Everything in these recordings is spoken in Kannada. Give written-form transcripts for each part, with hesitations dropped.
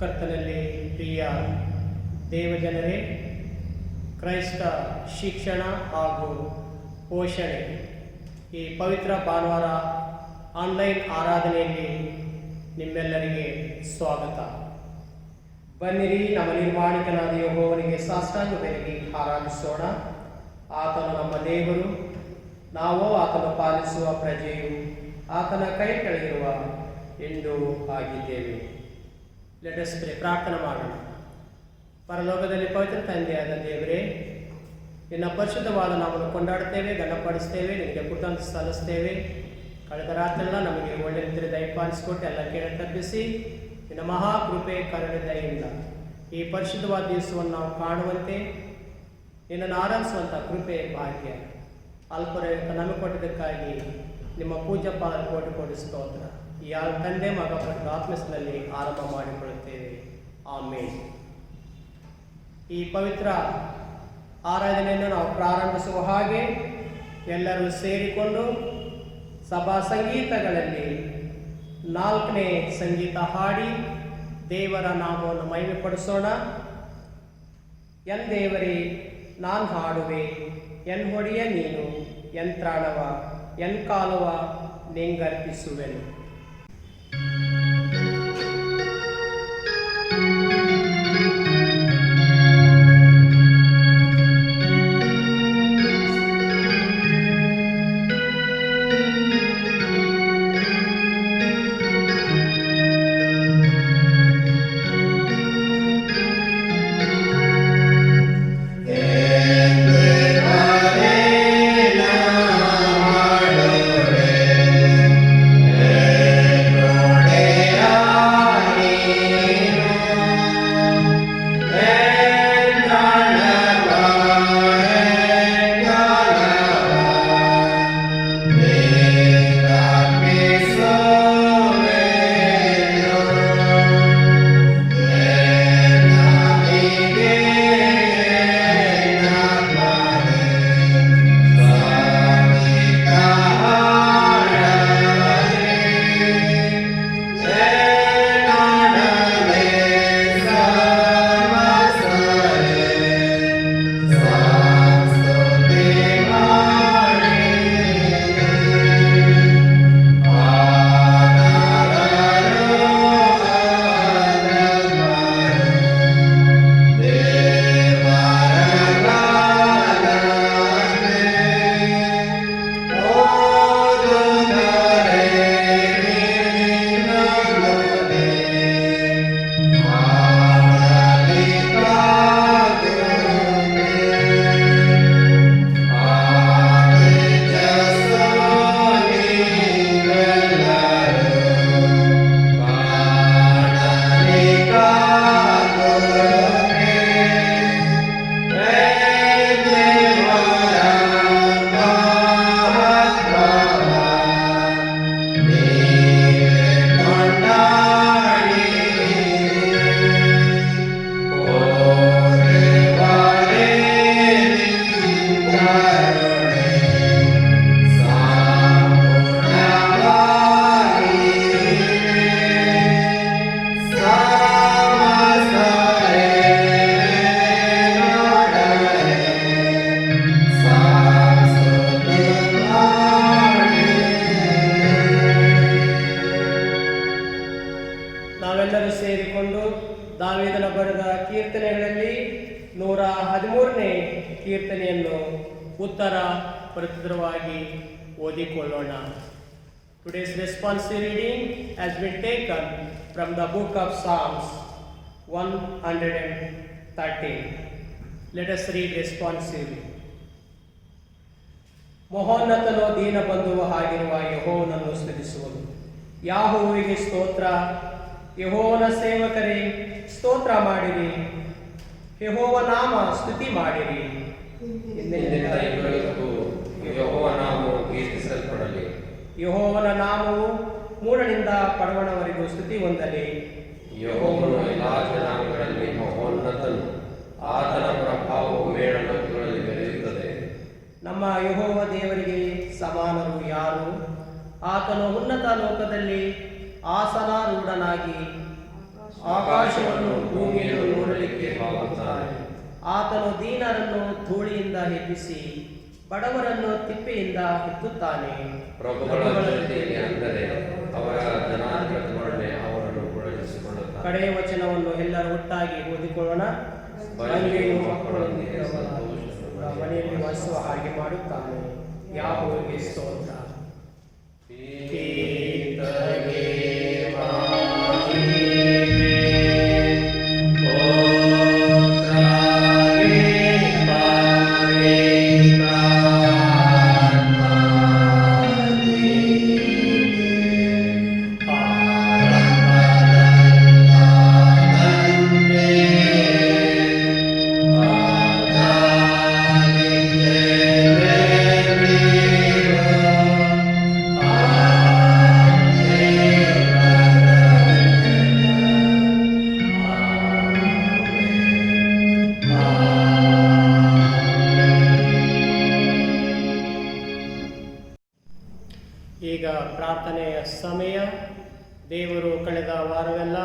ಕರ್ತನಲ್ಲಿ ಪ್ರಿಯ ದೇವಜನರೇ, ಕ್ರೈಸ್ತ ಶಿಕ್ಷಣ ಹಾಗೂ ಪೋಷಣೆ ಈ ಪವಿತ್ರ ಭಾನುವಾರ ಆನ್ಲೈನ್ ಆರಾಧನೆಯಲ್ಲಿ ನಿಮ್ಮೆಲ್ಲರಿಗೆ ಸ್ವಾಗತ. ಬನ್ನಿರಿ, ನಮ್ಮ ನಿರ್ಮಾಣಿಕನಾದ ಯೆಹೋವನಿಗೆ ಸಾಷ್ಟಾಂಗ ಬೆರಗಿ ಆರಾಧಿಸೋಣ. ಆತನು ನಮ್ಮ ದೇವರು, ನಾವು ಆತನು ಪಾಲಿಸುವ ಪ್ರಜೆಯು, ಆತನ ಕೈ ಕೆಳಗಿರುವ ಹೆಣ್ಣು ಆಗಿದ್ದೇವೆ. Let us pray. ಪ್ರಾರ್ಥನೆ ಮಾಡೋಣ. ಪರಲೋಕದಲ್ಲಿ ಪವಿತ್ರ ತಂದೆಯಾದ ದೇವರೇ, ನಿನ್ನ ಪರಿಶುದ್ಧವಾದ ನಾಮವನ್ನು ಕೊಂಡಾಡುತ್ತೇವೆ, ಘನಪಡಿಸ್ತೇವೆ, ನಿನಗೆ ಕೃತಜ್ಞತೆ ಸಲ್ಲಿಸ್ತೇವೆ. ಕಳೆದ ರಾತ್ರಿಯೆಲ್ಲ ನಮಗೆ ಒಳ್ಳೆ ನಿದ್ರೆ ದಯಪಾಲಿಸಿಕೊಟ್ಟು ಎಲ್ಲ ಕೇಳಿ ತಪ್ಪಿಸಿ ನಿನ್ನ ಮಹಾಕೃಪೆ ಕರುಣೆ ದಯೆಯಿಂದ ಈ ಪರಿಶುದ್ಧವಾದ ದಿವಸವನ್ನು ನಾವು ಕಾಣುವಂತೆ ನಿನ್ನನ್ನು ಆರಾಧಿಸುವಂಥ ಕೃಪೆ ಭಾಗ್ಯ ಅಲ್ಪರೇಖ ನಮಗೆ ಕೊಟ್ಟಿದ್ದಕ್ಕಾಗಿ ನಿಮ್ಮ ಪೂಜ್ಯ ಪಾದ ಕೋಟಿ ಸ್ತೋತ್ರ. ಯಾವ ತಂದೆ ಮಗ ಪಟ್ಟ ಆತ್ಮಸ್ನಲ್ಲಿ ಆರಂಭ ಮಾಡಿಕೊಳ್ಳುತ್ತೇವೆ. ಆಮೇಲೆ ಈ ಪವಿತ್ರ ಆರಾಧನೆಯನ್ನು ನಾವು ಪ್ರಾರಂಭಿಸುವ ಹಾಗೆ ಎಲ್ಲರೂ ಸೇರಿಕೊಂಡು ಸಭಾ ಸಂಗೀತಗಳಲ್ಲಿ 4ನೇ ಸಂಗೀತ ಹಾಡಿ ದೇವರ ನಾಮವನ್ನು ಮಹಿಮೆಪಡಿಸೋಣ. ಎನ್ ದೇವರೇ ನಾನು ಹಾಡುವೆ, ಎನ್ ಹೊಡೆಯ ನೀನು, ಎನ್ ತ್ರಾಣವ ಎನ್ ಕಾಲುವ ನಿಂಗರ್ಪಿಸುವೆನು. ನಾವೆಲ್ಲರೂ ಸೇರಿಕೊಂಡು ದಾವೀದನ ಬರೆದ ಕೀರ್ತನೆಗಳಲ್ಲಿ 113ನೇ ಕೀರ್ತನೆಯನ್ನು ಉತ್ತರ ಪ್ರತ್ಯುತ್ತರವಾಗಿ ಓದಿಕೊಳ್ಳೋಣ. Today's responsive reading has been taken from the book of Psalms 113. Let us read responsively. ಮಹೋನ್ನತನು ದೀನಬಂಧುವು ಆಗಿರುವ ಯೆಹೋವನನ್ನು ಸ್ತುತಿಸುವುದು. ಯಾಹೋವನಿಗೆ ಸ್ತೋತ್ರ. ಯೆಹೋವನ ಸೇವಕರೇ ಸ್ತೋತ್ರ ಮಾಡಿರಿ, ಯೆಹೋವ ನಾಮ ಸ್ತುತಿ ಮಾಡಿರಿ. ಯೆಹೋವನ ನಾಮವು ಮೂಡನಿಂದ ಪಡವಣವರೆಗೂ ಸ್ತುತಿ ಹೊಂದಲಿ. ಯೆಹೋವನು ಎಲ್ಲಾ ಜನಾಂಗಗಳಲ್ಲಿ ಮಹೋನ್ನತನು, ಆತನ ಪ್ರಭಾವವು ಮೇಳಲೋಕಗಳಲ್ಲಿ ಬೆಳೆಯುತ್ತದೆ. ನಮ್ಮ ಯೆಹೋವ ದೇವರಿಗೆ ಸಮಾನರು ಯಾರು? ಆತನು ಉನ್ನತ ಲೋಕದಲ್ಲಿ ಆಸನಾರೂಢನಾಗಿ ಆಕಾಶವನ್ನು ಭೂಮಿಯನ್ನು ನೋಡಲಿಕ್ಕೆ ಹೋಗುತ್ತಾನೆ. ಆತನು ದೀನರನ್ನು ಧೂಳಿಯಿಂದ ಎಬ್ಬಿಸಿ ಬಡವರನ್ನು ತಿಪ್ಪೆಯಿಂದ ಎತ್ತುತ್ತಾನೆ. ಪ್ರಭುಗಳ ಜೊತೆಯಲ್ಲಿ ಅಂದರೆ ಅವರ ಜನಾಂಗಗಳೊಡನೆ ಅವರನ್ನು ಕುಳ್ಳಿರಿಸಿಕೊಳ್ಳುತ್ತಾನೆ. ಕಡೆಯ ವಚನವನ್ನು ಎಲ್ಲರೂ ಒಟ್ಟಾಗಿ ಓದಿಕೊಳ್ಳೋಣ. ಮನೆಯಲ್ಲಿ ಮಕ್ಕಳೊಂದಿಗೆ ಅವರ ಮನೆಯಲ್ಲಿ ವಾಸಿಸುವ ಹಾಗೆ ಮಾಡುತ್ತಾನೆ. ಯಾಹೋವನಿಗೆ ಸ್ತೋತ್ರ. ಪಿತನೇ ಈಗ ಪ್ರಾರ್ಥನೆಯ ಸಮಯ. ದೇವರು ಕಳೆದ ವಾರವೆಲ್ಲ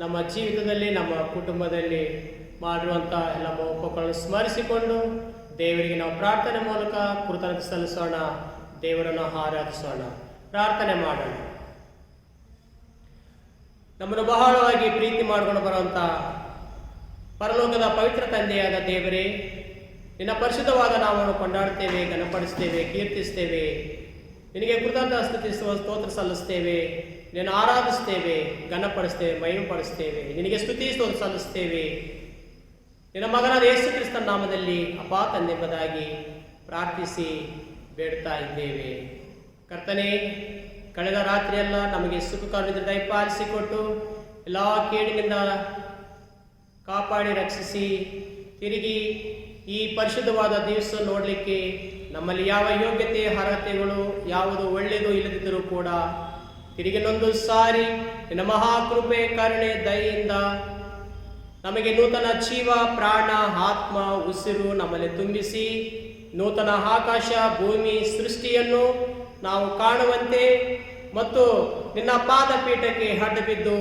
ನಮ್ಮ ಜೀವಿತದಲ್ಲಿ ನಮ್ಮ ಕುಟುಂಬದಲ್ಲಿ ಮಾಡಿರುವಂಥ ಎಲ್ಲ ಉಪಕರಣಗಳನ್ನು ಸ್ಮರಿಸಿಕೊಂಡು ದೇವರಿಗೆ ನಾವು ಪ್ರಾರ್ಥನೆ ಮೂಲಕ ಕೃತಜ್ಞತೆ ಸಲ್ಲಿಸೋಣ. ದೇವರನ್ನು ಆರಾಧಿಸೋಣ. ಪ್ರಾರ್ಥನೆ ಮಾಡೋಣ. ನಮ್ಮನ್ನು ಬಹಳವಾಗಿ ಪ್ರೀತಿ ಮಾಡಿಕೊಂಡು ಬರುವಂಥ ಪರಲೋಕದ ಪವಿತ್ರ ತಂದೆಯಾದ ದೇವರೇ, ನಿನ್ನ ಪರಿಶುದ್ಧವಾದ ನಾಮವನ್ನು ಕೊಂಡಾಡುತ್ತೇವೆ, ಘನಪಡಿಸ್ತೇವೆ, ಕೀರ್ತಿಸ್ತೇವೆ. ನಿನಗೆ ಕೃತಜ್ಞತಾ ಸ್ತುತಿಸುವ ಸ್ತೋತ್ರ ಸಲ್ಲಿಸ್ತೇವೆ. ನಿನ್ನ ಆರಾಧಿಸ್ತೇವೆ, ಘನಪಡಿಸ್ತೇವೆ, ಮಹಿಮೆಪಡಿಸ್ತೇವೆ. ನಿನಗೆ ಸ್ತುತಿ ಸ್ತೋತ್ರ ಸಲ್ಲಿಸ್ತೇವೆ. ನಿನ್ನ ಮಗನಾದ ಯೇಸು ಕ್ರಿಸ್ತನ ನಾಮದಲ್ಲಿ ಅಪಾ ತಂದೆಂಬುದಾಗಿ ಪ್ರಾರ್ಥಿಸಿ ಬೇಡ್ತಾ ಇದ್ದೇವೆ. ಕರ್ತನೇ, ಕಳೆದ ರಾತ್ರಿಯೆಲ್ಲ ನಮಗೆ ಸುಖ ಕಾರ್ಯದಿಂದ ದಯಪಾಲಿಸಿಕೊಟ್ಟು ಎಲ್ಲ ಕೇಡಿನಿಂದ ಕಾಪಾಡಿ ರಕ್ಷಿಸಿ ತಿರುಗಿ ಈ ಪರಿಶುದ್ಧವಾದ ದಿವಸ ನೋಡಲಿಕ್ಕೆ ನಮ್ಮಲ್ಲಿ ಯಾವ ಯೋಗ್ಯತೆ ಅರ್ಹತೆಗಳು ಯಾವುದು ಒಳ್ಳೆಯದು ಇಲ್ಲದಿದ್ದರೂ ಕೂಡ ತಿರುಗಿನೊಂದು ಸಾರಿ ನಿನ್ನ ಮಹಾಕೃಪೆ ಕರುಣೆ ದಯೆಯಿಂದ ನಮಗೆ ನೂತನ ಜೀವ ಪ್ರಾಣ ಆತ್ಮ ಉಸಿರು ನಮ್ಮಲ್ಲಿ ತುಂಬಿಸಿ ನೂತನ ಆಕಾಶ ಭೂಮಿ ಸೃಷ್ಟಿಯನ್ನು ನಾವು ಕಾಣುವಂತೆ ಮತ್ತು ನಿನ್ನ ಪಾದಪೀಠಕ್ಕೆ ಅಡ್ಡಬಿದ್ದು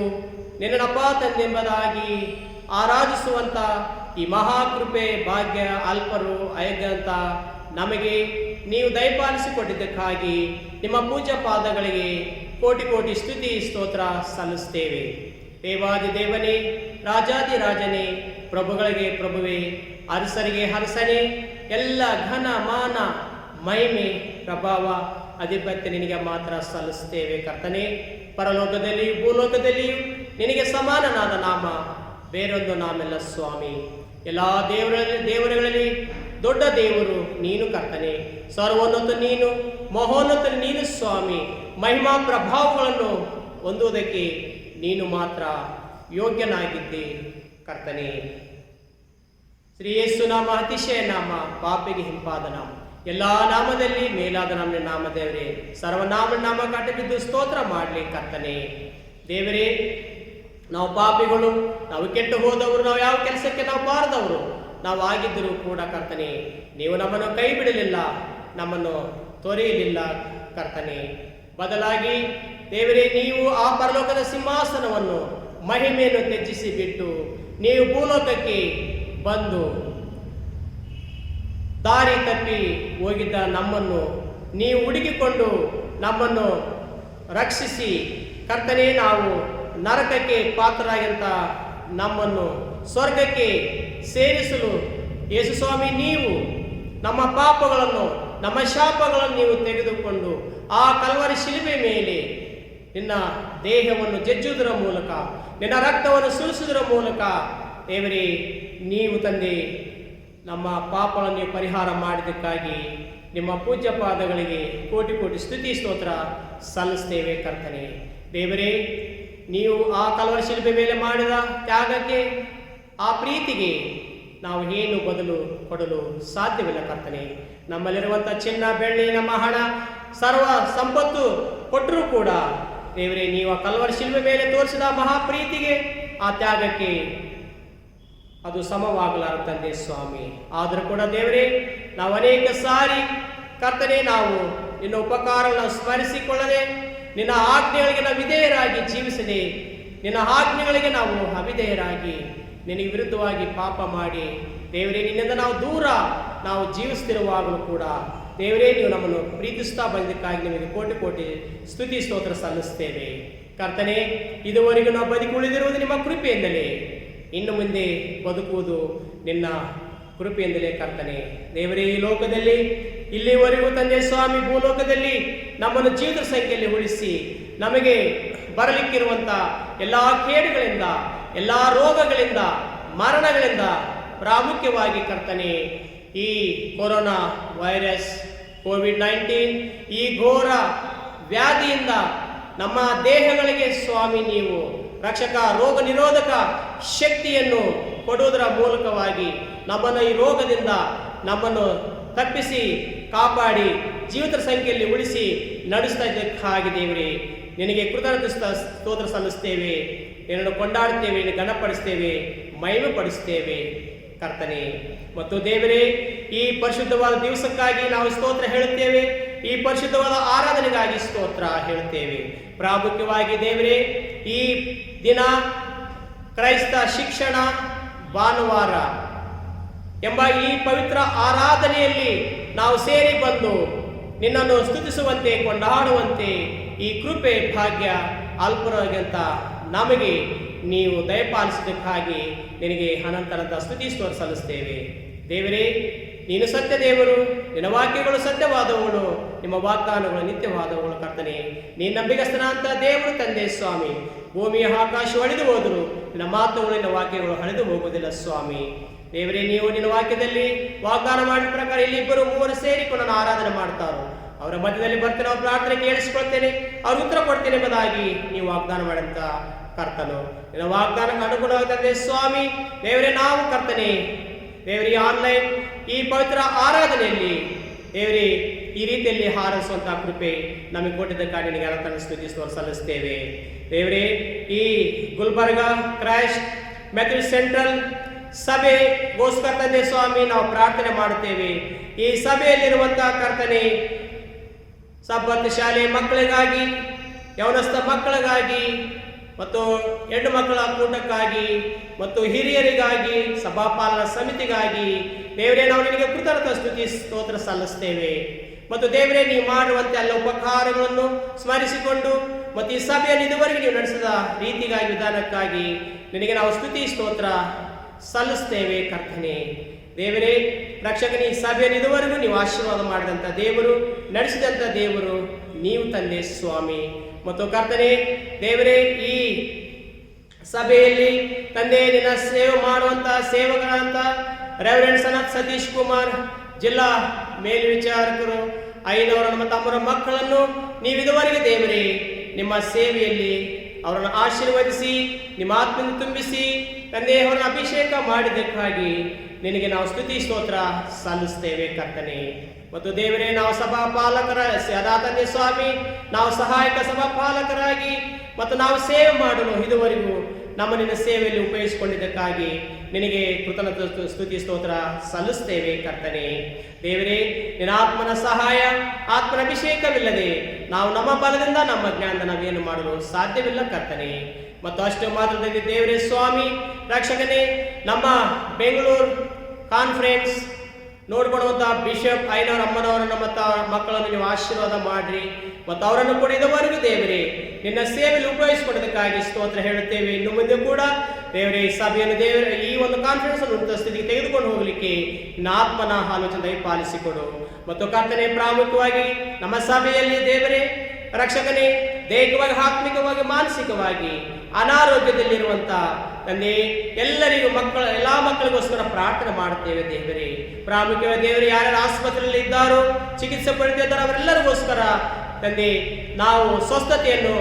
ನಿನ್ನಪ್ಪ ತಂದೆಂಬುದಾಗಿ ಆರಾಧಿಸುವಂಥ ಈ ಮಹಾಕೃಪೆ ಭಾಗ್ಯ ಅಲ್ಪರು ಅಯೋಗ್ಯಂತ ನಮಗೆ ನೀವು ದಯಪಾಲಿಸಿಕೊಟ್ಟಿದ್ದಕ್ಕಾಗಿ ನಿಮ್ಮ ಪೂಜ್ಯ ಪಾದಗಳಿಗೆ ಕೋಟಿ ಕೋಟಿ ಸ್ತುತಿ ಸ್ತೋತ್ರ ಸಲ್ಲಿಸ್ತೇವೆ. ದೇವಾದಿ ದೇವನೇ, ರಾಜಾದಿ ರಾಜನೇ, ಪ್ರಭುಗಳಿಗೆ ಪ್ರಭುವೇ, ಅರಸರಿಗೆ ಅರಸನೇ, ಎಲ್ಲ ಘನ ಮಾನ ಮಹಿಮೆ ಪ್ರಭಾವ ಅಧಿಪತ್ಯ ನಿನಗೆ ಮಾತ್ರ ಸಲ್ಲಿಸ್ತೇವೆ. ಕರ್ತನೇ, ಪರಲೋಕದಲ್ಲಿಯೂ ಭೂಲೋಕದಲ್ಲಿಯೂ ನಿನಗೆ ಸಮಾನನಾದ ನಾಮ ಬೇರೊಂದು ನಾಮೆಲ್ಲ ಸ್ವಾಮಿ. ಎಲ್ಲ ದೇವರುಗಳಲ್ಲಿ ದೊಡ್ಡ ದೇವರು ನೀನು ಕರ್ತನೆ, ಸರ್ವೋನ್ನತ ನೀನು, ಮಹೋನ್ನತ ನೀನು ಸ್ವಾಮಿ. ಮಹಿಮಾ ಪ್ರಭಾವಗಳನ್ನು ಹೊಂದುವುದಕ್ಕೆ ನೀನು ಮಾತ್ರ ಯೋಗ್ಯನಾಗಿದ್ದೆ ಕರ್ತನೆ. ಶ್ರೀ ಯೇಸು ನಾಮ ಅತಿಶಯ ನಾಮ, ಪಾಪಿಗೆ ಹಿಂಪಾದ ನಾಮ, ಎಲ್ಲ ನಾಮದಲ್ಲಿ ಮೇಲಾದ ನಮ್ಮ ನಾಮ ದೇವರೇ. ಸರ್ವನಾಮ ನಾಮ ಕಟ್ಟಬಿದ್ದು ಸ್ತೋತ್ರ ಮಾಡಲಿ ಕರ್ತನೆ. ದೇವರೇ, ನಾವು ಪಾಪಿಗಳು, ನಾವು ಕೆಟ್ಟು ಹೋದವರು, ನಾವು ಯಾವ ಕೆಲಸಕ್ಕೆ ನಾವು ಬಾರದವರು ನಾವು ಆಗಿದ್ದರೂ ಕೂಡ ಕರ್ತನೆ, ನೀವು ನಮ್ಮನ್ನು ಕೈ ಬಿಡಲಿಲ್ಲ, ನಮ್ಮನ್ನು ತೊರೆಯಲಿಲ್ಲ ಕರ್ತನೆ. ಬದಲಾಗಿ ದೇವರೇ, ನೀವು ಆ ಪರಲೋಕದ ಸಿಂಹಾಸನವನ್ನು ಮಹಿಮೆಯನ್ನು ತ್ಯಜಿಸಿ ಬಿಟ್ಟು ನೀವು ಭೂಲೋಕಕ್ಕೆ ಬಂದು ದಾರಿ ತಪ್ಪಿ ಹೋಗಿದ್ದ ನಮ್ಮನ್ನು ನೀವು ಹುಡುಕಿಕೊಂಡು ನಮ್ಮನ್ನು ರಕ್ಷಿಸಿ ಕರ್ತನೆ, ನಾವು ನರಕಕ್ಕೆ ಪಾತ್ರರಾಗಿಂತ ನಮ್ಮನ್ನು ಸ್ವರ್ಗಕ್ಕೆ ಸೇರಿಸಲು ಯೇಸು ಸ್ವಾಮಿ ನೀವು ನಮ್ಮ ಪಾಪಗಳನ್ನು ನಮ್ಮ ಶಾಪಗಳನ್ನು ನೀವು ತೆಗೆದುಕೊಂಡು ಆ ಕಲ್ವರಿ ಶಿಲುಬೆ ಮೇಲೆ ನಿನ್ನ ದೇಹವನ್ನು ಜಜ್ಜುವುದರ ಮೂಲಕ ನಿನ್ನ ರಕ್ತವನ್ನು ಸುರಿಸುವುದರ ಮೂಲಕ ದೇವರೇ, ನೀವು ತಂದೆ ನಮ್ಮ ಪಾಪಗಳನ್ನು ನೀವು ಪರಿಹಾರ ಮಾಡಿದ್ದಕ್ಕಾಗಿ ನಿಮ್ಮ ಪೂಜ್ಯ ಪಾದಗಳಿಗೆ ಕೋಟಿ ಕೋಟಿ ಸ್ತುತಿ ಸ್ತೋತ್ರ ಸಲ್ಲಿಸ್ತೇವೆ ಕರ್ತನೆ. ದೇವರೇ, ನೀವು ಆ ಕಲ್ವರಿ ಶಿಲುಬೆ ಮೇಲೆ ಮಾಡಿದ ತ್ಯಾಗಕ್ಕೆ, ಆ ಪ್ರೀತಿಗೆ ನಾವು ಏನು ಬದಲು ಕೊಡಲು ಸಾಧ್ಯವಿಲ್ಲ ಕರ್ತನೆ. ನಮ್ಮಲ್ಲಿರುವಂಥ ಚಿನ್ನ ಬೆಳ್ಳಿ ನಮ್ಮ ಹಣ ಸರ್ವ ಸಂಪತ್ತು ಕೊಟ್ಟರೂ ಕೂಡ ದೇವರೇ, ನೀವು ಆ ಕಲ್ವರಿ ಶಿಲುಬೆ ಮೇಲೆ ತೋರಿಸಿದ ಮಹಾಪ್ರೀತಿಗೆ, ಆ ತ್ಯಾಗಕ್ಕೆ ಅದು ಸಮವಾಗಲಾರ ತಂದೆ ಸ್ವಾಮಿ. ಆದರೂ ಕೂಡ ದೇವರೇ, ನಾವು ಅನೇಕ ಸಾರಿ ಕರ್ತನೆ ನಾವು ನಿನ್ನ ಉಪಕಾರಗಳನ್ನು ಸ್ಮರಿಸಿಕೊಳ್ಳದೆ ನಿನ್ನ ಆಜ್ಞೆಗಳಿಗೆ ನಾವು ವಿಧೇಯರಾಗಿ ಜೀವಿಸದೆ ನಿನ್ನ ಆಜ್ಞೆಗಳಿಗೆ ನಾವು ಅವಿಧೇಯರಾಗಿ ನಿನಗೆ ವಿರುದ್ಧವಾಗಿ ಪಾಪ ಮಾಡಿ ದೇವರೇ ನಿನ್ನಿಂದ ನಾವು ದೂರ ನಾವು ಜೀವಿಸ್ತಿರುವಾಗಲೂ ಕೂಡ ದೇವರೇ ನೀವು ನಮ್ಮನ್ನು ಪ್ರೀತಿಸ್ತಾ ಬಂದಕ್ಕಾಗಿ ನಿಮಗೆ ಕೋಟಿ ಕೋಟಿ ಸ್ತುತಿ ಸ್ತೋತ್ರ ಸಲ್ಲಿಸ್ತೇವೆ ಕರ್ತನೆ. ಇದುವರೆಗೂ ನಾವು ಬದುಕಿ ಉಳಿದಿರುವುದು ನಿಮ್ಮ ಕೃಪೆಯಿಂದಲೇ, ಇನ್ನು ಮುಂದೆ ಬದುಕುವುದು ನಿನ್ನ ಕೃಪೆಯಿಂದಲೇ ಕರ್ತನೆ. ದೇವರೇ ಈ ಲೋಕದಲ್ಲಿ ಇಲ್ಲಿವರೆಗೂ ತಂದೆ ಸ್ವಾಮಿ ಭೂಲೋಕದಲ್ಲಿ ನಮ್ಮನ್ನು ಜೀವಿತ ಸಂಖ್ಯೆಯಲ್ಲಿ ಉಳಿಸಿ ನಮಗೆ ಬರಲಿಕ್ಕಿರುವಂಥ ಎಲ್ಲ ಕೇಡುಗಳಿಂದ ಎಲ್ಲ ರೋಗಗಳಿಂದ ಮರಣಗಳಿಂದ ಪ್ರಾಮುಖ್ಯವಾಗಿ ಕರ್ತನೆ ಈ ಕೊರೋನಾ ವೈರಸ್ ಕೋವಿಡ್-19 ಈ ಘೋರ ವ್ಯಾಧಿಯಿಂದ ನಮ್ಮ ದೇಹಗಳಿಗೆ ಸ್ವಾಮಿ ನೀವು ರಕ್ಷಕ ರೋಗ ನಿರೋಧಕ ಶಕ್ತಿಯನ್ನು ಕೊಡುವುದರ ಮೂಲಕವಾಗಿ ನಮ್ಮನ್ನು ಈ ರೋಗದಿಂದ ನಮ್ಮನ್ನು ತಪ್ಪಿಸಿ ಕಾಪಾಡಿ ಜೀವಿತ ಸಂಖ್ಯೆಯಲ್ಲಿ ಉಳಿಸಿ ನಡೆಸ್ತಾ ಇದ್ದಕ್ಕಾಗಿ ದೇವರೇ ನಿನಗೆ ಕೃತಜ್ಞತೆ ಸ್ತೋತ್ರ ಸಲ್ಲಿಸ್ತೇವೆ, ನಿನ್ನನ್ನು ಕೊಂಡಾಡುತ್ತೇವೆ, ನಿನ್ನ ಘನಪಡಿಸ್ತೇವೆ, ಮಹಿಮೆ ಪಡಿಸ್ತೇವೆ ಕರ್ತನೆ. ಮತ್ತು ದೇವರೇ ಈ ಪರಿಶುದ್ಧವಾದ ದಿವಸಕ್ಕಾಗಿ ನಾವು ಸ್ತೋತ್ರ ಹೇಳುತ್ತೇವೆ, ಈ ಪರಿಶುದ್ಧವಾದ ಆರಾಧನೆಗಾಗಿ ಸ್ತೋತ್ರ ಹೇಳುತ್ತೇವೆ. ಪ್ರಾಮುಖ್ಯವಾಗಿ ದೇವರೇ ಈ ದಿನ ಕ್ರೈಸ್ತ ಶಿಕ್ಷಣ ಭಾನುವಾರ ಎಂಬ ಈ ಪವಿತ್ರ ಆರಾಧನೆಯಲ್ಲಿ ನಾವು ಸೇರಿ ಬಂದು ನಿನ್ನನ್ನು ಸ್ತುತಿಸುವಂತೆ ಕೊಂಡಾಡುವಂತೆ ಈ ಕೃಪೆ ಭಾಗ್ಯ ಅಲ್ಪರಾಗಿಂತ ನಮಗೆ ನೀವು ದಯಪಾಲಿಸಿದ್ದಕ್ಕಾಗಿ ನಿನಗೆ ಅನಂತರದ ಸ್ತುತಿ ಸ್ತೋತ್ರ ಸಲ್ಲಿಸ್ತೇವೆ. ದೇವರೇ ನೀನು ಸತ್ಯ ದೇವರು, ನಿನ್ನ ವಾಕ್ಯಗಳು ಸತ್ಯವಾದವುಗಳು, ನಿಮ್ಮ ವಾಗ್ದಾನಗಳು ನಿತ್ಯವಾದವುಗಳು ಕರ್ತನೆ. ನೀನು ನಂಬಿಗಸ್ತನ ಅಂತ ದೇವರು ತಂದೆ ಸ್ವಾಮಿ. ಭೂಮಿಯ ಆಕಾಶ ಅಳಿದು ಹೋದರು, ನಿನ್ನ ಮಾತುಗಳು ನಿನ್ನ ವಾಕ್ಯಗಳು ಅಳಿದು ಹೋಗುವುದಿಲ್ಲ ಸ್ವಾಮಿ. ದೇವರೇ ನೀವು ನಿನ್ನ ವಾಕ್ಯದಲ್ಲಿ ವಾಗ್ದಾನ ಮಾಡಿದ ಪ್ರಕಾರ ಇಲ್ಲಿ ಇಬ್ಬರು ಮೂವರು ಸೇರಿಕೊಂಡು ನಾನು ಆರಾಧನೆ ಮಾಡ್ತಾರೋ ಅವರ ಮಧ್ಯದಲ್ಲಿ ಬರ್ತೇನೆ, ಅವ್ರ ಪ್ರಾರ್ಥನೆ ಕೇಳಿಸ್ಕೊಳ್ತೇನೆ, ಅವ್ರ ಉತ್ತರ ಕೊಡ್ತೇನೆ ಎಂಬುದಾಗಿ ನೀವು ವಾಗ್ದಾನ ಮಾಡಂತ ಕರ್ತನು. ನಿನ್ನ ವಾಗ್ದಾನಕ್ಕೆ ಅನುಗುಣವಾಗಿ ತಂದೆ ಸ್ವಾಮಿ ದೇವರೇ ನಾವು ಕರ್ತನೆ ದೇವರೇ ಆನ್ಲೈನ್ ಈ ಪವಿತ್ರ ಆರಾಧನೆಯಲ್ಲಿ ದೇವರೇ ಈ ರೀತಿಯಲ್ಲಿ ಹಾರೈಸುವಂತಹ ಕೃಪೆ ನಮಗೆ ಕೊಟ್ಟಿದ್ದಕ್ಕಾಗಿ ನಿನಗೆ ಅನಂತ ಸ್ತುತಿ ಸಲ್ಲಿಸ್ತೇವೆ. ದೇವರೇ ಈ ಗುಲ್ಬರ್ಗ ಕ್ರೈಸ್ಟ್ ಮೆಥಡಿಸ್ಟ್ ಸೆಂಟ್ರಲ್ ಸಭೆಗೋಸ್ಕರ ತಂದೆ ಸ್ವಾಮಿ ನಾವು ಪ್ರಾರ್ಥನೆ ಮಾಡುತ್ತೇವೆ. ಈ ಸಭೆಯಲ್ಲಿರುವಂತಹ ಕರ್ತನೆ ಸಬ್ಬತ್ ಶಾಲೆ ಮಕ್ಕಳಿಗಾಗಿ, ಯವನಸ್ಥ ಮಕ್ಕಳಿಗಾಗಿ ಮತ್ತು ಹೆಣ್ಣು ಮಕ್ಕಳ ಕೂಟಕ್ಕಾಗಿ ಮತ್ತು ಹಿರಿಯರಿಗಾಗಿ ಸಭಾಪಾಲನಾ ಸಮಿತಿಗಾಗಿ ದೇವರೇ ನಾವು ನಿನಗೆ ಕೃತಜ್ಞತಾ ಸ್ತುತಿ ಸ್ತೋತ್ರ ಸಲ್ಲಿಸ್ತೇವೆ. ಮತ್ತು ದೇವರೇ ನೀವು ಮಾಡುವಂತೆ ಎಲ್ಲ ಉಪಕಾರಗಳನ್ನು ಸ್ಮರಿಸಿಕೊಂಡು ಮತ್ತು ಈ ಸಭೆಯನ್ನು ಇದುವರೆಗೆ ನೀವು ನಡೆಸಿದ ರೀತಿಗಾಗಿ ವಿಧಾನಕ್ಕಾಗಿ ನಿನಗೆ ನಾವು ಸ್ತುತಿ ಸ್ತೋತ್ರ ಸಲ್ಲಿಸ್ತೇವೆ ಕರ್ತನೆ. ದೇವರೇ ರಕ್ಷಕನೇ ಈ ಸಭೆಯನ್ನು ಇದುವರೆಗೂ ನೀವು ಆಶೀರ್ವಾದ ಮಾಡಿದಂಥ ದೇವರು, ನಡೆಸಿದಂಥ ದೇವರು ನೀವು ತಂದೆ ಸ್ವಾಮಿ. ಮತ್ತು ಕರ್ತನೆ ದೇವರೇ ಈ ಸಭೆಯಲ್ಲಿ ತಂದೆ ನಿನ್ನ ಸೇವೆ ಮಾಡುವಂತಹ ಸೇವಕರಂತ ರೆವರೆಂಡ್ ಸನತ್ ಸತೀಶ್ ಕುಮಾರ್ ಜಿಲ್ಲಾ ಮೇಲ್ವಿಚಾರಕರು ಐನವರ ಮತ್ತು ಅವರ ಮಕ್ಕಳನ್ನು ನೀವು ಇದುವರೆಗೆ ದೇವರೇ ನಿಮ್ಮ ಸೇವೆಯಲ್ಲಿ ಅವರನ್ನು ಆಶೀರ್ವದಿಸಿ ನಿಮ್ಮ ಆತ್ಮನ್ನು ತುಂಬಿಸಿ ತಂದೆ ಅವರನ್ನು ಅಭಿಷೇಕ ಮಾಡಿದ್ದಕ್ಕಾಗಿ ನಿನಗೆ ನಾವು ಸ್ತುತಿ ಸ್ತೋತ್ರ ಸಲ್ಲಿಸ್ತೇವೆ ಕರ್ತನೆ. ಮತ್ತು ದೇವರೇ ನಾವು ಸಭಾ ಪಾಲಕರ ತಂದೆ ಸ್ವಾಮಿ ನಾವು ಸಹಾಯಕ ಸಭಾ ಪಾಲಕರಾಗಿ ಮತ್ತು ನಾವು ಸೇವೆ ಮಾಡಲು ಇದುವರೆಗೂ ನಮ್ಮ ನಿನ್ನ ಸೇವೆಯಲ್ಲಿ ಉಪಯೋಗಿಸಿಕೊಂಡಿದ್ದಕ್ಕಾಗಿ ನಿನಗೆ ಕೃತಜ್ಞತಾ ಸ್ತುತಿ ಸ್ತೋತ್ರ ಸಲ್ಲಿಸ್ತೇವೆ ಕರ್ತನೆ. ದೇವರೇ ನಿನ್ನ ಆತ್ಮನ ಸಹಾಯ ಆತ್ಮನ ಅಭಿಷೇಕವಿಲ್ಲದೆ ನಾವು ನಮ್ಮ ಬಲದಿಂದ ನಮ್ಮ ಜ್ಞಾನದ ನಾವೇನು ಮಾಡಲು ಸಾಧ್ಯವಿಲ್ಲ ಕರ್ತನೆ. ಮತ್ತು ಅಷ್ಟು ಮಾತ್ರದಲ್ಲಿ ದೇವರೇ ಸ್ವಾಮಿ ರಕ್ಷಕನೇ ನಮ್ಮ ಬೆಂಗಳೂರು ಕಾನ್ಫರೆನ್ಸ್ ನೋಡ್ಕೊಳ್ಳುವಂತಹ ಬಿಷಪ್ ಐನವರ ಅಮ್ಮನವರ ನಮ್ಮ ಮಕ್ಕಳನ್ನು ನೀವು ಆಶೀರ್ವಾದ ಮಾಡ್ರಿ ಮತ್ತು ಅವರನ್ನು ಕೂಡ ಇದುವರೆಗೂ ದೇವರೇ ನಿನ್ನ ಸೇವೆಯಲ್ಲಿ ಉಪಯೋಗಿಸಿಕೊಳ್ಳೋದಕ್ಕಾಗಿ ಸ್ತೋತ್ರ ಹೇಳುತ್ತೇವೆ. ಇನ್ನು ಮುಂದೆ ಕೂಡ ದೇವರೇ ಈ ಸಭೆಯನ್ನು ದೇವರ ಈ ಒಂದು ಕಾನ್ಫರೆನ್ಸ್ ಅನ್ನು ಉನ್ನತ ಸ್ಥಿತಿಗೆ ತೆಗೆದುಕೊಂಡು ಹೋಗಲಿಕ್ಕೆ ನಿನ್ನ ಆತ್ಮನ ಆಲೋಚನೆ ಪಾಲಿಸಿಕೊಡು. ಮತ್ತು ಕರ್ತನೆ ಪ್ರಾಮುಖ್ಯವಾಗಿ ನಮ್ಮ ಸಭೆಯಲ್ಲಿ ದೇವರೇ ರಕ್ಷಕನೇ ದೈಹಿಕವಾಗಿ ಆತ್ಮಿಕವಾಗಿ ಮಾನಸಿಕವಾಗಿ ಅನಾರೋಗ್ಯದಲ್ಲಿರುವಂತ ತಂದೆ ಎಲ್ಲರಿಗೂ ಎಲ್ಲ ಮಕ್ಕಳಿಗೋಸ್ಕರ ಪ್ರಾರ್ಥನೆ ಮಾಡುತ್ತೇವೆ ದೇವರೇ. ಪ್ರಾಮುಖ್ಯವಾಗಿ ದೇವರೇ ಯಾರ್ಯಾರು ಆಸ್ಪತ್ರೆಯಲ್ಲಿ ಇದ್ದಾರೋ ಚಿಕಿತ್ಸೆ ಪಡೆದಿದ್ದಾರೋ ಅವರೆಲ್ಲರಿಗೋಸ್ಕರ ತಂದೆ ನಾವು ಸ್ವಸ್ಥತೆಯನ್ನು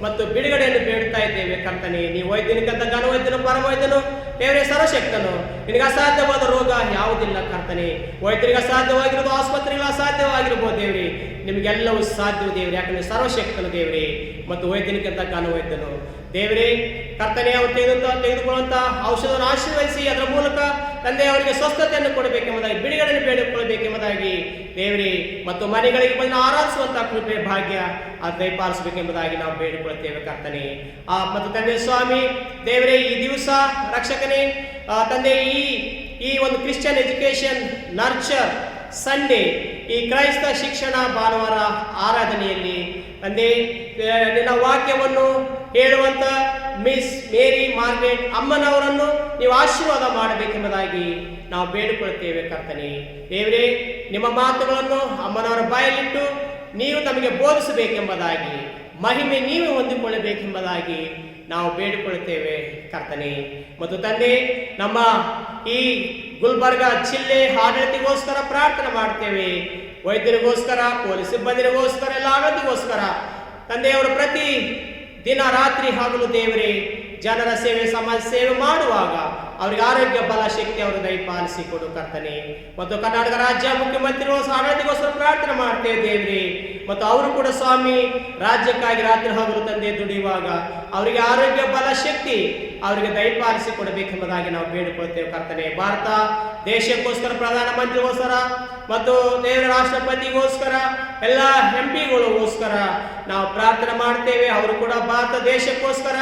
ಮತ್ತು ಬಿಡುಗಡೆಯನ್ನು ಬೇಡುತ್ತಾ ಇದ್ದೇವೆ ಕರ್ತನೆ. ನೀವು ವೈದ್ಯನಿಕಂತ ಘನವೈದ್ಯನು ಪರಮವೈದ್ಯನು ದೇವರೇ ಸರ್ವಶಕ್ತನು, ನಿನಗೆ ಅಸಾಧ್ಯವಾದ ರೋಗ ಯಾವುದಿಲ್ಲ ಕರ್ತನೆ. ವೈದ್ಯರಿಗೆ ಅಸಾಧ್ಯವಾಗಿರೋದು ಆಸ್ಪತ್ರೆಗಳು ಅಸಾಧ್ಯವಾಗಿರ್ಬೋದು ದೇವರೇ, ನಿಮಗೆಲ್ಲವೂ ಸಾಧ್ಯವು ದೇವರೇ, ಯಾಕಂದ್ರೆ ಸರ್ವಶಕ್ತನು ದೇವರೇ ಮತ್ತು ವೈದ್ಯನಿಕಂತ ಘನವೈದ್ಯನು ದೇವರೇ. ಕರ್ತನೆ ಅವರು ತೆಗೆದುಕೊಳ್ಳುವಂತಹ ಔಷಧವನ್ನು ಆಶೀರ್ವದಿಸಿ ಅದರ ಮೂಲಕ ತಂದೆ ಅವರಿಗೆ ಸ್ವಸ್ಥತೆಯನ್ನು ಕೊಡಬೇಕೆಂಬುದಾಗಿ, ಬಿಡುಗಡೆಯನ್ನು ಬೇಡಿಕೊಳ್ಳಬೇಕೆಂಬುದಾಗಿ ದೇವರೇ, ಮತ್ತು ಮನೆಗಳಿಗೆ ಬಂದು ಆರಾಧಿಸುವಂತಹ ಕೃಪೆ ಭಾಗ್ಯ ಅದು ದಯಪಾಲಿಸಬೇಕೆಂಬುದಾಗಿ ನಾವು ಬೇಡಿಕೊಳ್ಳುತ್ತೇವೆ ಕರ್ತನೆ. ಮತ್ತು ತಂದೆ ಸ್ವಾಮಿ ದೇವರೇ, ಈ ದಿವಸ ರಕ್ಷಕನೇ ತಂದೆ, ಈ ಒಂದು ಕ್ರಿಶ್ಚಿಯನ್ ಎಜುಕೇಶನ್ ನರ್ಚರ್ ಸಂಡೇ, ಈ ಕ್ರೈಸ್ತ ಶಿಕ್ಷಣ ಭಾನುವಾರ ಆರಾಧನೆಯಲ್ಲಿ ತಂದೆ ನಿನ್ನ ವಾಕ್ಯವನ್ನು ಹೇಳುವಂತ ಮಿಸ್ ಮೇರಿ ಮಾರ್ಗ್ರೆಟ್ ಅಮ್ಮನವರನ್ನು ನೀವು ಆಶೀರ್ವಾದ ಮಾಡಬೇಕೆಂಬುದಾಗಿ ನಾವು ಬೇಡಿಕೊಳ್ಳುತ್ತೇವೆ ಕರ್ತನೆ. ದೇವರೇ, ನಿಮ್ಮ ಮಾತುಗಳನ್ನು ಅಮ್ಮನವರ ಬಾಯಲ್ಲಿಟ್ಟು ನೀವು ತಮಗೆ ಬೋಧಿಸಬೇಕೆಂಬುದಾಗಿ, ಮಹಿಮೆ ನೀವು ಹೊಂದಿಕೊಳ್ಳಬೇಕೆಂಬುದಾಗಿ ನಾವು ಬೇಡಿಕೊಳ್ಳುತ್ತೇವೆ ಕರ್ತನೆ. ಮತ್ತು ತಂದೆ, ನಮ್ಮ ಈ ಗುಲ್ಬರ್ಗ ಜಿಲ್ಲೆ ಆಡಳಿತಗೋಸ್ಕರ ಪ್ರಾರ್ಥನೆ ಮಾಡ್ತೇವೆ. ವೈದ್ಯರಿಗೋಸ್ಕರ, ಪೊಲೀಸ್ ಸಿಬ್ಬಂದಿಗೋಸ್ಕರ, ಎಲ್ಲ ಆಡಳಿತಗೋಸ್ಕರ ತಂದೆಯವರು ಪ್ರತಿ ದಿನ ರಾತ್ರಿ ಹಗಲು ದೇವರೇ ಜನರ ಸೇವೆ, ಸಮಾಜ ಸೇವೆ ಮಾಡುವಾಗ ಅವರಿಗೆ ಆರೋಗ್ಯ, ಬಲ, ಶಕ್ತಿ ಅವರು ದಯಪಾಲಿಸಿ ಕೊಡು ಕರ್ತನೆ. ಮತ್ತು ಕರ್ನಾಟಕ ರಾಜ್ಯ ಮುಖ್ಯಮಂತ್ರಿಗಳು ಆಡಳಿತಗೋಸ್ಕರ ಪ್ರಾರ್ಥನೆ ಮಾಡ್ತೇವೆ ದೇವರೇ. ಮತ್ತು ಅವರು ಕೂಡ ಸ್ವಾಮಿ ರಾಜ್ಯಕ್ಕಾಗಿ ರಾತ್ರಿ ಹಗಲು ತಂದೆ ದುಡಿಯುವಾಗ ಅವರಿಗೆ ಆರೋಗ್ಯ, ಬಲ, ಶಕ್ತಿ ಅವರಿಗೆ ದಯಪಾಲಿಸಿ ಕೊಡಬೇಕೆಂಬುದಾಗಿ ನಾವು ಬೇಡಿಕೊಳ್ತೇವೆ ಕರ್ತನೆ. ಭಾರತ ದೇಶಕ್ಕೋಸ್ಕರ, ಪ್ರಧಾನಮಂತ್ರಿಗೋಸ್ಕರ ಮತ್ತು ದೇವರ ರಾಷ್ಟ್ರಪತಿಗೋಸ್ಕರ, ಎಲ್ಲ ಎಂಪಿಗಳಿಗೋಸ್ಕರ ನಾವು ಪ್ರಾರ್ಥನೆ ಮಾಡ್ತೇವೆ. ಅವರು ಕೂಡ ಭಾರತ ದೇಶಕ್ಕೋಸ್ಕರ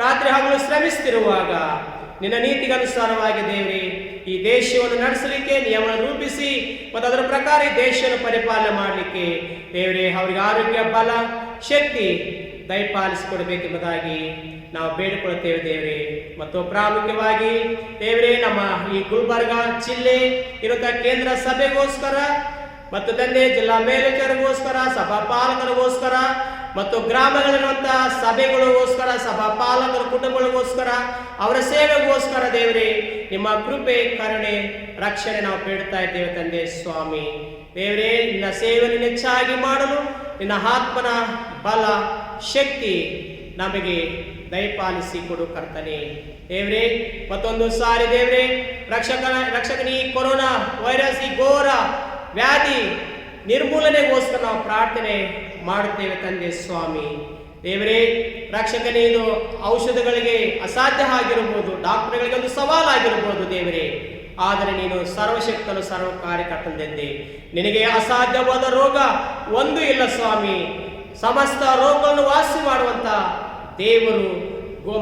ರಾತ್ರಿ ಹಗಲು ಶ್ರಮಿಸುತ್ತಿರುವಾಗ ನಿನ್ನ ನೀತಿಗನುಸಾರವಾಗಿ ದೇವರೇ ಈ ದೇಶವನ್ನು ನಡೆಸಲಿಕ್ಕೆ ನಿಯಮ ರೂಪಿಸಿ ಮತ್ತು ಅದರ ಪ್ರಕಾರ ಈ ದೇಶವನ್ನು ಪರಿಪಾಲನೆ ಮಾಡಲಿಕ್ಕೆ ದೇವರೇ ಅವರಿಗೆ ಆರೋಗ್ಯ, ಬಲ, ಶಕ್ತಿ ದಯಪಾಲಿಸಿಕೊಡಬೇಕೆಂಬುದಾಗಿ ನಾವು ಬೇಡಿಕೊಳ್ಳುತ್ತೇವೆ ದೇವರೇ. ಮತ್ತು ಪ್ರಾಮುಖ್ಯವಾಗಿ ದೇವರೇ, ನಮ್ಮ ಈ ಗುಲ್ಬರ್ಗ ಜಿಲ್ಲೆ ಇರುವಂತಹ ಕೇಂದ್ರ ಸಭೆಗೋಸ್ಕರ ಮತ್ತು ತಂದೆ ಜಿಲ್ಲಾ ಮೇಲ್ವಿಚಾರಗೋಸ್ಕರ, ಸಭಾ ಪಾಲಕರಿಗೋಸ್ಕರ ಮತ್ತು ಗ್ರಾಮಗಳಿರುವಂತಹ ಸಭೆಗಳಿಗೋಸ್ಕರ, ಸಭಾ ಪಾಲಕರ ಕುಟುಂಬಗಳಿಗೋಸ್ಕರ, ಅವರ ಸೇವೆಗೋಸ್ಕರ ದೇವರೇ ನಿಮ್ಮ ಕೃಪೆ, ಕರುಣೆ, ರಕ್ಷಣೆ ನಾವು ಬೇಡ್ತಾ ಇದ್ದೇವೆ ತಂದೆ ಸ್ವಾಮಿ. ದೇವರೇ, ನಿನ್ನ ಸೇವೆಯನ್ನು ಹೆಚ್ಚಾಗಿ ಮಾಡಲು ನಿನ್ನ ಆತ್ಮನ ಬಲ, ಶಕ್ತಿ ನಮಗೆ ದಯಪಾಲಿಸಿ ಕೊಡು ಕರ್ತನೆ. ದೇವರೇ, ಮತ್ತೊಂದು ಸಾರಿ ದೇವರೇ ರಕ್ಷಕನ ಈ ಕೊರೋನಾ ವೈರಸ್, ಈ ಘೋರ ವ್ಯಾಧಿ ನಿರ್ಮೂಲನೆಗೋಸ್ಕರ ನಾವು ಪ್ರಾರ್ಥನೆ ಮಾಡುತ್ತೇವೆ ತಂದೆ ಸ್ವಾಮಿ. ದೇವರೇ, ರಕ್ಷಕನೇ, ಇದು ಔಷಧಗಳಿಗೆ ಅಸಾಧ್ಯ ಆಗಿರಬಹುದು, ಡಾಕ್ಟರ್ಗಳಿಗೆ ಒಂದು ಸವಾಲಾಗಿರಬಹುದು ದೇವರೇ, ಆದರೆ ನೀನು ಸರ್ವಶಕ್ತನು, ಸರ್ವಕಾರ್ಯಕರ್ತನೆಂದೆ. ನಿನಗೆ ಅಸಾಧ್ಯವಾದ ರೋಗ ಒಂದು ಇಲ್ಲ ಸ್ವಾಮಿ. ಸಮಸ್ತ ರೋಗಗಳನ್ನು ವಾಸಿ ಮಾಡುವಂತ ದೇವರು,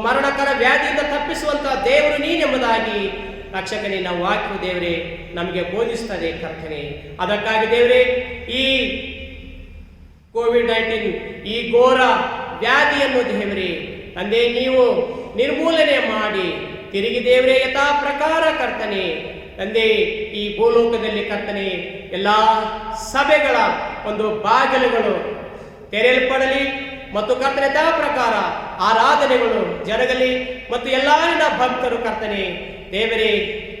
ಮರಣಕರ ವ್ಯಾಧಿಯಿಂದ ತಪ್ಪಿಸುವಂತ ದೇವರು ನೀನೆಂಬುದಾಗಿ ರಕ್ಷಕನೇ ನಾವು ವಾಕ್ಯ ದೇವರೇ ನಮಗೆ ಬೋಧಿಸ್ತದೆ ಕರ್ತನೆ. ಅದಕ್ಕಾಗಿ ದೇವರೇ, ಈ ಕೋವಿಡ್-19 ಈ ಘೋರ ವ್ಯಾಧಿಯನ್ನು ದೇವರೇ ತಂದೆ ನೀವು ನಿರ್ಮೂಲನೆ ಮಾಡಿ ತಿರುಗಿ ದೇವರೇ ಯಥಾ ಪ್ರಕಾರ ಕರ್ತನೆ ತಂದೆ ಈ ಭೂಲೋಕದಲ್ಲಿ ಕರ್ತನೆ ಎಲ್ಲ ಸಭೆಗಳ ಒಂದು ಬಾಗಿಲುಗಳು ತೆರೆಯಲ್ಪಡಲಿ ಮತ್ತು ಕರ್ತನೆ ಯಥಾ ಪ್ರಕಾರ ಆರಾಧನೆಗಳು ಜರಗಲಿ ಮತ್ತು ಎಲ್ಲ ನಿನ್ನ ಭಕ್ತರು ಕರ್ತನೆ ದೇವರೇ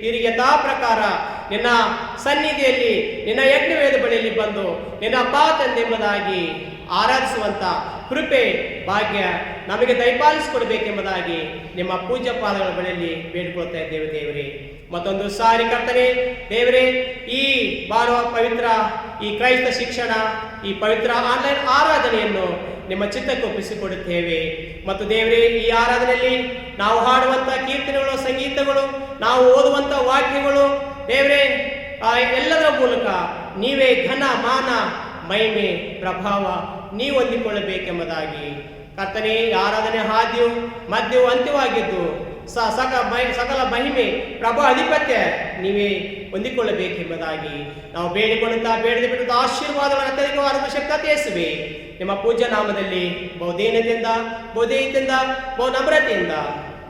ತಿರುಗಿ ಯಥಾ ಪ್ರಕಾರ ನಿನ್ನ ಸನ್ನಿಧಿಯಲ್ಲಿ ನಿನ್ನ ಯಜ್ಞವೇದ ಬಳಿಯಲ್ಲಿ ಬಂದು ನಿನ್ನ ಪಾತಂದೆಂಬುದಾಗಿ ಆರಾಧಿಸುವಂತ ಕೃಪೆ ಭಾಗ್ಯ ನಮಗೆ ದಯಪಾಲಿಸಿಕೊಡಬೇಕೆಂಬುದಾಗಿ ನಿಮ್ಮ ಪೂಜ್ಯ ಪಾದಗಳ ಬಳಿಯಲ್ಲಿ ಬೇಡಿಕೊಳ್ತಾ ಇದ್ದೇವೆ ದೇವರೇ. ಮತ್ತೊಂದು ಸಾರಿ ಕರ್ತನೆ ದೇವರೇ, ಈ ಬಾರುವ ಪವಿತ್ರ ಈ ಕ್ರೈಸ್ತ ಶಿಕ್ಷಣ, ಈ ಪವಿತ್ರ ಆನ್ಲೈನ್ ಆರಾಧನೆಯನ್ನು ನಿಮ್ಮ ಚಿತ್ತಕ್ಕೆ ಒಪ್ಪಿಸಿಕೊಡುತ್ತೇವೆ. ಮತ್ತು ದೇವರೇ, ಈ ಆರಾಧನೆಯಲ್ಲಿ ನಾವು ಹಾಡುವಂತ ಕೀರ್ತನೆಗಳು, ಸಂಗೀತಗಳು, ನಾವು ಓದುವಂತ ವಾಕ್ಯಗಳು ದೇವರೇ ಎಲ್ಲದರ ಮೂಲಕ ನೀವೇ ಘನ, ಮಾನ, ಮಹಿಮೆ, ಪ್ರಭಾವ ನೀವು ಹೊಂದಿಕೊಳ್ಳಬೇಕೆಂಬುದಾಗಿ ಕರ್ತನೆ ಆರಾಧನೆ ಹಾದಿಯು ಮಧ್ಯವು ಅಂತ್ಯವಾಗಿದ್ದು ಸಕಲ ಮಹಿಮೆ, ಪ್ರಭಾ, ಅಧಿಪತ್ಯ ನೀವೇ ಹೊಂದಿಕೊಳ್ಳಬೇಕೆಂಬುದಾಗಿ ನಾವು ಬೇಡಿಕೊಳ್ಳುತ್ತಾ ಬೇಡದೆ ಬಿಡುತ್ತ ಆಶೀರ್ವಾದಗಳನ್ನು ಅತ್ಯಧಿಕವಾದ ಶಕ್ತಿ ಯೇಸುವೆ ನಿಮ್ಮ ಪೂಜ್ಯ ನಾಮದಲ್ಲಿ ಬಹುದೇನತೆಯಿಂದ, ಬಹುದೇಯತೆಯಿಂದ, ಬಹು ನಮ್ರತೆಯಿಂದ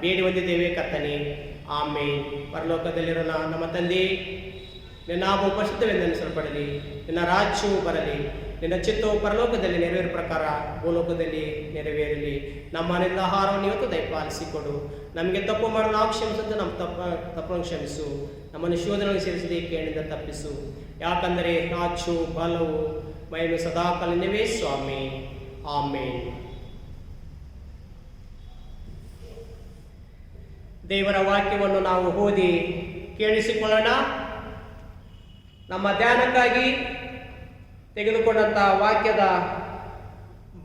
ಬೇಡಿ ಹೊಂದಿದ್ದೇವೆ ಕರ್ತನೆ. ಆಮೇನ್. ಪರಲೋಕದಲ್ಲಿರೋ ನಮ್ಮ ತಂದೆ, ನಿನ್ನ ನಾಮ ಪರಿಶುದ್ಧವೆಂದೆನಿಸಲ್ಪಡಲಿ, ನಿನ್ನ ರಾಜ್ಯವು ಬರಲಿ, ನಿನ್ನ ಚಿತ್ತವು ಪರಲೋಕದಲ್ಲಿ ನೆರವೇರ ಪ್ರಕಾರ ಭೂಲೋಕದಲ್ಲಿ ನೆರವೇರಲಿ. ನಮ್ಮ ಮನೆಯಿಂದ ಆಹಾರವನ್ನು ಇವತ್ತು ದಯಪಾಲಿಸಿಕೊಡು. ನಮಗೆ ತಪ್ಪು ಮಾಡಲು ನಾವು ಕ್ಷಮಿಸಿದ್ದು ನಮ್ಮ ತಪ್ಪನ್ನು ಕ್ಷಮಿಸು. ನಮ್ಮನ್ನು ಶೋಧನೆಗೆ ಸೇರಿಸದೆ ಕೇಳಿದ ತಪ್ಪಿಸು. ಯಾಕಂದರೆ ರಾಜ್ಯವು, ಬಲವು, ಮಹಿಮೆ ಸದಾಕಾಲ ನಿನ್ನವೇ ಸ್ವಾಮಿ. ಆಮೇನ್. ದೇವರ ವಾಕ್ಯವನ್ನು ನಾವು ಓದಿ ಕೇಳಿಸಿಕೊಳ್ಳೋಣ. ನಮ್ಮ ಧ್ಯಾನಕ್ಕಾಗಿ ತೆಗೆದುಕೊಂಡಂತ ವಾಕ್ಯದ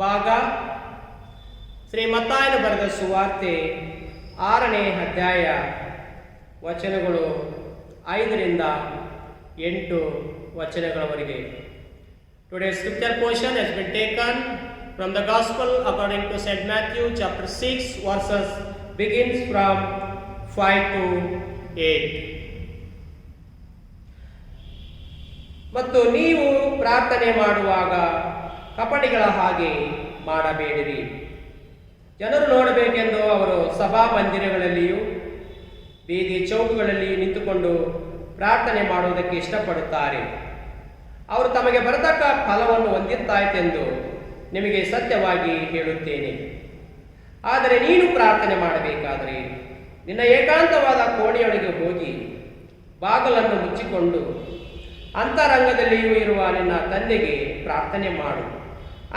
ಭಾಗ ಶ್ರೀ ಮತ್ತಾಯನು ಬರೆದ ಸುವಾರ್ತೆ 6ನೇ ಅಧ್ಯಾಯ ವಚನಗಳು 5ರಿಂದ 8 ವಚನಗಳವರೆಗೆ. Today's scripture portion has been taken from the Gospel according to St. Matthew chapter 6 verses begins from 5 to 8. ಮತ್ತು ನೀವು ಪ್ರಾರ್ಥನೆ ಮಾಡುವಾಗ ಕಪಟಿಗಳ ಹಾಗೆ ಮಾಡಬೇಡಿರಿ, ಜನರು ನೋಡಬೇಕೆಂದು ಅವರು ಸಭಾಮಂದಿರಗಳಲ್ಲಿಯೂ ಬೀದಿ ಚೌಕಗಳಲ್ಲಿಯೂ ನಿಂತುಕೊಂಡು ಪ್ರಾರ್ಥನೆ ಮಾಡುವುದಕ್ಕೆ ಇಷ್ಟಪಡುತ್ತಾರೆ. ಅವರು ತಮಗೆ ಬರತಕ್ಕ ಫಲವನ್ನು ಹೊಂದಿದ್ದಾಯಿತೆಂದು ನಿಮಗೆ ಸತ್ಯವಾಗಿ ಹೇಳುತ್ತೇನೆ. ಆದರೆ ನೀನು ಪ್ರಾರ್ಥನೆ ಮಾಡಬೇಕಾದರೆ ನಿನ್ನ ಏಕಾಂತವಾದ ಕೋಣೆಯೊಳಗೆ ಹೋಗಿ ಬಾಗಿಲನ್ನು ಮುಚ್ಚಿಕೊಂಡು ಅಂತರಂಗದಲ್ಲಿಯೂ ಇರುವ ನಿನ್ನ ತಂದೆಗೆ ಪ್ರಾರ್ಥನೆ ಮಾಡು.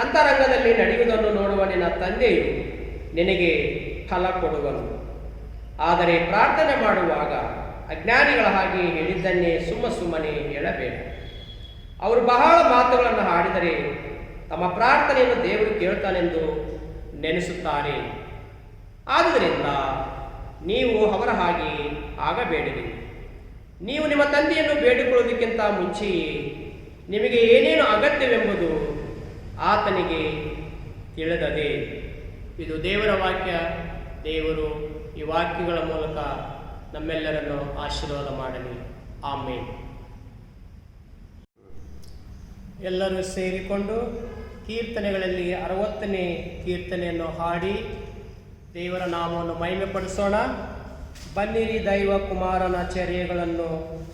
ಅಂತರಂಗದಲ್ಲಿ ನಡೆಯುವುದನ್ನು ನೋಡುವ ನಿನ್ನ ತಂದೆಯು ನಿನಗೆ ಫಲ ಕೊಡುವನು. ಆದರೆ ಪ್ರಾರ್ಥನೆ ಮಾಡುವಾಗ ಅಜ್ಞಾನಿಗಳ ಹಾಗೆ ಹೇಳಿದ್ದನ್ನೇ ಸುಮ್ಮನೆ ಹೇಳಬೇಡ. ಅವರು ಬಹಳ ಮಾತುಗಳನ್ನು ಆಡಿದರೆ ತಮ್ಮ ಪ್ರಾರ್ಥನೆಯನ್ನು ದೇವರು ಕೇಳ್ತಾನೆಂದು ನೆನೆಸುತ್ತಾರೆ. ಆದುದರಿಂದ ನೀವು ಅವರ ಹಾಗೆ ಆಗಬೇಡಿರಿ. ನೀವು ನಿಮ್ಮ ತಂದೆಯನ್ನು ಬೇಡಿಕೊಳ್ಳುವುದಕ್ಕಿಂತ ಮುಂಚೆಯೇ ನಿಮಗೆ ಏನೇನು ಅಗತ್ಯವೆಂಬುದು ಆತನಿಗೆ ತಿಳಿದದೆ. ಇದು ದೇವರ ವಾಕ್ಯ. ದೇವರು ಈ ವಾಕ್ಯಗಳ ಮೂಲಕ ನಮ್ಮೆಲ್ಲರನ್ನು ಆಶೀರ್ವಾದ ಮಾಡಲಿ. ಆಮೇನ್. ಎಲ್ಲರೂ ಸೇರಿಕೊಂಡು ಕೀರ್ತನೆಗಳಲ್ಲಿ 60ನೇ ಕೀರ್ತನೆಯನ್ನು ಹಾಡಿ ದೇವರ ನಾಮವನ್ನು ಮಹಿಮೆಪಡಿಸೋಣ. ಬನ್ನಿರಿ ದೈವ ಕುಮಾರನ ಚರ್ಯೆಗಳನ್ನು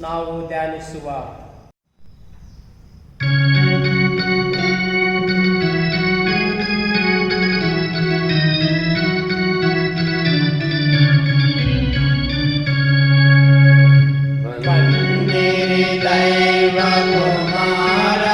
ನಾವು ಧ್ಯಾನಿಸುವ. Daiva Kumara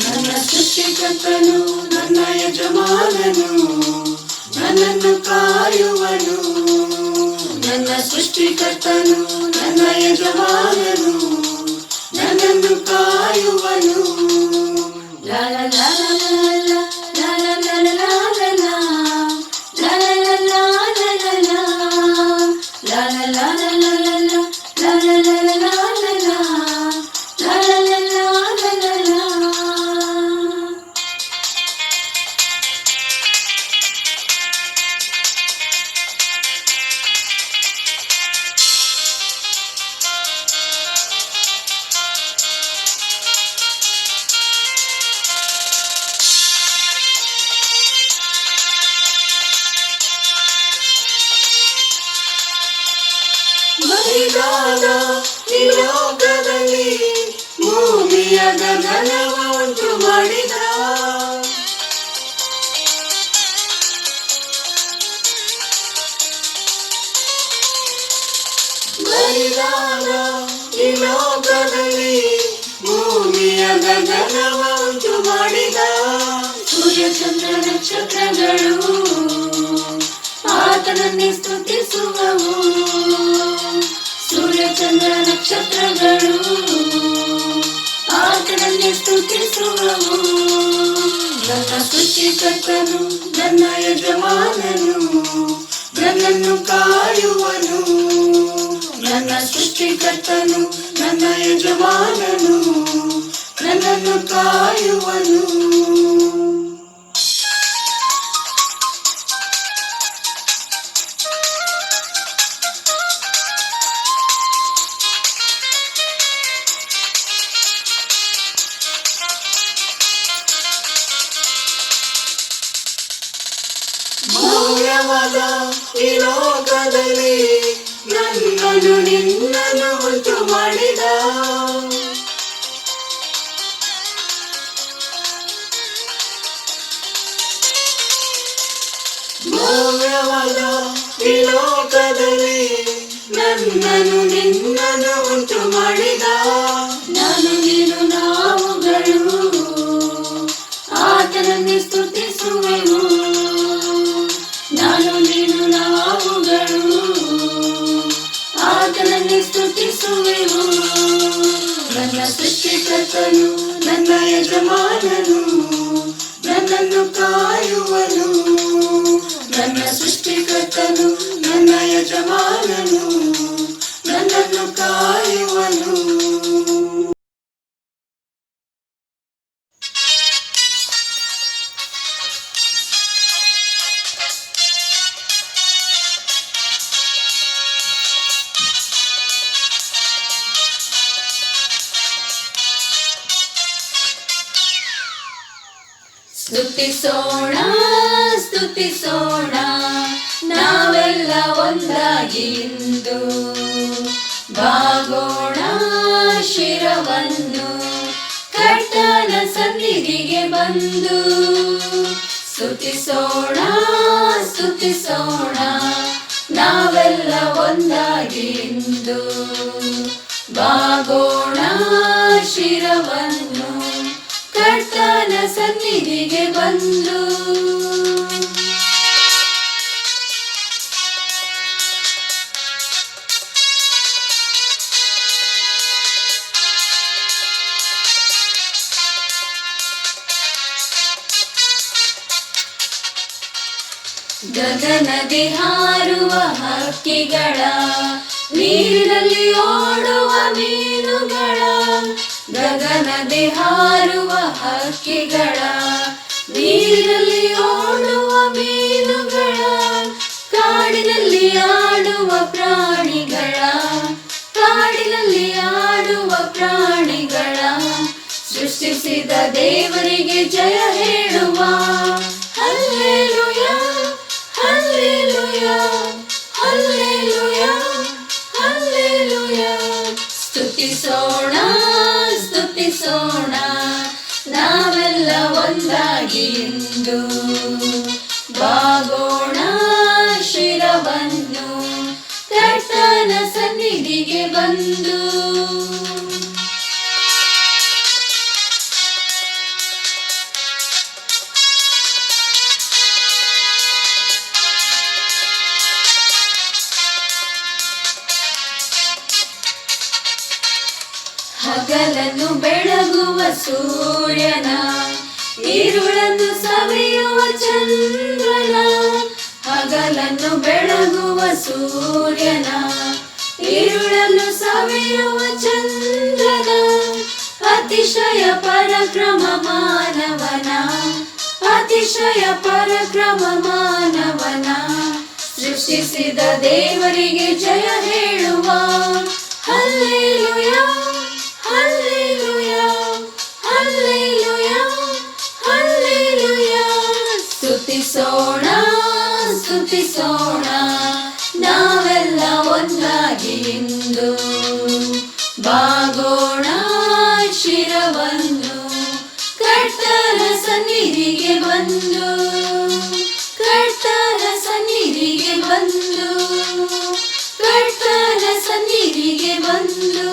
ನನ್ನ ಸೃಷ್ಟಿಕರ್ತನು ನನ್ನ ಯಜಮಾನನು ನನ್ನನ್ನು ಕಾಯುವನು. ನನ್ನ ಸೃಷ್ಟಿಕರ್ತನು ನನ್ನ ಯಜಮಾನನು ನನ್ನನ್ನು ಕಾಯುವನು. ಲಾ ಲಾ ಲಾ ಲಾ ಲಾ ಲಾ ಲಾ ಲಾ ಲಾ ಲಾ ಲಾ ಲಾ ಲಾ ಲಾ ಲಾ ಲಾ ಲಾ ಲಾ ಬರಿದಾದ ಈ ಲೋಕದಲ್ಲಿ ಭೂಮಿಯ ಗಗನವ ಉಂಟು ಮಾಡಿದ. ಬರಿದಾದ ಈ ಲೋಕದಲ್ಲಿ ಭೂಮಿಯ ಗಗನವ ಉಂಟು ಮಾಡಿದ. ಸೂರ್ಯ ಚಂದ್ರ ನಕ್ಷತ್ರಗಳು ಆತನನ್ನೇ ಸ್ತುತಿಸುವವು. ಸೂರ್ಯ ಚಂದ್ರ ನಕ್ಷತ್ರಗಳು ಆತನನ್ನೇ ಸ್ತುತಿಸುವವು. ನನ್ನ ಸೃಷ್ಟಿಕರ್ತನು ನನ್ನ ಯಜಮಾನನು ನನ್ನನ್ನು ಕಾಯುವನು. ನನ್ನ ಸೃಷ್ಟಿಕರ್ತನು ನನ್ನ ಯಜಮಾನನು ನನ್ನನ್ನು ಕಾಯುವನು. ಭವ್ಯವಾದ ಈ ಲೋಕದಲ್ಲಿ ನನ್ನನ್ನು ನಿನ್ನನ್ನು ಉಂಟು ಮಾಡಿದ. ಭವ್ಯವಾದ ಈ ಲೋಕದಲ್ಲಿ ನನ್ನನ್ನು ನಿನ್ನನ್ನು ಉಂಟು ಮಾಡಿದ. ನಾನು ನೀನು ನಾವುಗಳು ಆತನನ್ನೇ ಸ್ತುತಿಸುವೆವು. ನಾನು ನೀನು ನಾವುಗಳು ಆತನನ್ನೇ ಸ್ತುತಿಸುವೆವು. ನನ್ನ ಸೃಷ್ಟಿಕರ್ತನು ನನ್ನ ಯಜಮಾನನು ನನ್ನನ್ನು ಕಾಯುವನು. ನನ್ನ ಸೃಷ್ಟಿಕರ್ತನು ನನ್ನ ಯಜಮಾನನು ನನ್ನನ್ನು ಕಾಯುವನು. ಸ್ತುತಿಸೋಣ ಸ್ತುತಿಸೋಣ ನಾವೆಲ್ಲ ಒಂದಾಗಿ ಇಂದು. ಬಾಗೋಣ ಶಿರವನ್ನು ಕರ್ತನ ಸನ್ನಿಧಿಗೆ ಬಂದು. ಸ್ತುತಿಸೋಣ ಸ್ತುತಿಸೋಣ ನಾವೆಲ್ಲ ಒಂದಾಗಿ ಇಂದು. ಬಾಗೋಣ ಶಿರವನ್ನು ಕರ್ತನ ಸನ್ನಿಧಿಗೆ ಬಂದು. ಗಗನದಿ ಹಾರುವ ಹಕ್ಕಿಗಳ ನೀರಿನಲ್ಲಿ ಓಡುವ ಮೀನುಗಳ. ಗಗನದಿ ಹಾರುವ ಹಕ್ಕಿಗಳ ನೀರಿನಲ್ಲಿ ಓಡುವ ಮೀನುಗಳ. ಕಾಡಿನಲ್ಲಿ ಆಡುವ ಪ್ರಾಣಿಗಳ ಕಾಡಿನಲ್ಲಿ ಆಡುವ ಪ್ರಾಣಿಗಳ. ಸೃಷ್ಟಿಸಿದ ದೇವರಿಗೆ ಜಯ ಹೇಳುವ. Hallelujah hallelujah hallelujah hallelujah. ಸ್ತುತಿಸೋಣ ಸ್ತುತಿಸೋಣ ನಾವೆಲ್ಲ ಒಂದಾಗಿ ಇಂದು. ಬಾಗೋಣ ಶಿರವನ್ನು ಕರ್ತನ ಸನ್ನಿಧಿಗೆ ಬಂದು. ಸೂರ್ಯನ, ഇരുಳನ್ನು ಸವಿಯುವ ಚಂದ್ರನ, ಹಗಲನ್ನು ಬೆಳಗುವ ಸೂರ್ಯನ, ഇരുಳನ್ನು ಸವಿಯುವ ಚಂದ್ರನ, ಅತಿಶಯ ಪರಾಕ್ರಮ ಮಾನವನ, ಅತಿಶಯ ಪರಾಕ್ರಮ ಮಾನವನ, ಸೃಷ್ಟಿಸಿದ ದೇವರಿಗೆ ಜಯ ಹೇಳುವ. Hallelujah hallelujah hallelujah hallelujah. ಸ್ತುತಿಸೋಣ ಸ್ತುತಿಸೋಣ ನಾವೆಲ್ಲ ಒಂದಾಗಿ ಇಂದು, ಬಾಗೋಣ ಶಿರವನ್ನು ಕರ್ತನ ಸನ್ನಿಧಿಗೆ ಬಂದು, ಕರ್ತನ ಸನ್ನಿಧಿಗೆ ಬಂದು, ಕರ್ತನ ಸನ್ನಿಧಿಗೆ ಬಂದು.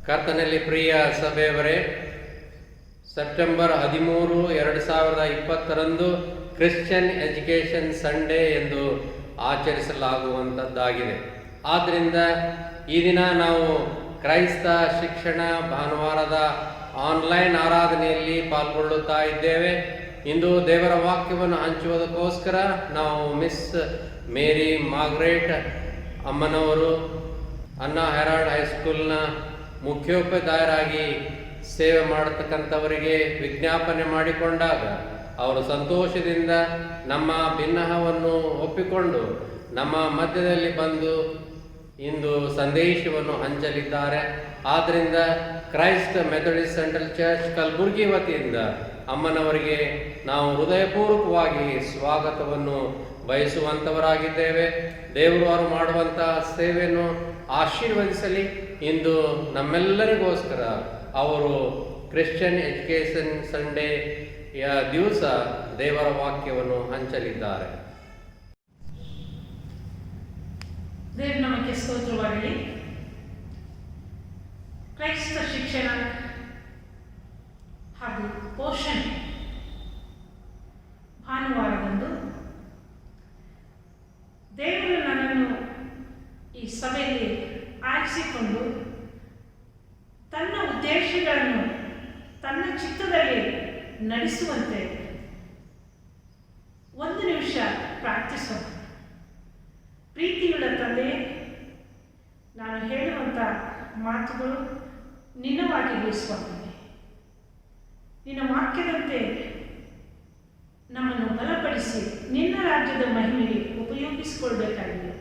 ಕರ್ತನಲ್ಲಿ ಪ್ರಿಯ ಸಭೆಯವರೇ, ಸೆಪ್ಟೆಂಬರ್ 13, 2020 ಕ್ರಿಶ್ಚಿಯನ್ ಎಜುಕೇಷನ್ ಸಂಡೇ ಎಂದು ಆಚರಿಸಲಾಗುವಂಥದ್ದಾಗಿದೆ. ಆದ್ದರಿಂದ ಈ ದಿನ ನಾವು ಕ್ರೈಸ್ತ ಶಿಕ್ಷಣ ಭಾನುವಾರದ ಆನ್ಲೈನ್ ಆರಾಧನೆಯಲ್ಲಿ ಪಾಲ್ಗೊಳ್ಳುತ್ತಾ ಇದ್ದೇವೆ. ಇಂದು ದೇವರ ವಾಕ್ಯವನ್ನು ಹಂಚುವುದಕ್ಕೋಸ್ಕರ ನಾವು ಮಿಸ್ ಮೇರಿ ಮಾರ್ಗ್ರೆಟ್ ಅಮ್ಮನವರು ಅನ್ನಾ ಹೆರಾಲ್ಡ್ ಹೈಸ್ಕೂಲ್ನ ಮುಖ್ಯೋಪಾಧ್ಯಾಯರಾಗಿ ಸೇವೆ ಮಾಡತಕ್ಕಂಥವರಿಗೆ ವಿಜ್ಞಾಪನೆ ಮಾಡಿಕೊಂಡಾಗ ಅವರು ಸಂತೋಷದಿಂದ ನಮ್ಮ ಭಿನ್ನಹವನ್ನು ಒಪ್ಪಿಕೊಂಡು ನಮ್ಮ ಮಧ್ಯದಲ್ಲಿ ಬಂದು ಇಂದು ಸಂದೇಶವನ್ನು ಹಂಚಲಿದ್ದಾರೆ. ಆದ್ದರಿಂದ Christ Methodist central church Kalaburagi ವತಿಯಿಂದ ಅಮ್ಮನವರಿಗೆ ನಾವು ಹೃದಯಪೂರ್ವಕವಾಗಿ ಸ್ವಾಗತವನ್ನು ಬಯಸುವಂಥವರಾಗಿದ್ದೇವೆ. ದೇವರು ಅವರು ಮಾಡುವಂತಹ ಸೇವೆಯನ್ನು ಆಶೀರ್ವದಿಸಲಿ. ಇಂದು ನಮ್ಮೆಲ್ಲರಿಗೋಸ್ಕರ ಅವರು ಕ್ರಿಶ್ಚಿಯನ್ ಎಜುಕೇಷನ್ ಸಂಡೇಯ ದಿವಸ ದೇವರ ವಾಕ್ಯವನ್ನು ಹಂಚಲಿದ್ದಾರೆ. ದೇವ್ರ ನಮಗೆ ಸ್ತೋತ್ರವಾಗಲಿ. ಕ್ರೈಸ್ತ ಶಿಕ್ಷಣ ಹಾಗೂ ಪೋಷಣೆ ಭಾನುವಾರದಂದು ದೇವರು ನನ್ನನ್ನು ಈ ಸಭೆಯಲ್ಲಿ ಆರಿಸಿಕೊಂಡು ತನ್ನ ಉದ್ದೇಶಗಳನ್ನು ತನ್ನ ಚಿತ್ತದಲ್ಲಿ ನಡೆಸುವಂತೆ ಒಂದು ನಿಮಿಷ ಪ್ರಾರ್ಥಿಸೋಣ. ಪ್ರೀತಿಯುಳ್ಳ ತಂದೆ, ನಾನು ಹೇಳುವಂಥ ಮಾತುಗಳು ನಿನ್ನವಾಗಿರಲಿ ಸ್ವಾಮಿ. ನಿನ್ನ ವಾಕ್ಯದಂತೆ ನಮ್ಮನ್ನು ಬಲಪಡಿಸಿ ನಿನ್ನ ರಾಜ್ಯದ ಮಹಿಮೆಗೆ ಉಪಯೋಗಿಸಿಕೊಳ್ಬೇಕಾಗಿದೆ.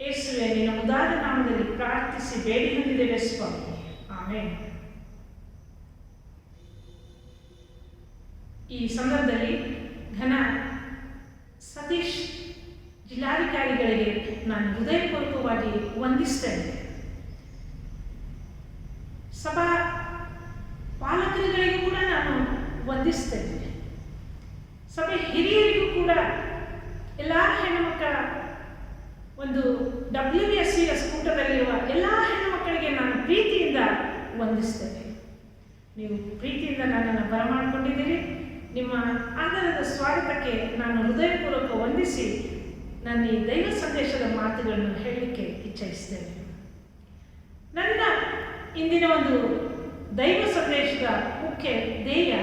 ಯೇಸುವೆ, ನಿನ್ನ ಉದಾರ ನಾಮದಲ್ಲಿ ಪ್ರಾರ್ಥಿಸಿ ಬೇಡಿ ಹೊಂದಿದ್ದೇವೆ ಸ್ವಾಮಿ. ಆಮೇಲೆ ಈ ಸಂದರ್ಭದಲ್ಲಿ ಘನ ಸತೀಶ್ ಜಿಲ್ಲಾಧಿಕಾರಿಗಳಿಗೆ ನಾನು ಹೃದಯಪೂರ್ವಕವಾಗಿ ವಂದಿಸ್ತೇನೆ. ಸಭಾ ಪಾಲಕರುಗಳಿಗೂ ಕೂಡ ನಾನು ವಂದಿಸ್ತೇನೆ. ಸಭೆ ಹಿರಿಯರಿಗೂ ಕೂಡ ಎಲ್ಲ ಹೆಣ್ಣುಮಕ್ಕಳ ಒಂದು WSCS ಕೂಟದಲ್ಲಿರುವ ಎಲ್ಲ ಹೆಣ್ಣುಮಕ್ಕಳಿಗೆ ನಾನು ಪ್ರೀತಿಯಿಂದ ವಂದಿಸ್ತೇನೆ. ನೀವು ಪ್ರೀತಿಯಿಂದ ನನ್ನನ್ನು ಬರಮಾಡಿಕೊಂಡಿದ್ದೀರಿ. ನಿಮ್ಮ ಆಧಾರದ ಸ್ವಾಗತಕ್ಕೆ ನಾನು ಹೃದಯಪೂರ್ವಕ ವಂದಿಸಿ ನನ್ನ ಈ ದೈವ ಸಂದೇಶದ ಮಾತುಗಳನ್ನು ಹೇಳಲಿಕ್ಕೆ ಇಚ್ಛಿಸ್ತೇನೆ. ನನ್ನ ಇಂದಿನ ಒಂದು ದೈವ ಸಂದೇಶದ ಮುಖ್ಯ ಧ್ಯೇಯ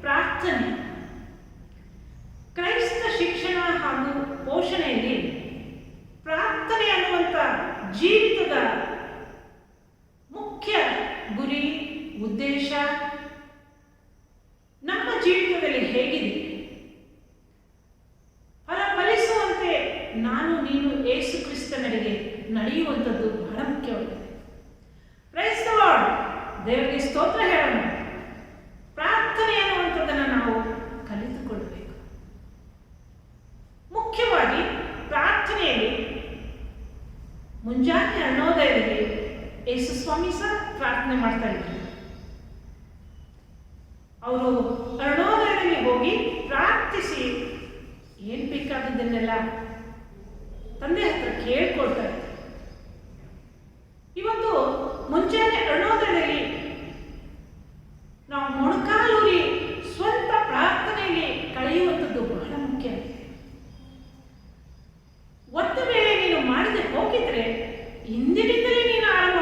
ಪ್ರಾರ್ಥನೆ. ಕ್ರೈಸ್ತ ಶಿಕ್ಷಣ ಹಾಗೂ ಪೋಷಣೆಯಲ್ಲಿ ಪ್ರಾರ್ಥನೆ ಅನ್ನುವಂಥ ಜೀವಿತದ ಮುಖ್ಯ ಗುರಿ, ಉದ್ದೇಶ ನಮ್ಮ ಜೀವಿತದಲ್ಲಿ ಹೇಗಿದೆ, ಫಲಿಸುವಂತೆ ನಾನು ನೀನು ಯೇಸು ಕ್ರಿಸ್ತನಿಗೆ ನಡೆಯುವಂಥದ್ದು ಬಹಳ ಮುಖ್ಯವಾಗಿದೆ. Praise the Lord. ದೇವರಿಗೆ ಸ್ತೋತ್ರ ಹೇಳೋಣ. ಪ್ರಾರ್ಥನೆ ಅನ್ನುವಂಥದ್ದನ್ನು ನಾವು ಕಲಿತುಕೊಳ್ಳಬೇಕು. ಮುಖ್ಯವಾಗಿ ಪ್ರಾರ್ಥನೆಯಲ್ಲಿ ಮುಂಜಾನೆ ಅರುಣೋದಯದಲ್ಲಿ ಯೇಸು ಸ್ವಾಮಿ ಸಹ ಪ್ರಾರ್ಥನೆ ಮಾಡ್ತಾ ಇದ್ರು. ಅವರು ಅರುಣೋದಯದಲ್ಲಿ ಹೋಗಿ ಪ್ರಾರ್ಥಿಸಿ ಏನು ಬೇಕಾದದ್ದನ್ನೆಲ್ಲ ತಂದೆ ಹತ್ರ ಕೇಳ್ಕೊಳ್ತಾ ಇದ್ರು. ಇವತ್ತು ಮುಂಜಾನೆ ಅರುಣೋದಯದಲ್ಲಿ ನಾವು ಮೊಣಕಾಲೂರಿ ಸ್ವಂತ ಪ್ರಾರ್ಥನೆಯಲ್ಲಿ ಕಳೆಯುವಂಥದ್ದು ಬಹಳ ಮುಖ್ಯ. ಒಂದು ವೇಳೆ ನೀನು ಮಾಡದೆ ಹೋಗಿದ್ರೆ ಇಂದಿನಿಂದಲೇ ನೀನು ಆರಂಭ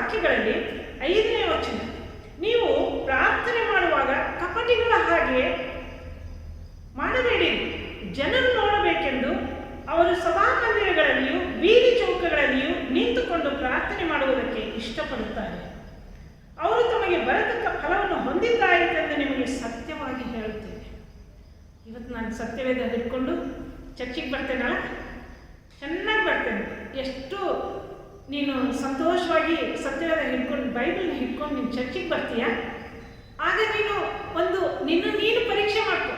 ವಾಕ್ಯಗಳಲ್ಲಿ 5ನೇ ವಚನ, ನೀವು ಪ್ರಾರ್ಥನೆ ಮಾಡುವಾಗ ಕಪಟಿಗಳ ಹಾಗೆ ಮಾಡಬೇಡಿ, ಜನರು ನೋಡಬೇಕೆಂದು ಅವರು ಸಭಾಮಂದಿರಗಳಲ್ಲಿಯೂ ಬೀದಿ ಚೌಕಗಳಲ್ಲಿಯೂ ನಿಂತುಕೊಂಡು ಪ್ರಾರ್ಥನೆ ಮಾಡುವುದಕ್ಕೆ ಇಷ್ಟಪಡುತ್ತಾರೆ. ಅವರು ತಮಗೆ ಬರತಕ್ಕ ಫಲವನ್ನು ಹೊಂದಿದ್ದಾಯಿತೆಂದು ನಿಮಗೆ ಸತ್ಯವಾಗಿ ಹೇಳುತ್ತೇನೆ. ಇವತ್ತು ನಾನು ಸತ್ಯವೇದ ಹಿಡ್ಕೊಂಡು ಚರ್ಚಿಗೆ ಬರ್ತೇನಲ್ಲ, ಚೆನ್ನಾಗಿ ಬರ್ತೇನೆ. ಎಷ್ಟು ನೀನು ಸಂತೋಷವಾಗಿ ಸತ್ಯವೇದ ಹಿಡ್ಕೊಂಡು ಬೈಬಲ್ನ ಹಿಡ್ಕೊಂಡು ನೀನು ಚರ್ಚಿಗೆ ಬರ್ತೀಯ, ಆಗ ನೀನು ಪರೀಕ್ಷೆ ಮಾಡ್ಕೊ.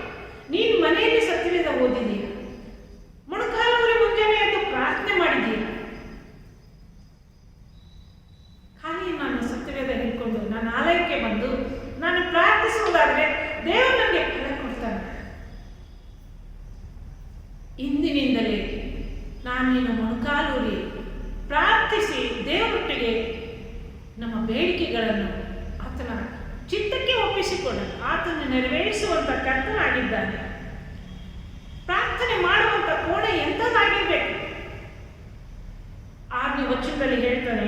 ನೀನು ಮನೆಯಲ್ಲಿ ಸತ್ಯವೇದ ಓದಿದೀಯ, ಮೊಣಕಾಲೂರಿ ಮುಂಜಾನೆ ಎದ್ದು ಪ್ರಾರ್ಥನೆ ಮಾಡಿದ್ದೀಯ. ಖಾಲಿ ನಾನು ಸತ್ಯವೇದ ಹಿಡ್ಕೊಂಡು ನಾನು ಆಲಯಕ್ಕೆ ಬಂದು ನಾನು ಪ್ರಾರ್ಥಿಸುವುದಾದರೆ ದೇವರು ನನಗೆ ಫಲ ಕೊಡ್ತಾನೆ. ಇಂದಿನಿಂದಲೇ ನೀನು ಮೊಣಕಾಲೂರಿ ಪ್ರಾರ್ಥಿಸಿ ದೇವರೊಟ್ಟಿಗೆ ನಮ್ಮ ಬೇಡಿಕೆಗಳನ್ನು ಆತನ ಚಿತ್ತಕ್ಕೆ ಒಪ್ಪಿಸಿಕೊಳ್ಳ ಆತನ ನೆರವೇರಿಸುವಂತ ಕರ್ತನಾಗಿದ್ದಾನೆ. ಪ್ರಾರ್ಥನೆ ಮಾಡುವಂತ ಕೋಣೆ ಎಂಥದ್ದಾಗಿರ್ಬೇಕು? 6ನೇ ವಚನದಲ್ಲಿ ಹೇಳ್ತಾನೆ,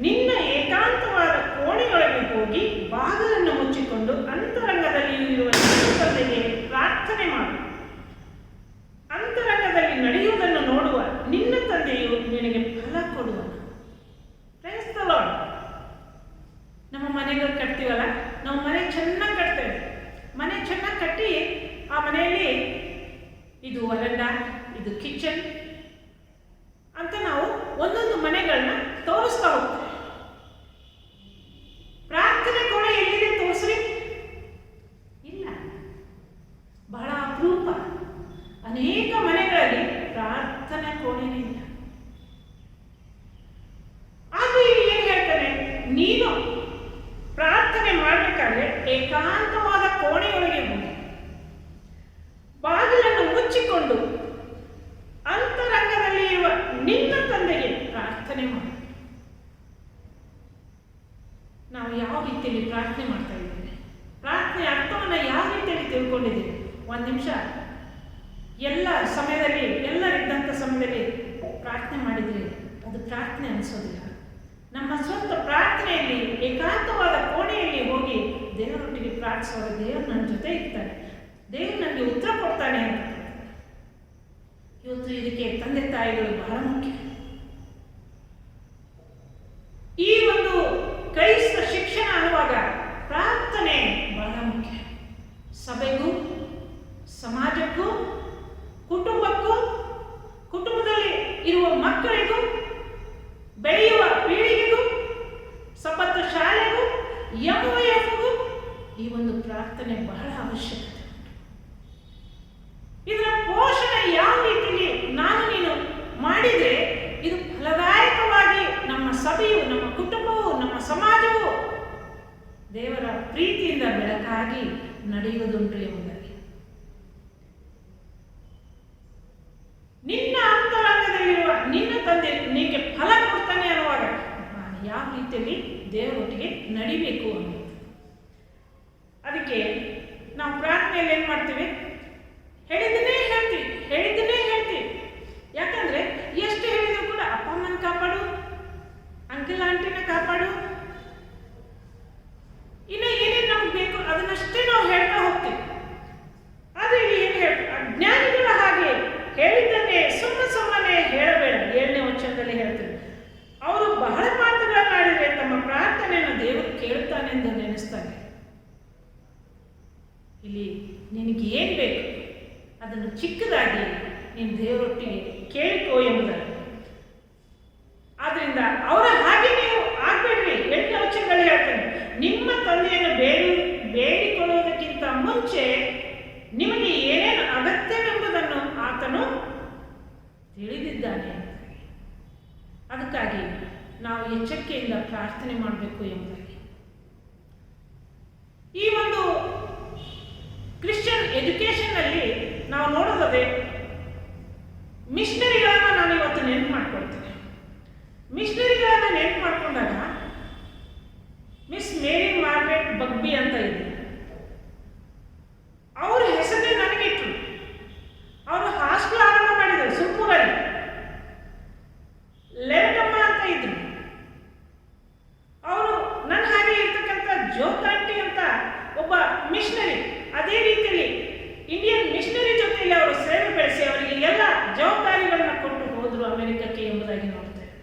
ನಿನ್ನ ಏಕಾಂತವಾದ ಕೋಣೆಯೊಳಗೆ ಹೋಗಿ ಬಾಗಿಲನ್ನು ಮುಚ್ಚಿಕೊಂಡು ಅಂತರಂಗದಲ್ಲಿ ಇರುವ ತಂದೆಗೆ ಪ್ರಾರ್ಥನೆ ಮಾಡು. ಅಂತರಂಗದಲ್ಲಿ ನಡೆಯುವುದನ್ನು ನೋಡುವ ನಿನ್ನ ತಂದೆಯು ನಿನಗೆ ಫಲ ಕೊಡುವನು. Praise the Lord. ನಮ್ಮ ಮನೆಗಳು ಕಟ್ತೀವಲ್ಲ, ನಾವು ಮನೆ ಚೆನ್ನಾಗಿ ಕಟ್ತೇವೆ. ಮನೆ ಚೆನ್ನಾಗಿ ಕಟ್ಟಿ ಆ ಮನೆಯಲ್ಲಿ ಇದು ವರಂಡ, ಇದು ಕಿಚನ್ ಅಂತ ನಾವು ಒಂದೊಂದು ಮನೆಗಳನ್ನ ತೋರಿಸ್ತಾ ಹೋಗ್ತೇವೆ. ಪ್ರಾರ್ಥನೆ ಕೋಣೆ ಎಲ್ಲಿದೆ ತೋರಿಸ್ರಿ? ಇಲ್ಲ. ಬಹಳ ಅಪರೂಪ. ಅನೇಕ ಮನೆಗಳಲ್ಲಿ ಪ್ರಾರ್ಥನೆ ಕೋಣೆನೇ ಇಲ್ಲ. ಆದ್ರೆ ಇಲ್ಲಿ ಏನ್ ಹೇಳ್ತಾನೆ, ನೀನು ಪ್ರಾರ್ಥನೆ ಮಾಡಬೇಕಾದ್ರೆ ಏಕಾಂತವಾದ ಕೋಣೆಯೊಳಗೆ ಹೋಗಿ ಬಾಗಿಲನ್ನು ಮುಚ್ಚಿಕೊಂಡು ಅಂತರಂಗದಲ್ಲಿ ಇರುವ ನಿನ್ನ ತಂದೆಗೆ ಪ್ರಾರ್ಥನೆ ಮಾಡು. ನಾವು ಯಾವ ರೀತಿಯಲ್ಲಿ ಪ್ರಾರ್ಥನೆ ಮಾಡ್ತಾ ಇದ್ದೇವೆ? ಪ್ರಾರ್ಥನೆ ಅರ್ಥವನ್ನು ಯಾವ ರೀತಿಯಲ್ಲಿ ತಿಳ್ಕೊಂಡಿದ್ದೀವಿ? ಒಂದು ನಿಮಿಷ ಎಲ್ಲ ಸಮಯದಲ್ಲಿ ಎಲ್ಲರಿದ್ದಂಥ ಸಮಯದಲ್ಲಿ ಪ್ರಾರ್ಥನೆ ಮಾಡಿದರೆ ಅದು ಪ್ರಾರ್ಥನೆ ಅನಿಸೋದಿಲ್ಲ. ನಮ್ಮ ಸ್ವಂತ ಪ್ರಾರ್ಥನೆಯಲ್ಲಿ ಏಕಾಂತವಾದ ಕೋಣೆಯಲ್ಲಿ ಹೋಗಿ ದೇವರೊಟ್ಟಿಗೆ ಪ್ರಾರ್ಥಿಸುವಾಗ ದೇವರು ನನ್ನ ಜೊತೆ ಇರ್ತಾನೆ, ದೇವರು ನನಗೆ ಉತ್ತರ ಕೊಡ್ತಾನೆ ಅಂತ. ಇವತ್ತು ಇದಕ್ಕೆ ತಂದೆ ತಾಯಿಗಳು ಬಹಳ ಮುಖ್ಯ. ಈ ಒಂದು ಕ್ರೈಸ್ತ ಶಿಕ್ಷಣ ಅನ್ನುವಾಗ ಪ್ರಾರ್ಥನೆ ಬಹಳ ಮುಖ್ಯ. ಸಭೆಗೂ, ಸಮಾಜಕ್ಕೂ, ಕುಟುಂಬಕ್ಕೂ, ಕುಟುಂಬದಲ್ಲಿ ಇರುವ ಮಕ್ಕಳಿಗೂ, ಬೆಳೆಯುವ ಪೀಳಿಗೆಗೂ, ಸಪತ್ತು ಶಾಲೆಗೂ, MOFಗೂ ಈ ಒಂದು ಪ್ರಾರ್ಥನೆ ಬಹಳ ಅವಶ್ಯಕತೆ. ಇದರ ಪೋಷಣೆ ಯಾವ ರೀತಿಯಲ್ಲಿ ನೀನು ಮಾಡಿದರೆ ಇದು ಫಲದಾಯಕವಾಗಿ ನಮ್ಮ ಸಭೆಯು, ನಮ್ಮ ಕುಟುಂಬವು, ನಮ್ಮ ಸಮಾಜವು ದೇವರ ಪ್ರೀತಿಯಿಂದ ಬೆಳಕಾಗಿ ನಡೆಯುವುದುಂಟು ಎಂಬುದಾಗಿ. ನಿನ್ನ ಅಂತರಂಗದಲ್ಲಿರುವ ನಿನ್ನ ತಂದೆ ನಿನಗೆ ಫಲ ಕೊಡ್ತಾನೆ ಅನ್ನುವಾಗ ನಾನು ಯಾವ ರೀತಿಯಲ್ಲಿ ದೇವರೊಟ್ಟಿಗೆ ನಡಿಬೇಕು ಅನ್ನೋದು. ಅದಕ್ಕೆ ನಾವು ಪ್ರಾರ್ಥನೆಯಲ್ಲಿ ಏನು ಮಾಡ್ತೀವಿ? ಹೇಳಿದ್ದನ್ನೇ ಹೇಳ್ತೀವಿ. ಯಾಕಂದ್ರೆ ಎಷ್ಟು ಹೇಳಿದ್ರು ಕೂಡ ಅಪ್ಪ ಅಮ್ಮನ ಕಾಪಾಡು, ಅಂಕಲ್ ಆಂಟಿನ ಕಾಪಾಡು, ಇನ್ನು ಏನೇನು ನಮ್ಗೆ ಬೇಕು ಅದನ್ನಷ್ಟೇ ನಾವು ಹೇಳ್ತಾ ಹೋಗ್ತೀವಿ. ಆದ್ರೆ ಇಲ್ಲಿ ಏನು ಅಜ್ಞಾನಿಗಳ ಹಾಗೆ ಹೇಳಿದ್ದನ್ನೇ ಸುಮ್ಮನೆ ಹೇಳಬೇಡ. 7ನೇ ವಚನದಲ್ಲಿ ಹೇಳ್ತಾರೆ, ಅವರು ಬಹಳ ಮಾತುಗಳನ್ನಾಡಿದರೆ ತಮ್ಮ ಪ್ರಾರ್ಥನೆಯನ್ನು ದೇವರು ಕೇಳ್ತಾನೆ ಎಂದು ನೆನೆಸ್ತಾರೆ. ಇಲ್ಲಿ ನಿನಗೆ ಏನು ಬೇಕು ಅದನ್ನು ಚಿಕ್ಕದಾಗಿ ನೀನು ದೇವರೊಟ್ಟಿಗೆ ಕೇಳಿಕೋ ಎಂಬುದಾಗಿ. ಆದ್ರಿಂದ ಅವರ ಹಾಗೆ ನೀವು ಆಗ್ಬೇಡ್ರಿ. 8ನೇ ವಚನದಲ್ಲಿ ಹೇಳ್ತಾನೆ, ನಿಮ್ಮ ತಂದೆಯನ್ನು ಬೇಡಿಕೊಳ್ಳುವುದಕ್ಕಿಂತ ಮುಂಚೆ ನಿಮಗೆ ಏನೇನು ಅಗತ್ಯವೆಂಬುದನ್ನು ಆತನು ತಿಳಿದಿದ್ದಾನೆ. ಅದಕ್ಕಾಗಿ ನಾವು ಎಚ್ಚರಿಕೆಯಿಂದ ಪ್ರಾರ್ಥನೆ ಮಾಡಬೇಕು ಎಂಬುದಾಗಿ. ಈ ಒಂದು ಕ್ರಿಶ್ಚಿಯನ್ ಎಜುಕೇಶನ್ ಅಲ್ಲಿ ನಾವು ನೋಡೋದೇ ಮಿಷನರಿಗಳನ್ನ ನಾನು ಇವತ್ತು ನೆನಪು ಮಾಡ್ಕೊಳ್ತೇನೆ. ಮಿಷನರಿಗಳನ್ನ ನೆನಪು ಮಾಡ್ಕೊಂಡಾಗ ಮಿಸ್ ಮೇರಿ ಮಾರ್ಗ್ರೆಟ್ ಬಗ್ಬಿ ಅಂತ ಇದೆ. ಅವ್ರ ಹೆಸರೇ ನನಗಿಟ್ರು. ಅವರು ಹಾಸ್ಟೆಲ್ ಆರಂಭ ಮಾಡಿದರು ಸುರ್ಪುರಲ್ಲಿ. ಲೆರಟಮ್ಮ ಅಂತ ಇದ್ರು. ಎಂಬುದಾಗಿ ನೋಡ್ತೇವೆ.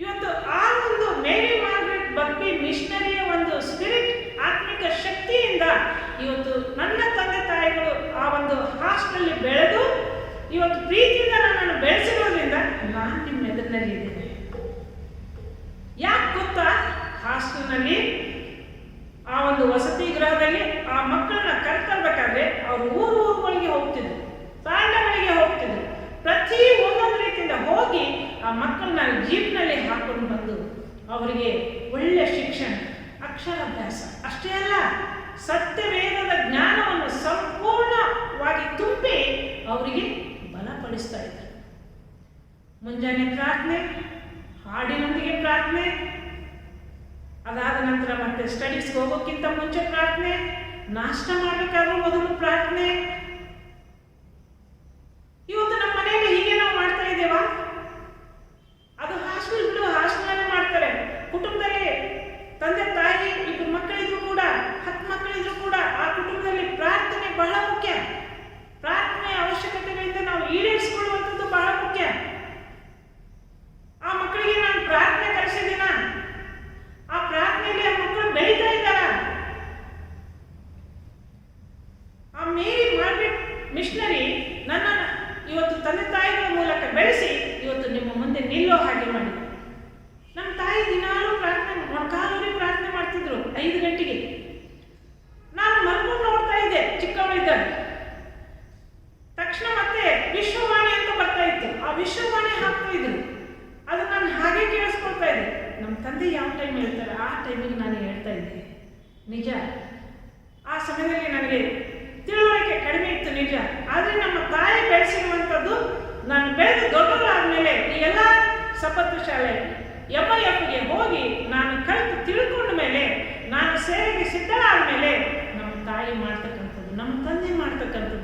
ಇವತ್ತು ಆ ಒಂದು ಮೇರಿ ಮಾರ್ಗ್ರೆಟ್ ಬಗ್ಬಿ ಮಿಷನರಿಯ ಒಂದು ಸ್ಪಿರಿಟ್, ಆತ್ಮಿಕ ಶಕ್ತಿಯಿಂದ ಇವತ್ತು ನನ್ನ ತಂದೆ ತಾಯಿಗಳು ಆ ಒಂದು ಹಾಸ್ಟೆಲ್ ಬೆಳೆದು ಇವತ್ತು ಪ್ರೀತಿಯಿಂದ ನನ್ನನ್ನು ಬೆಳೆಸಿರೋದ್ರಿಂದ ನಾನು ನಿಮ್ಮ ಎದುರಿನಲ್ಲಿ ಇದ್ದೇನೆ. ಯಾಕೆ ಗೊತ್ತಾ? ಹಾಸ್ಟೆಲ್ನಲ್ಲಿ ಆ ಒಂದು ವಸತಿ ಗೃಹದಲ್ಲಿ ಆ ಮಕ್ಕಳನ್ನ ಕರ್ತರ್ಬೇಕಾದ್ರೆ ಅವರು ಊರುಗಳಿಗೆ ಹೋಗ್ತಿದ್ರು, ತಾಂಡಗಳಿಗೆ ಹೋಗ್ತಿದ್ರು. ಪ್ರತಿ ಒಂದೊಂದು ರೀತಿಯಿಂದ ಹೋಗಿ ಆ ಮಕ್ಕಳನ್ನ ಜೀಪ್ನಲ್ಲಿ ಹಾಕೊಂಡು ಬಂದು ಅವರಿಗೆ ಒಳ್ಳೆಯ ಶಿಕ್ಷಣ, ಅಕ್ಷರಾಭ್ಯಾಸ ಅಷ್ಟೇ ಅಲ್ಲ, ಸತ್ಯವೇದದ ಜ್ಞಾನವನ್ನು ಸಂಪೂರ್ಣವಾಗಿ ತುಂಬಿ ಅವರಿಗೆ ಬಲಪಡಿಸ್ತಾ ಇದ್ದಾರೆ. ಮುಂಜಾನೆ ಪ್ರಾರ್ಥನೆ, ಹಾಡಿನೊಂದಿಗೆ ಪ್ರಾರ್ಥನೆ, ಅದಾದ ನಂತರ ಮತ್ತೆ ಸ್ಟಡೀಸ್ಗೆ ಹೋಗೋಕ್ಕಿಂತ ಮುಂಚೆ ಪ್ರಾರ್ಥನೆ, ನಾಷ್ಟ ಮಾಡಬೇಕಾದ್ರೂ ಮೊದಲು ಪ್ರಾರ್ಥನೆ. ಇವತ್ತು ನಮ್ಮ ಮನೆಯಲ್ಲಿ ಹೀಗೆ ನಾವು ಮಾಡ್ತಾ ಇದ್ದೇವಾ? ಅದು ಹಾಸ್ಟೆಲ್ ಮಾಡ್ತಾರೆ. ಕುಟುಂಬದಲ್ಲಿ ತಂದೆ ತಾಯಿ ಇಬ್ಬರು ಮಕ್ಕಳಿದ್ರು ಕೂಡ, 10 ಮಕ್ಕಳಿದ್ರು ಕೂಡ ಆ ಕುಟುಂಬದಲ್ಲಿ ಪ್ರಾರ್ಥನೆ ಬಹಳ ಮುಖ್ಯ. ಪ್ರಾರ್ಥನೆಯ ಅವಶ್ಯಕತೆಗಳಿಂದ ನಾವು ಈಡೇರಿಸಿಕೊಳ್ಳುವಂಥದ್ದು ಬಹಳ ಮುಖ್ಯ. ಆ ಮಕ್ಕಳಿಗೆ ನಾನು ಪ್ರಾರ್ಥನೆ ಕಲಿಸಿದ್ದೀನ? ಆ ಪ್ರಾರ್ಥನೆಯಲ್ಲಿ ಆ ಮಕ್ಕಳು ಬೆಳೀತಾ ಇದ್ದಾರ? ಆ ಮೇರಿ ಮಾರ್ಗ್ರೆಟ್ ಮಿಷನರಿ ನನ್ನನ್ನು ಇವತ್ತು ತಂದೆ ತಾಯಿಗಳ ಮೂಲಕ ಬೆಳೆಸಿ ಇವತ್ತು ನಿಮ್ಮ ಮುಂದೆ ನಿಲ್ಲೋ ಹಾಗೆ ಮಾಡಿದೆ. ನಮ್ಮ ತಾಯಿ ದಿನಾಲೂ ಪ್ರಾರ್ಥನೆ, ಮೊಣಕಾಲೂರಿ ಪ್ರಾರ್ಥನೆ ಮಾಡ್ತಿದ್ರು 5 ಗಂಟೆಗೆ. ನಾನು ಮಲ್ಕೊಂಡು ನೋಡ್ತಾ ಇದ್ದೆ ಚಿಕ್ಕವಳಿದ್ದಾಗ. ತಕ್ಷಣ ಮತ್ತೆ ವಿಶ್ವವಾಣಿ ಅಂತ ಬರ್ತಾ ಇತ್ತು, ಆ ವಿಶ್ವವಾಣಿ ಹಾಕ್ತಾ ಇದ್ರು. ಅದು ನಾನು ಹಾಗೆ ಕೇಳಿಸ್ಕೊಳ್ತಾ ಇದ್ದೆ. ನಮ್ಮ ತಂದೆ ಯಾವ ಟೈಮ್ ಹೇಳ್ತಾರೆ ಆ ಟೈಮಿಗೆ ನಾನು ಹೇಳ್ತಾ ಇದ್ದೆ. ನಿಜ, ಆ ಸಮಯದಲ್ಲಿ ನನಗೆ ತಿಳುವಳಿಕೆ ಕಡಿಮೆ ಇತ್ತು, ನಿಜ. ಆದರೆ ನಮ್ಮ ತಾಯಿ ಬೆಳೆಸಿರುವಂಥದ್ದು, ನಾನು ಬೆಳೆದು ದೊಡ್ಡವರಾದ್ಮೇಲೆ ಈ ಎಲ್ಲ ಸಪತ್ತು ಶಾಲೆ MIFಗೆ ಹೋಗಿ ನಾನು ಕಲಿತು ತಿಳ್ಕೊಂಡ ಮೇಲೆ, ನಾನು ಸೇವೆಗೆ ಸಿದ್ಧಳಾದ ಮೇಲೆ ನಮ್ಮ ತಾಯಿ ಮಾಡ್ತಕ್ಕಂಥದ್ದು, ನಮ್ಮ ತಂದೆ ಮಾಡ್ತಕ್ಕಂಥದ್ದು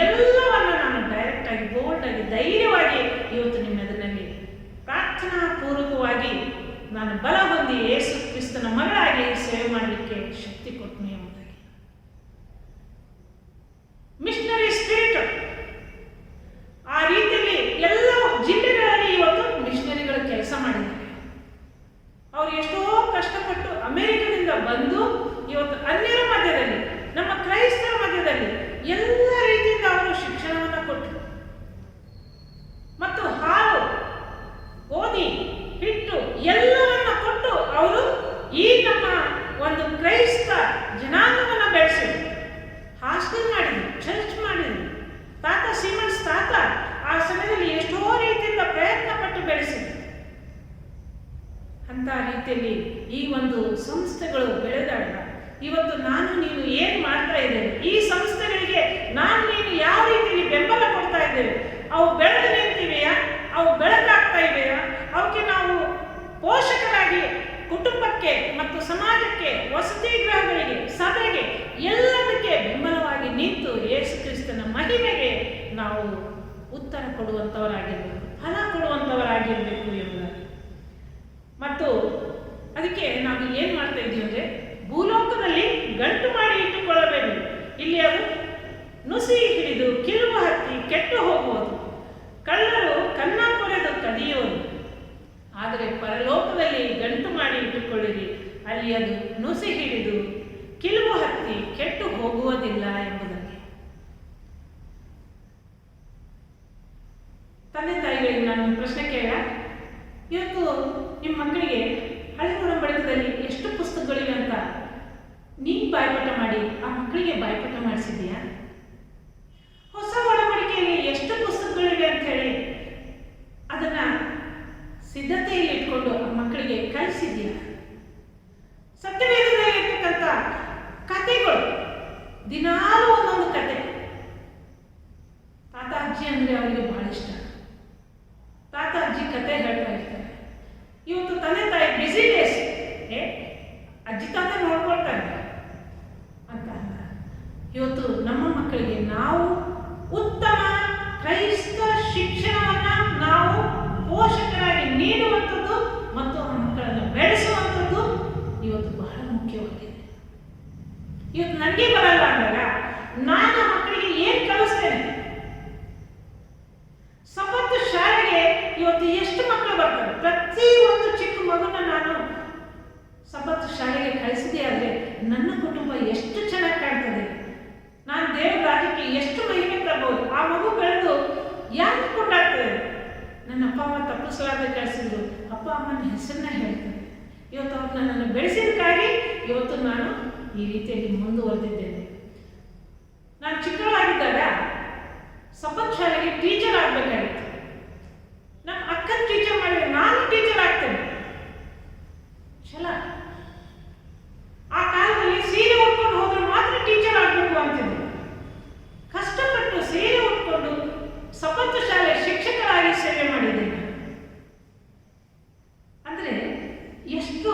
ಎಲ್ಲವನ್ನು ನಾನು ಡೈರೆಕ್ಟಾಗಿ, ಬೋಲ್ಡಾಗಿ, ಧೈರ್ಯವಾಗಿ ಇವತ್ತು ನಿಮ್ಮ ಎದುರಿನಲ್ಲಿ ಪ್ರಾರ್ಥನಾ ಪೂರ್ವಕವಾಗಿ ನಾನು ಬಲ ಹೊಂದಿ ಯೇಸು ಕ್ರಿಸ್ತನ ಮಗಳಾಗಿ ಸೇವೆ ಮಾಡಲಿಕ್ಕೆ ಶಕ್ತಿ ಕೊಟ್ಟನು ಎಂಬುದಾಗಿ. ಮಿಷನರಿ ಸ್ಪಿರಿಟ್ ಆ ರೀತಿಯಲ್ಲಿ ಎಲ್ಲ ಜಿಲ್ಲೆಗಳಲ್ಲಿ ಇವತ್ತು ಮಿಷನರಿಗಳು ಕೆಲಸ ಮಾಡಿದ್ದಾರೆ. ಅವರು ಎಷ್ಟೋ ಕಷ್ಟಪಟ್ಟು ಅಮೆರಿಕದಿಂದ ಬಂದು ಇವತ್ತು ಅನ್ಯರ ಮಧ್ಯದಲ್ಲಿ, ನಮ್ಮ ಕ್ರೈಸ್ತರ ಮಧ್ಯದಲ್ಲಿ ಎಲ್ಲ ರೀತಿಯಿಂದ ಅವರು ಶಿಕ್ಷಣವನ್ನು ಕೊಟ್ಟರು. ಮತ್ತು ಹಾಲು, ಗೋಧಿ, ಹಿಟ್ಟು ಎಲ್ಲವನ್ನ ಕೊಟ್ಟು ಅವರು ಈ ನಮ್ಮ ಒಂದು ಕ್ರೈಸ್ತ ಜನಾಂಗವನ್ನು ಬೆಳೆಸಿದರು. ಹಾಸ್ಟೆಲ್ ಮಾಡಿದ್ರು, ಚರ್ಚ್ ಮಾಡಿದ್ರು. ತಾತ ಸೀಮನ್ಸ್ ತಾತ ಆ ಸಮಯದಲ್ಲಿ ಎಷ್ಟೋ ರೀತಿಯಿಂದ ಪ್ರಯತ್ನ ಪಟ್ಟು ಬೆಳೆಸಿದ್ರು. ಅಂತ ರೀತಿಯಲ್ಲಿ ಈ ಒಂದು ಸಂಸ್ಥೆಗಳು ಬೆಳೆದಾಗ ಇವತ್ತು ನಾನು ನೀನು ಏನು ಮಾಡ್ತಾ ಇದ್ದೇವೆ, ಈ ಸಂಸ್ಥೆಗಳಿಗೆ ನಾನು ನೀನು ಯಾವ ರೀತಿಯಲ್ಲಿ ಬೆಂಬಲ ಕೊಡ್ತಾ ಇದ್ದೇವೆ, ಅವು ಬೆಳೆದು ನಿಂತಿವೆಯಾ, ಅವು ಬೆಳಕಾಗ್ತಾ ಇವೆಯಾ, ಅವಕ್ಕೆ ನಾವು ಪೋಷಕರಾಗಿ ಕುಟುಂಬಕ್ಕೆ ಮತ್ತು ಸಮಾಜಕ್ಕೆ, ವಸತಿ ಗೃಹಗಳಿಗೆ, ಸಭೆಗೆ ಎಲ್ಲದಕ್ಕೆ ಬೆಂಬಲವಾಗಿ ನಿಂತು ಯೇಸು ಕ್ರಿಸ್ತನ ಮಹಿಮೆಗೆ ನಾವು ಉತ್ತರ ಕೊಡುವಂಥವರಾಗಿರಬೇಕು, ಫಲ ಕೊಡುವಂಥವರಾಗಿರಬೇಕು ಎಂಬುದಾಗಿ. ಮತ್ತು ಅದಕ್ಕೆ ನಾವು ಏನು ಮಾಡ್ತಾ ಇದ್ದೀವಿ ಅಂದರೆ, ಭೂಲೋಕದಲ್ಲಿ ಗಂಟು ಮಾಡಿ ಇಟ್ಟುಕೊಳ್ಳಬೇಕು. ಇಲ್ಲಿ ಅದು ನುಸಿ ಹಿಡಿದು ಕಿಲುಬು ಹತ್ತಿ ಕೆಟ್ಟು ಹೋಗುವುದು, ಕಳ್ಳರು ಕನ್ನ ಕೊರೆದು ಕದಿಯುವುದು. ಆದರೆ ಪರಲೋಕದಲ್ಲಿ ಗಂಟು ಮಾಡಿ ಇಟ್ಟುಕೊಳ್ಳಿರಿ, ಅಲ್ಲಿ ಅದು ನುಸಿ ಹಿಡಿದು ಕಿಲುಬು ಹತ್ತಿ ಕೆಟ್ಟು ಹೋಗುವುದಿಲ್ಲ ಎಂಬುದಾಗಿ. ತಂದೆ ತಾಯಿಗಳಿಗೆ ನಾನು ಪ್ರಶ್ನೆ ಕೇಳ, ಇವತ್ತು ನಿಮ್ಮ ಮಕ್ಕಳಿಗೆ ಹಳೆ ಒಡಂಬಡಿಕೆಯಲ್ಲಿ ಎಷ್ಟು ಪುಸ್ತಕಗಳಿವೆ ಅಂತ ನೀನು ಬಾಯ್ಪಾಠ ಮಾಡಿ ಆ ಮಕ್ಕಳಿಗೆ ಬಾಯ್ಪಾಠ ಮಾಡಿಸಿದ್ಯಾ? ಹೊಸ ಒಡಂಬಡಿಕೆಯಲ್ಲಿ ಎಷ್ಟು ಪುಸ್ತಕಗಳಿವೆ ಅಂತ ಹೇಳಿ ಅದನ್ನ ಸಿದ್ಧತೆಯಲ್ಲಿ ಇಟ್ಕೊಂಡು ಆ ಮಕ್ಕಳಿಗೆ ಕಲಿಸಿದ್ಯಾ? ಸತ್ಯವೇದದಲ್ಲಿ ಇರ್ತಕ್ಕಂಥ ಕಥೆಗಳು, ದಿನಾಲೂ ಒಂದೊಂದು ಕತೆ. ತಾತ ಅಜ್ಜಿ ಅಂದರೆ ಅವರಿಗೆ ಬಹಳ ಇಷ್ಟ. ತಾತ ಅಜ್ಜಿ ಕತೆ ಹೇಳ್ತಾ ಇರ್ತಾರೆ. ಇವತ್ತು ತಂದೆ ತಾಯಿ ಬಿಸಿ ಡೇಸ್, ಅಜ್ಜಿ ತಾತ ನೋಡ್ಕೊಳ್ತಾರೆ ಅಂತ. ಇವತ್ತು ನಮ್ಮ ಮಕ್ಕಳಿಗೆ ನಾವು ಉತ್ತಮ ಕ್ರೈಸ್ತ ಶಿಕ್ಷಣವನ್ನ ನಾವು ಪೋಷಕರಾಗಿ ನೀಡುವಂಥದ್ದು ಮತ್ತು ಆ ಮಕ್ಕಳನ್ನು ಬೆಳೆಸುವಂಥದ್ದು ಇವತ್ತು ಬಹಳ ಮುಖ್ಯವಾಗಿದೆ. ಇವತ್ತು ನನಗೆ ಬರಲ್ಲ ಅಂದಾಗ ನಾನು ಆ ಮಕ್ಕಳಿಗೆ ಏನು ಕಲಿಸ್ತೇನೆ? ಸಪತ್ತು ಶಾಲೆಗೆ ಇವತ್ತು ತಗೊಳ್ತಾರೆ. ಪ್ರತಿ ಒಂದು ಚಿಕ್ಕ ಮಗುನ ನಾನು ಸಬ್ಬತ್ತು ಶಾಲೆಗೆ ಕಳಿಸಿದೆ ಆದರೆ ನನ್ನ ಕುಟುಂಬ ಎಷ್ಟು ಚೆನ್ನಾಗಿ ಕಾಣ್ತದೆ, ನಾನು ದೇವ್ರ ರಾಜ್ಯಕ್ಕೆ ಎಷ್ಟು ಮಹಿಮೆ ತರಬಹುದು. ಆ ಮಗು ಬೆಳೆದು ಯಾಕೆ ಕೊಂಡಾಗ್ತದೆ? ನನ್ನ ಅಪ್ಪ ಅಮ್ಮ ತಪ್ಪಿಸಲಾರ್ದೆ ಕಳಿಸಿದ್ರು, ಅಪ್ಪ ಅಮ್ಮನ ಹೆಸರನ್ನ ಹೇಳ್ತಾರೆ. ಇವತ್ತು ಅವ್ರು ನನ್ನನ್ನು ಬೆಳೆಸಿದಕ್ಕಾಗಿ ಇವತ್ತು ನಾನು ಈ ರೀತಿಯಲ್ಲಿ ಮುಂದುವರೆದಿದ್ದೇನೆ. ನಾನು ಚಿಕ್ಕವಳಾಗಿದ್ದಾಗ ಸಬ್ಬತ್ ಶಾಲೆಗೆ ಟೀಚರ್ ಆಗಬೇಕಾಗಿತ್ತು. ನಮ್ಮ ಅಕ್ಕನ ಟೀಚರ್ ಮಾಡಿದ್ರೆ ನಾನು ಟೀಚರ್ ಆಗ್ತೇನೆ. ಛಲ. ಆ ಕಾಲದಲ್ಲಿ ಸೀರೆ ಉಟ್ಕೊಂಡು ಹೋದ್ರೆ ಮಾತ್ರ ಟೀಚರ್ ಆಗಬೇಕು ಅಂತಿದ್ರು. ಕಷ್ಟಪಟ್ಟು ಸೀರೆ ಉಟ್ಕೊಂಡು ಸಬ್ಬತ್ತು ಶಾಲೆ ಶಿಕ್ಷಕರಾಗಿ ಸೇವೆ ಮಾಡಿದ್ದೇನೆ. ಅಂದ್ರೆ ಎಷ್ಟು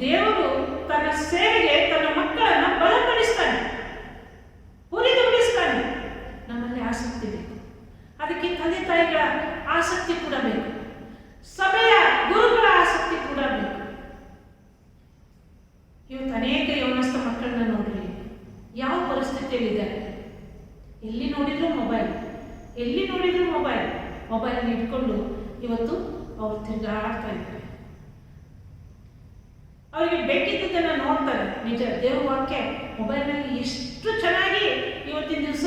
ದೇವರು ತನ್ನ ಸೇವೆಗೆ ತನ್ನ ಮಕ್ಕಳನ್ನ ಬಲಪಡಿಸ್ತಾನೆ, ಹುರಿದುಂಬಿಸ್ತಾನೆ. ನಮ್ಮಲ್ಲಿ ಆಸಕ್ತಿ ಬೇಕು. ಅದಕ್ಕೆ ತಂದೆ ತಾಯಿಗಳ ಆಸಕ್ತಿ ಕೂಡ ಬೇಕು, ಸಭೆಯ ಗುರುಗಳ ಆಸಕ್ತಿ ಕೂಡ ಬೇಕು. ಇವತ್ತು ಅನೇಕ ಯೌವನಸ್ಥ ಮಕ್ಕಳನ್ನ ನೋಡ್ರಿ, ಯಾವ ಪರಿಸ್ಥಿತಿಯಲ್ಲಿದ್ದಾರೆ. ಎಲ್ಲಿ ನೋಡಿದ್ರು ಮೊಬೈಲ್, ಎಲ್ಲಿ ನೋಡಿದ್ರು ಮೊಬೈಲ್. ಮೊಬೈಲ್ ಇಟ್ಕೊಂಡು ಇವತ್ತು ಅವ್ರು ತಿರುಗಾಡ್ತಾ ಇದ್ದಾರೆ. ಅವರಿಗೆ ಬೇಕಿದ್ದದನ್ನ ನೋಡ್ತಾರೆ. ನಿಜ, ದೇವ್ರ ವಾಕ್ಯ ಮೊಬೈಲ್ನಲ್ಲಿ ಎಷ್ಟು ಚೆನ್ನಾಗಿ ಇವತ್ತಿನ ದಿವಸ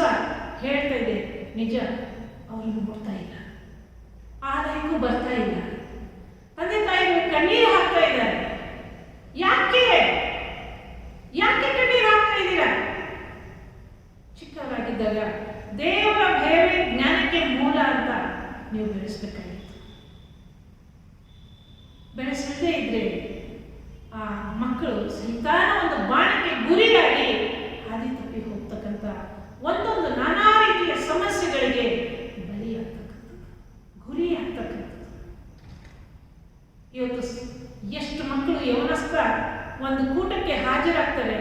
ಹೇಳ್ತಾ ಇದೆ. ನಿಜ, ಅವರು ನೋಡ್ತಾ ಇಲ್ಲ, ಆದಾಯಕ್ಕೂ ಬರ್ತಾ ಇಲ್ಲ. ತಂದೆ ತಾಯಿಗಳು ಕಣ್ಣೀರು ಹಾಕ್ತಾ ಇದ್ದಾರೆ. ಯಾಕೆ ಯಾಕೆ ಕಣ್ಣೀರು ಹಾಕ್ತಾ ಇದ್ದೀರಾ? ಚಿಕ್ಕವರಾಗಿದ್ದಾಗ ದೇವರ ಭಯವೇ ಜ್ಞಾನಕ್ಕೆ ಮೂಲ ಅಂತ ನೀವು ಬೆಳೆಸಬೇಕಾಗಿತ್ತು. ಬೆಳೆಸದೇ ಇದ್ರೆ ಆ ಮಕ್ಕಳು ಸೈತಾನ ಒಂದು ಬಾಣಕ್ಕೆ ಗುರಿಯಾಗಿ ಹಾದಿ ತಪ್ಪಿ ಹೋಗ್ತಕ್ಕಂಥ ಒಂದೊಂದು ನಾನಾ ರೀತಿಯ ಸಮಸ್ಯೆಗಳಿಗೆ ಬಲಿಯಾಗ್ತಕ್ಕಂಥದ್ದು, ಗುರಿಯಾಗ್ತಕ್ಕಂಥದ್ದು. ಇವತ್ತು ಎಷ್ಟು ಮಕ್ಕಳು ಯೌವನಸ್ಥ ಒಂದು ಕೂಟಕ್ಕೆ ಹಾಜರಾಗ್ತಾರೆ,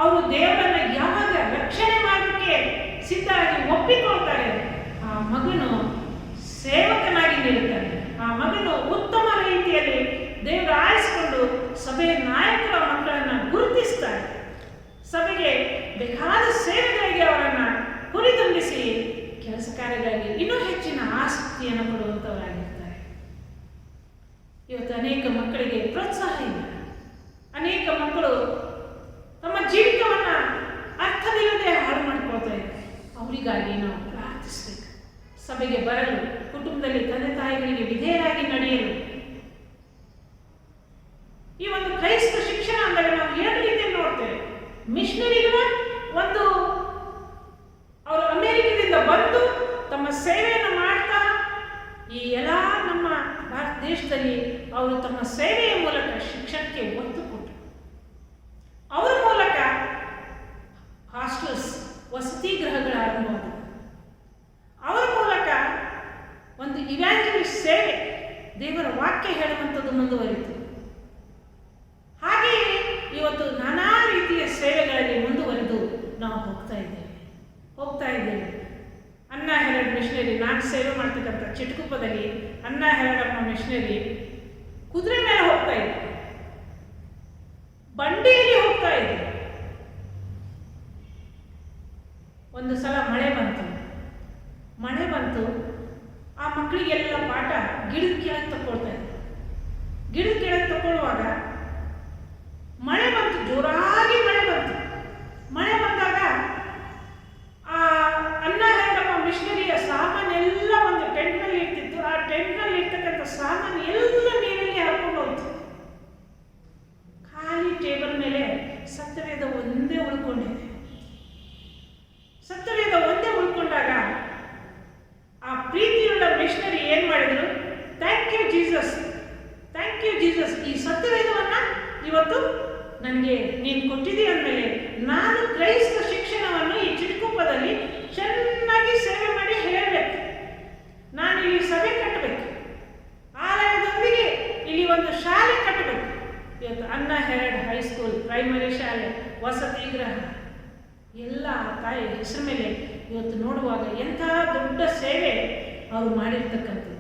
ಅವರು ದೇವರನ್ನ ಯಾವಾಗ ರಕ್ಷಣೆ ಮಾಡೋಕ್ಕೆ ಸಿದ್ಧರಾಗಿ ಒಪ್ಪಿಕೊಳ್ತಾರೆ, ಆ ಮಗನು ಸೇವಕನಾಗಿ ನಿಲ್ಲುತ್ತಾನೆ. ಆ ಮಗನು ಉತ್ತಮ ರೀತಿಯಲ್ಲಿ ದೇವರು ಆರಿಸಿಕೊಂಡು ಸಭೆಯ ನಾಯಕರ ಮಕ್ಕಳನ್ನ ಗುರುತಿಸ್ತಾರೆ. ಸಭೆಗೆ ಬೇಕಾದ ಸೇವೆಗಳಿಗೆ ಅವರನ್ನ ಹುರಿದುಂಬಿಸಿ ಕೆಲಸ ಕಾರ್ಯಗಳಿಗೆ ಇನ್ನೂ ಹೆಚ್ಚಿನ ಆಸಕ್ತಿಯನ್ನು ಕೊಡುವಂಥವರಾಗಿರ್ತಾರೆ. ಇವತ್ತು ಅನೇಕ ಮಕ್ಕಳಿಗೆ ಪ್ರೋತ್ಸಾಹ ಇಲ್ಲ. ಅನೇಕ ಮಕ್ಕಳು ತಮ್ಮ ಜೀವಿತವನ್ನ ಅರ್ಥವಿಲ್ಲದೆ ಹಾಳು ಮಾಡ್ಕೊಳ್ತಾ ಇದ್ದಾರೆ. ಅವರಿಗಾಗಿ ನಾವು ಪ್ರಾರ್ಥಿಸಬೇಕು. ಸಭೆಗೆ ಬರಲು, ಕುಟುಂಬದಲ್ಲಿ ತಂದೆ ತಾಯಿಗಳಿಗೆ ವಿಧೇಯರಾಗಿ ನಡೆಯಲು. ಈ ಒಂದು ಕ್ರೈಸ್ತ ಶಿಕ್ಷಣ ಅಂದಾಗ ನಾವು ಎರಡು ರೀತಿಯಲ್ಲಿ ನೋಡ್ತೇವೆ. ಮಿಷನರಿಗಳ ಒಂದು ಅವರು ಅಮೆರಿಕದಿಂದ ಬಂದು ತಮ್ಮ ಸೇವೆಯನ್ನು ಮಾಡ್ತಾ ಈ ಎಲ್ಲ ನಮ್ಮ ಭಾರತ ದೇಶದಲ್ಲಿ ಅವರು ತಮ್ಮ ಸೇವೆಯ ಮೂಲಕ ಶಿಕ್ಷಣಕ್ಕೆ ಒತ್ತು ಕೊಟ್ಟರು. ಅವರ ಮೂಲಕ ಹಾಸ್ಟೆಲ್ಸ್, ವಸತಿ ಗೃಹಗಳ ಆರಂಭವಾದವು. ಅವರ ಮೂಲಕ ಒಂದು ಇವ್ಯಾಂಜಲಿಸ್ಟ್ ಸೇವೆ, ದೇವರ ವಾಕ್ಯ ಹೇಳುವಂಥದ್ದು ಮುಂದುವರಿತು. ಹಾಗೆಯೇ ಇವತ್ತು ನಾನಾ ರೀತಿಯ ಸೇವೆಗಳಲ್ಲಿ ಮುಂದುವರೆದು ನಾವು ಹೋಗ್ತಾ ಇದ್ದೇವೆ. ಅನ್ನಾ ಹೆರಡ್ ಮಿಷನರಿ, ನಾನು ಸೇವೆ ಮಾಡ್ತಕ್ಕಂಥ ಚಿಟಕುಪ್ಪದಲ್ಲಿ ಅನ್ನಾ ಹೆರಡಮ್ಮ ಮಿಷನರಿ ಕುದುರೆ ಮೇಲೆ ಹೋಗ್ತಾ ಇದ್ದೆ, ಬಂಡಿಯಲ್ಲಿ ಹೋಗ್ತಾ ಇದ್ದೆ. ಒಂದು ಸಲ ಮಳೆ ಬಂತು. ಆ ಮಕ್ಕಳಿಗೆಲ್ಲ ಪಾಠ ಗಿಡದ ಕೆಳಗೆ ತಗೊಳ್ತಾ ಇದ್ದೆ. ಗಿಡದ ಕೆಳಗೆ ತಗೊಳ್ಳುವಾಗ ಮಳೆ ಬಂತು, ಜೋರಾಗಿ ಮಳೆ ಬಂದಾಗ ಆ ಅನ್ನಾ ಹೆರಡಮ್ಮ ಮಿಷನರಿಯ ಸಾಮಾನೆಲ್ಲ ಒಂದು ಟೆಂಟ್ನಲ್ಲಿ ಇರ್ತಿತ್ತು. ಆ ಟೆಂಟ್ನಲ್ಲಿ ಇರ್ತಕ್ಕಂಥ ಸಾಮಾನು ಎಲ್ಲ ನೀರಲ್ಲಿ ಹಾಕೊಂಡು ಹೋಯ್ತು. ಖಾಲಿ ಟೇಬಲ್ ಮೇಲೆ ಸತ್ಯವೇದ ಒಂದೇ ಉಳ್ಕೊಂಡಿದೆ. ಸತ್ಯವೇದ ಒಂದೇ ಉಳ್ಕೊಂಡಾಗ ಆ ಪ್ರೀತಿಯುಳ್ಳ ಮಿಷನರಿ ಏನ್ ಮಾಡಿದ್ರು? ಥ್ಯಾಂಕ್ ಯು ಜೀಸಸ್, ಈ ಸತ್ಯವೇದವನ್ನ ಇವತ್ತು ನನಗೆ ನೀನು ಕೊಟ್ಟಿದ್ದೀಯ ಅಂದಮೇಲೆ ನಾನು ಕ್ರೈಸ್ತ ಶಿಕ್ಷಣವನ್ನು ಈ ಚಿಟಕುಪ್ಪದಲ್ಲಿ ಚೆನ್ನಾಗಿ ಸೇವೆ ಮಾಡಿ ಹೇಳಬೇಕು. ನಾನು ಇಲ್ಲಿ ಸಭೆ ಕಟ್ಟಬೇಕು, ಆಲಯದೊಂದಿಗೆ ಇಲ್ಲಿ ಒಂದು ಶಾಲೆ ಕಟ್ಟಬೇಕು. ಇವತ್ತು ಅನ್ನಾ ಹೆರಡ್ ಹೈಸ್ಕೂಲ್, ಪ್ರೈಮರಿ ಶಾಲೆ, ವಸತಿ ಗೃಹ ಎಲ್ಲ ತಾಯಿ ಹೆಸರು ಮೇಲೆ ಇವತ್ತು ನೋಡುವಾಗ ಎಂಥ ದೊಡ್ಡ ಸೇವೆ ಅವರು ಮಾಡಿರ್ತಕ್ಕಂಥದ್ದು.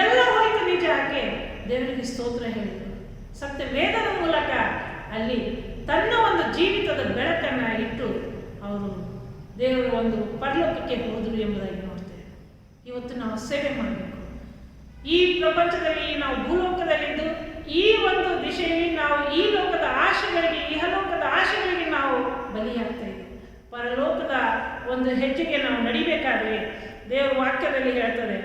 ಎಲ್ಲ ಹೋಯ್ತು ನಿಜ. ಆಕೆ ದೇವರಿಗೆ ಸ್ತೋತ್ರ ಹೇಳಿದರು. ಸತ್ಯ ವೇದದ ಮೂಲಕ ಅಲ್ಲಿ ತನ್ನ ಒಂದು ಜೀವಿತದ ಬೆಳಕನ್ನು ಇಟ್ಟು ಅವರು ದೇವರ ಒಂದು ಪರಲೋಕಕ್ಕೆ ಹೋದರು ಎಂಬುದಾಗಿ ನೋಡ್ತೇವೆ. ಇವತ್ತು ನಾವು ಸೇವೆ ಮಾಡಬೇಕು. ಈ ಪ್ರಪಂಚದಲ್ಲಿ ನಾವು ಭೂಲೋಕದಲ್ಲಿದ್ದು ಈ ಒಂದು ದಿಶೆಯಲ್ಲಿ ನಾವು ಈ ಲೋಕದ ಆಶೆಗಳಿಗೆ ಇಹಲೋಕದ ಆಶೆಗಳಿಗೆ ನಾವು ಬಲಿಯಾಗ್ತಾ ಇದ್ದೀವಿ. ಪರಲೋಕದ ಒಂದು ಹೆಜ್ಜೆಗೆ ನಾವು ನಡಿಬೇಕಾದ್ರೆ ದೇವರ ವಾಕ್ಯದಲ್ಲಿ ಹೇಳ್ತಾರೆ,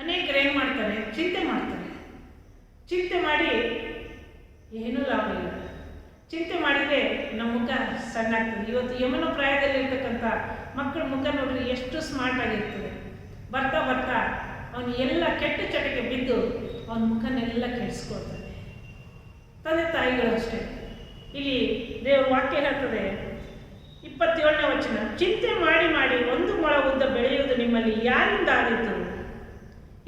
ಅನೇಕರು ಏನು ಮಾಡ್ತಾರೆ, ಚಿಂತೆ ಮಾಡ್ತಾರೆ. ಚಿಂತೆ ಮಾಡಿ ಏನೂ ಲಾಭ ಇಲ್ಲ. ಚಿಂತೆ ಮಾಡಿದರೆ ನಮ್ಮ ಮುಖ ಸಣ್ಣ ಆಗ್ತದೆ. ಇವತ್ತು ಯಮನ ಪ್ರಾಯದಲ್ಲಿರ್ತಕ್ಕಂಥ ಮಕ್ಕಳ ಮುಖ ನೋಡ್ರಿ ಎಷ್ಟು ಸ್ಮಾರ್ಟ್ ಆಗಿರ್ತದೆ. ಬರ್ತಾ ಬರ್ತಾ ಅವನು ಎಲ್ಲ ಕೆಟ್ಟ ಚಟಕ್ಕೆ ಬಿದ್ದು ಅವನ ಮುಖನೆಲ್ಲ ಕೆಡಿಸ್ಕೊಳ್ತಾನೆ. ತಂದೆ ತಾಯಿಗಳು ಅಷ್ಟೇ. ಇಲ್ಲಿ ದೇವರ ವಾಕ್ಯ ಹೇಳ್ತದೆ 27ನೇ ವಚನ, ಚಿಂತೆ ಮಾಡಿ ಮಾಡಿ 1 ಮೊಳ ಉದ್ದ ಬೆಳೆಯುವುದು ನಿಮ್ಮಲ್ಲಿ ಯಾರಿಂದ ಆದೀತು?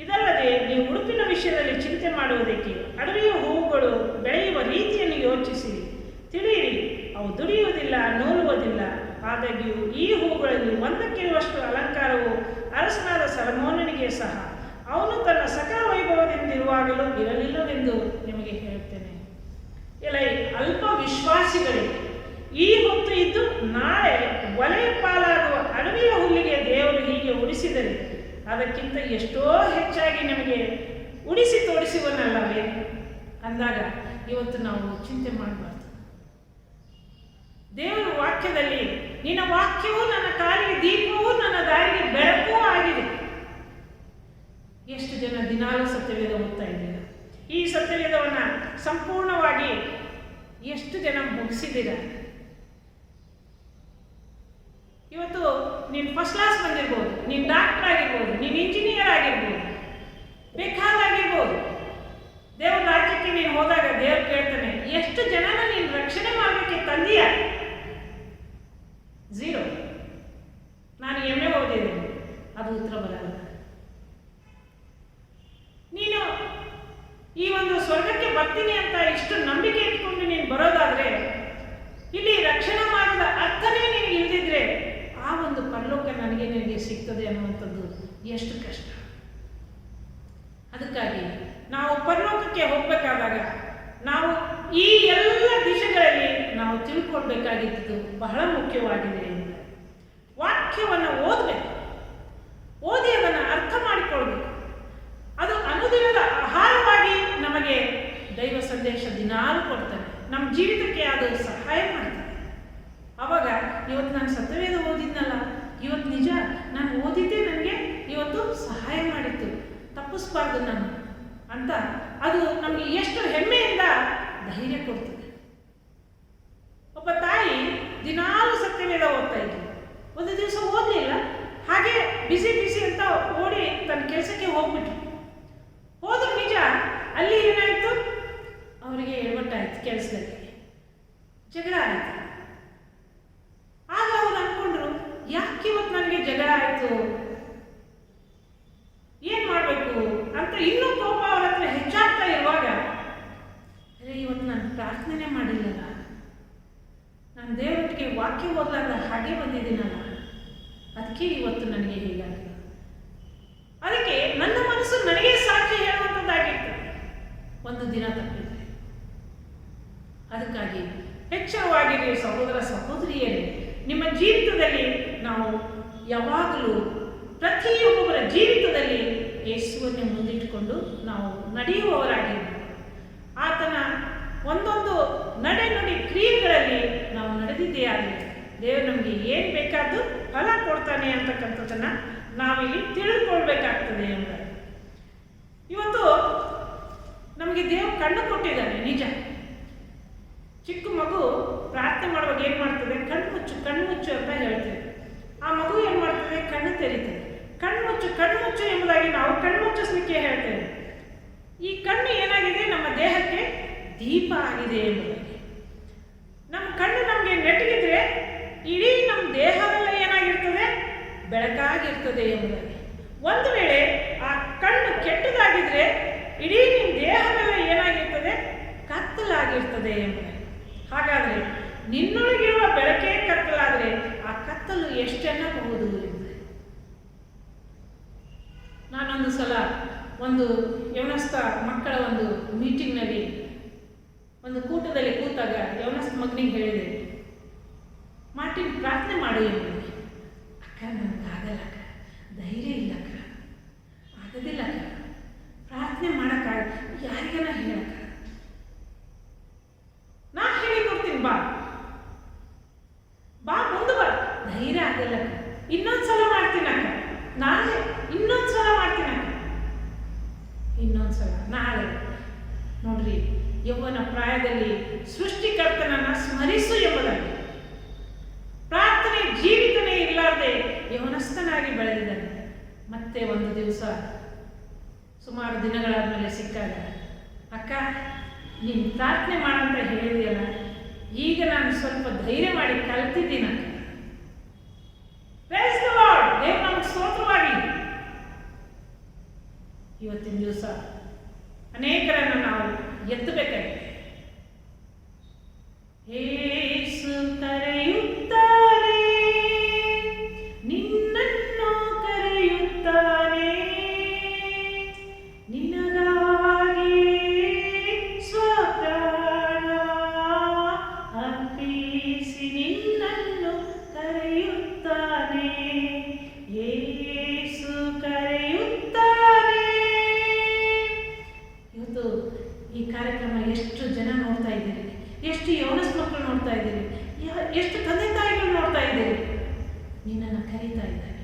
ಇದಲ್ಲದೆ ನೀವು ಉಡುಪಿನ ವಿಷಯದಲ್ಲಿ ಚಿಂತೆ ಮಾಡುವುದಕ್ಕೆ ಅಡವಿಯ ಹೂವುಗಳು ಬೆಳೆಯುವ ರೀತಿಯನ್ನು ಯೋಚಿಸಿ ತಿಳಿಯಿರಿ. ಅವು ದುಡಿಯುವುದಿಲ್ಲ, ನೂಲುವುದಿಲ್ಲ. ಆದಾಗ್ಯೂ ಈ ಹೂವುಗಳಲ್ಲಿ ಒಂದಕ್ಕಿರುವಷ್ಟು ಅಲಂಕಾರವು ಅರಸನಾದ ಸೊಲೊಮೋನನಿಗೆ ಸಹ ಅವನು ತನ್ನ ಸಕಲ ವೈಭವದಿಂದಿರುವಾಗಲೂ ಇರಲಿಲ್ಲವೆಂದು ನಿಮಗೆ ಹೇಳುತ್ತೇನೆ. ಎಲ್ಲ ಅಲ್ಪ ವಿಶ್ವಾಸಿಗಳಿಗೆ ಈ ಹೊತ್ತು ಇದ್ದು ನಾಳೆ ಒಲೆಯ ಪಾಲಾಗುವ ಅಡವಿಯ ಹುಲ್ಲಿಗೆ ದೇವರು ಹೀಗೆ ಉಡಿಸಿದರೆ ಅದಕ್ಕಿಂತ ಎಷ್ಟೋ ಹೆಚ್ಚಾಗಿ ನಿಮಗೆ ಉಡಿಸಿ ತೋರಿಸುವನಲ್ಲವೇ ಅಂದಾಗ ಇವತ್ತು ನಾವು ಚಿಂತೆ ಮಾಡಬಾರ್ದು. ದೇವರ ವಾಕ್ಯದಲ್ಲಿ ನಿನ್ನ ವಾಕ್ಯವೂ ನನ್ನ ಕಾಲಿಗೆ ದೀಪವೂ ನನ್ನ ದಾರಿಗೆ ಬೆಳಕೂ ಆಗಿದೆ. ಎಷ್ಟು ಜನ ದಿನಾಲೂ ಸತ್ಯವೇದ ಓದ್ತಾ ಇದ್ದೀರ? ಈ ಸತ್ಯವೇದವನ್ನು ಸಂಪೂರ್ಣವಾಗಿ ಎಷ್ಟು ಜನ ಮುಗಿಸಿದ್ದೀರ? ಇವತ್ತು ನೀನು ಫಸ್ಟ್ ಕ್ಲಾಸ್ ಬಂದಿರ್ಬೋದು, ನೀನು ಡಾಕ್ಟರ್ ಆಗಿರ್ಬೋದು, ನೀನು ಇಂಜಿನಿಯರ್ ಆಗಿರ್ಬೋದು, ಬೇಕಾದಾಗಿರ್ಬೋದು. ದೇವರ ರಾಜ್ಯಕ್ಕೆ ನೀನು ಹೋದಾಗ ದೇವ್ರು ಕೇಳ್ತಾನೆ, ಎಷ್ಟು ಜನನ ನೀನು ರಕ್ಷಣೆ ಮಾಡಲಿಕ್ಕೆ ತಂದೀಯ? 0. ನಾನು MA ಓದಿದ್ದೇನೆ, ಅದು ಉತ್ತರ ಬರಲ್ಲ. ನೀನು ಈ ಒಂದು ಸ್ವರ್ಗಕ್ಕೆ ಬರ್ತೀನಿ ಅಂತ ಇಷ್ಟು ನಂಬಿಕೆ ಇಟ್ಕೊಂಡು ನೀನು ಬರೋದಾದ್ರೆ, ಇಲ್ಲಿ ರಕ್ಷಣಾ ಮಾರ್ಗದ ಅರ್ಥನೇ ನಿನಗೆ ಇಲ್ದಿದ್ರೆ ಆ ಒಂದು ಪರಲೋಕ ನಿನಗೆ ಸಿಗ್ತದೆ ಅನ್ನುವಂಥದ್ದು ಎಷ್ಟು ಕಷ್ಟ. ಅದಕ್ಕಾಗಿ ನಾವು ಪರಲೋಕಕ್ಕೆ ಹೋಗಬೇಕಾದಾಗ ನಾವು ಈ ಎಲ್ಲ ದಿಶೆಗಳಲ್ಲಿ ನಾವು ತಿಳ್ಕೊಳ್ಬೇಕಾಗಿದ್ದು ಬಹಳ ಮುಖ್ಯವಾಗಿದೆ. ವಾಕ್ಯವನ್ನು ಓದಬೇಕು, ಓದಿ ಅದನ್ನು ಅರ್ಥ ಮಾಡಿಕೊಳ್ಬೇಕು. ಅದು ಅನುದಿನದ ಆಹಾರವಾಗಿ ನಮಗೆ ದೈವ ಸಂದೇಶ ದಿನಾಲು ಕೊಡ್ತಾನೆ. ನಮ್ಮ ಜೀವಿತಕ್ಕೆ ಅದು ಸಹಾಯ ಮಾಡ್ತಾನೆ. ಆವಾಗ ಇವತ್ತು ನಾನು ಸತ್ಯವೇದ ಓದಿದ್ನಲ್ಲ, ಇವತ್ತು ನಿಜ ನಾನು ಓದಿದ್ದೆ ನನಗೆ ಇವತ್ತು ಸಹಾಯ ಮಾಡಿತ್ತು, ತಪ್ಪಿಸ್ಬಾರ್ದು ನಾನು ಅಂತ ಅದು ನಮಗೆ ಎಷ್ಟು ಹೆಮ್ಮೆಯಿಂದ ಧೈರ್ಯ ಕೊಡ್ತದೆ. ಒಬ್ಬ ತಾಯಿ ದಿನಾಲು ಸತ್ಯವೇದ ಓದ್ತಾ ಇದ್ಲು. ಒಂದು ದಿವಸ ಓದಲಿಲ್ಲ, ಹಾಗೆ ಬಿಸಿ ಬಿಸಿ ಅಂತ ಓಡಿ ತನ್ನ ಕೆಲಸಕ್ಕೆ ಹೋಗ್ಬಿಟ್ರು. ಹೋದ್ರು ನಿಜ, ಅಲ್ಲಿ ಏನಾಯಿತು, ಅವರಿಗೆ ಎಡವಟ್ಟಾಯಿತು, ಕೆಲಸದಲ್ಲಿ ಜಗಳ ಆಯಿತು. ಆಗ ಅವ್ರು ಅಂದ್ಕೊಂಡ್ರು, ಯಾಕೆ ಇವತ್ತು ನನಗೆ ಜಗಳ ಆಯಿತು, ಏನು ಮಾಡಬೇಕು ಅಂತ ಇನ್ನೂ ಕೋಪ ಅವ್ರ ಹತ್ರ ಹೆಚ್ಚಾಗ್ತಾ ಇರುವಾಗ, ಇವತ್ತು ನಾನು ಪ್ರಾರ್ಥನೆ ಮಾಡಿಲ್ಲಲ್ಲ, ನಾನು ದೇವರೊಟ್ಟಿಗೆ ವಾಕ್ಯ ಓದಲಾರ್ದ ಹಾಗೆ ಬಂದಿದ್ದೀನಲ್ಲ, ಅದಕ್ಕೆ ಇವತ್ತು ನನಗೆ ಹೀಗಾಗಿದೆ. ಅದಕ್ಕೆ ನನ್ನ ಮನಸ್ಸು ನನಗೆ ಸಾಕ್ಷಿ ಹೇಳುವಂಥದ್ದಾಗಿರ್ತದೆ ಒಂದು ದಿನ ತಪ್ಪಿದೆ. ಅದಕ್ಕಾಗಿ ಎಚ್ಚರವಾಗಿರಿ ಸಹೋದರ ಸಹೋದರಿಯರೇ. ನಿಮ್ಮ ಜೀವಿತದಲ್ಲಿ ನಾವು ಯಾವಾಗಲೂ ಪ್ರತಿಯೊಬ್ಬರ ಜೀವಿತದಲ್ಲಿ ಯೇಸುವನ್ನೇ ಮುಂದಿಟ್ಟುಕೊಂಡು ನಾವು ನಡೆಯುವವರಾಗಿರ್ಬೇಕು. ಆತನ ಒಂದೊಂದು ನಡೆ ನುಡಿ ಕ್ರಿಯೆಗಳಲ್ಲಿ ನಾವು ನಡೆದಿದ್ದೇ ಆಗಲಿ ದೇವರು ನಮಗೆ ಏನು ಬೇಕಾದ್ದು ಫಲ ಕೊಡ್ತಾನೆ ಅಂತಕ್ಕಂಥದ್ದನ್ನು ನಾವಿಲ್ಲಿ ತಿಳಿದುಕೊಳ್ಬೇಕಾಗ್ತದೆ ಅಂತ. ಇವತ್ತು ನಮಗೆ ದೇವರು ಕಣ್ಣು ಕೊಟ್ಟಿದ್ದಾನೆ ನಿಜ. ಚಿಕ್ಕ ಮಗು ಪ್ರಾರ್ಥನೆ ಮಾಡುವಾಗ ಏನು ಮಾಡ್ತದೆ, ಕಣ್ಣು ಮುಚ್ಚು ಅಂತ ಹೇಳ್ತೇವೆ. ಆ ಮಗು ಏನು ಮಾಡ್ತದೆ, ಕಣ್ಣು ತೆರೀತದೆ. ಕಣ್ಣು ಮುಚ್ಚು ಎಂಬುದಾಗಿ ನಾವು ಕಣ್ಣು ಮುಚ್ಚಿಸ್ಲಿಕ್ಕೆ ಹೇಳ್ತೇವೆ. ಈ ಕಣ್ಣು ಏನಾಗಿದೆ, ನಮ್ಮ ದೇಹಕ್ಕೆ ದೀಪ ಆಗಿದೆ ಎಂಬುದಾಗಿ. ನಮ್ಮ ಕಣ್ಣು ನಮಗೆ ನೆಟ್ಟಗಿದ್ರೆ ಇಡೀ ನಮ್ಮ ದೇಹವೆಲ್ಲ ಏನಾಗಿರ್ತದೆ, ಬೆಳಕಾಗಿರ್ತದೆ ಎಂಬುದಾಗಿ. ಒಂದು ವೇಳೆ ಆ ಕಣ್ಣು ಕೆಟ್ಟದಾಗಿದ್ರೆ ಇಡೀ ನಿಮ್ಮ ದೇಹವೆಲ್ಲ ಏನಾಗಿರ್ತದೆ, ಕತ್ತಲಾಗಿರ್ತದೆ ಎಂಬುದಾಗಿ. ಹಾಗಾದರೆ ನಿನ್ನೊಳಗಿರುವ ಬೆಳಕೇ ಕತ್ತಲಾದರೆ ಆ ಕತ್ತಲು ಎಷ್ಟೆನ್ನಬಹುದು ಎಂಬುದಾಗಿ. ನಾನೊಂದು ಸಲ ಒಂದು ಯವನಸ್ಥ ಮಕ್ಕಳ ಒಂದು ಮೀಟಿಂಗ್ನಲ್ಲಿ ಒಂದು ಕೂಟದಲ್ಲಿ ಕೂತಾಗ ಯವನಸ್ಥ ಮಗನಿಗೆ ಹೇಳಿದೆ, ಮಾರ್ಟಿನ್ ಪ್ರಾರ್ಥನೆ ಮಾಡು ಎಂಬುದಾಗಿ. ಅಕ್ಕ ನನಗಾಗಲ್ಲ ಅಕ್ಕ, ಧೈರ್ಯ ಇಲ್ಲ ಅಕ್ಕ, ಆಗೋದಿಲ್ಲ ಅಕ್ಕ ಇದನ್ನ ಹೇಳಕ ನಾ ಹೇಳಿಕೊಡ್ತೀನಿ, ಬಾ ಬಾ ಮುಂದೆ ಬಾ, ಧೈರ್ಯ ಆಗಲ್ಲ. ಇನ್ನೊಂದ್ಸಲ ಮಾಡ್ತೀನಕ್ಕ, ನಾಳೆ ಇನ್ನೊಂದ್ಸಲ ಮಾಡ್ತೀನಕ್ಕ, ಇನ್ನೊಂದ್ಸಲ ನಾಳೆ. ನೋಡ್ರಿ, ಯೌವನ ಪ್ರಾಯದಲ್ಲಿ ಸೃಷ್ಟಿಕರ್ತನನ್ನ ಸ್ಮರಿಸು ಎಂಬುದಾಗಿ ಪ್ರಾರ್ಥನೆ ಜೀವಿತನೇ ಇಲ್ಲಾರ್ದೆ ಯೌವನಸ್ಥನಾಗಿ ಬೆಳೆದಿದ್ದಾನೆ. ಮತ್ತೆ ಒಂದು ದಿವಸ ಸುಮಾರು ದಿನಗಳಾದ್ಮೇಲೆ ಸಿಕ್ಕಾಗ, ಅಕ್ಕ ನೀನು ಪ್ರಾರ್ಥನೆ ಮಾಡಂತ ಹೇಳಿದೆಯಲ್ಲ, ಈಗ ನಾನು ಸ್ವಲ್ಪ ಧೈರ್ಯ ಮಾಡಿ ಕಲ್ತಿದ್ದೀನಕ್ಕ. ಪ್ರೈಸ್ ದಿ ಲಾರ್ಡ್, ದೇವರು ನಮಗೆ ಸ್ತೋತ್ರವಾಗಲಿ. ಇವತ್ತಿನ ದಿವಸ ಅನೇಕರನ್ನು ನಾವು ಎತ್ತಬೇಕಾಗಿದೆ. ಯೇಸು ಕರೆಯುತ್ತಾನೆ, ನಿನ್ನನ್ನು ಕರೆಯುತ್ತಾನೆ, ನಿನಗಾಗಿ ಸ್ವಪ್ರಾಣ ಅರ್ಪಿಸಿ ನಿನ್ನನ್ನು ಕರೆಯುತ್ತಾನೆ. ಯೇಸು ಕರೆಯುತ್ತಾನೆ. ಇವತ್ತು ಈ ಕಾರ್ಯಕ್ರಮ ಎಷ್ಟು ಜನ ನೋಡ್ತಾ ಇದ್ದೀರಿ, ಎಷ್ಟು ಯೌವನಸ್ ಮಕ್ಕಳು ನೋಡ್ತಾ ಇದ್ದೀರಿ, ಎಷ್ಟು ತಂದೆ ತಾಯಿಗಳು ನೋಡ್ತಾ ಇದ್ದೀರಿ. ನಿನ್ನನ್ನು ಕರೀತಾ ಇದ್ದಾನೆ,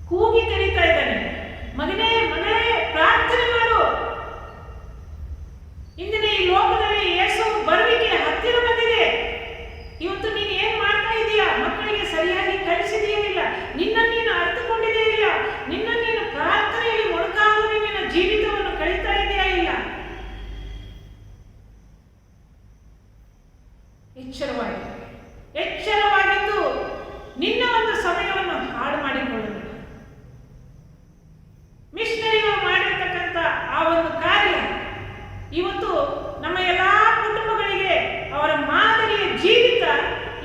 ಕೂಗಿ ಕರೀತಾ ಇದ್ದಾನೆ, ಮಗನೇ ಮಗಳೇ ಪ್ರಾರ್ಥನೆ ಮಾಡು. ಇಂದಿನ ಈ ಲೋಕದಲ್ಲಿ ಯೇಸು ಬರುವಿಕೆ ಹತ್ತಿರ ಬಂದಿದೆ. ಇವತ್ತು ನೀನು ಏನ್ ಮಾಡ್ತಾ ಇದೀಯಾ? ಮಕ್ಕಳಿಗೆ ಸರಿಯಾಗಿ ಕಲಿಸಿದೆಯೇ ಇಲ್ಲ, ನಿನ್ನನ್ನು ನೀನು ಅರ್ಥಕೊಂಡಿದೆಯೇ ಇಲ್ಲ, ನಿನ್ನನ್ನು ನೀನು ಪ್ರಾರ್ಥನೆಯಲ್ಲಿ ಮೊಣಕಾಲು ನಿನ್ನ ಜೀವಿತವನ್ನು ಕಳೀತಾ ಇದೆಯಾ ಇಲ್ಲ? ಎಚ್ಚರವಾಗಿದ್ದು ನಿನ್ನ ಒಂದು ಸಮಯವನ್ನು ಹಾಳು ಮಾಡಿಕೊಳ್ಳುವುದು. ಮಿಷನರಿಗಳು ಮಾಡಿರ್ತಕ್ಕಂಥ ಆ ಒಂದು ಕಾರ್ಯ ಇವತ್ತು ನಮ್ಮ ಎಲ್ಲಾ ಕುಟುಂಬಗಳಿಗೆ ಅವರ ಮಾದರಿಯ ಜೀವಿತ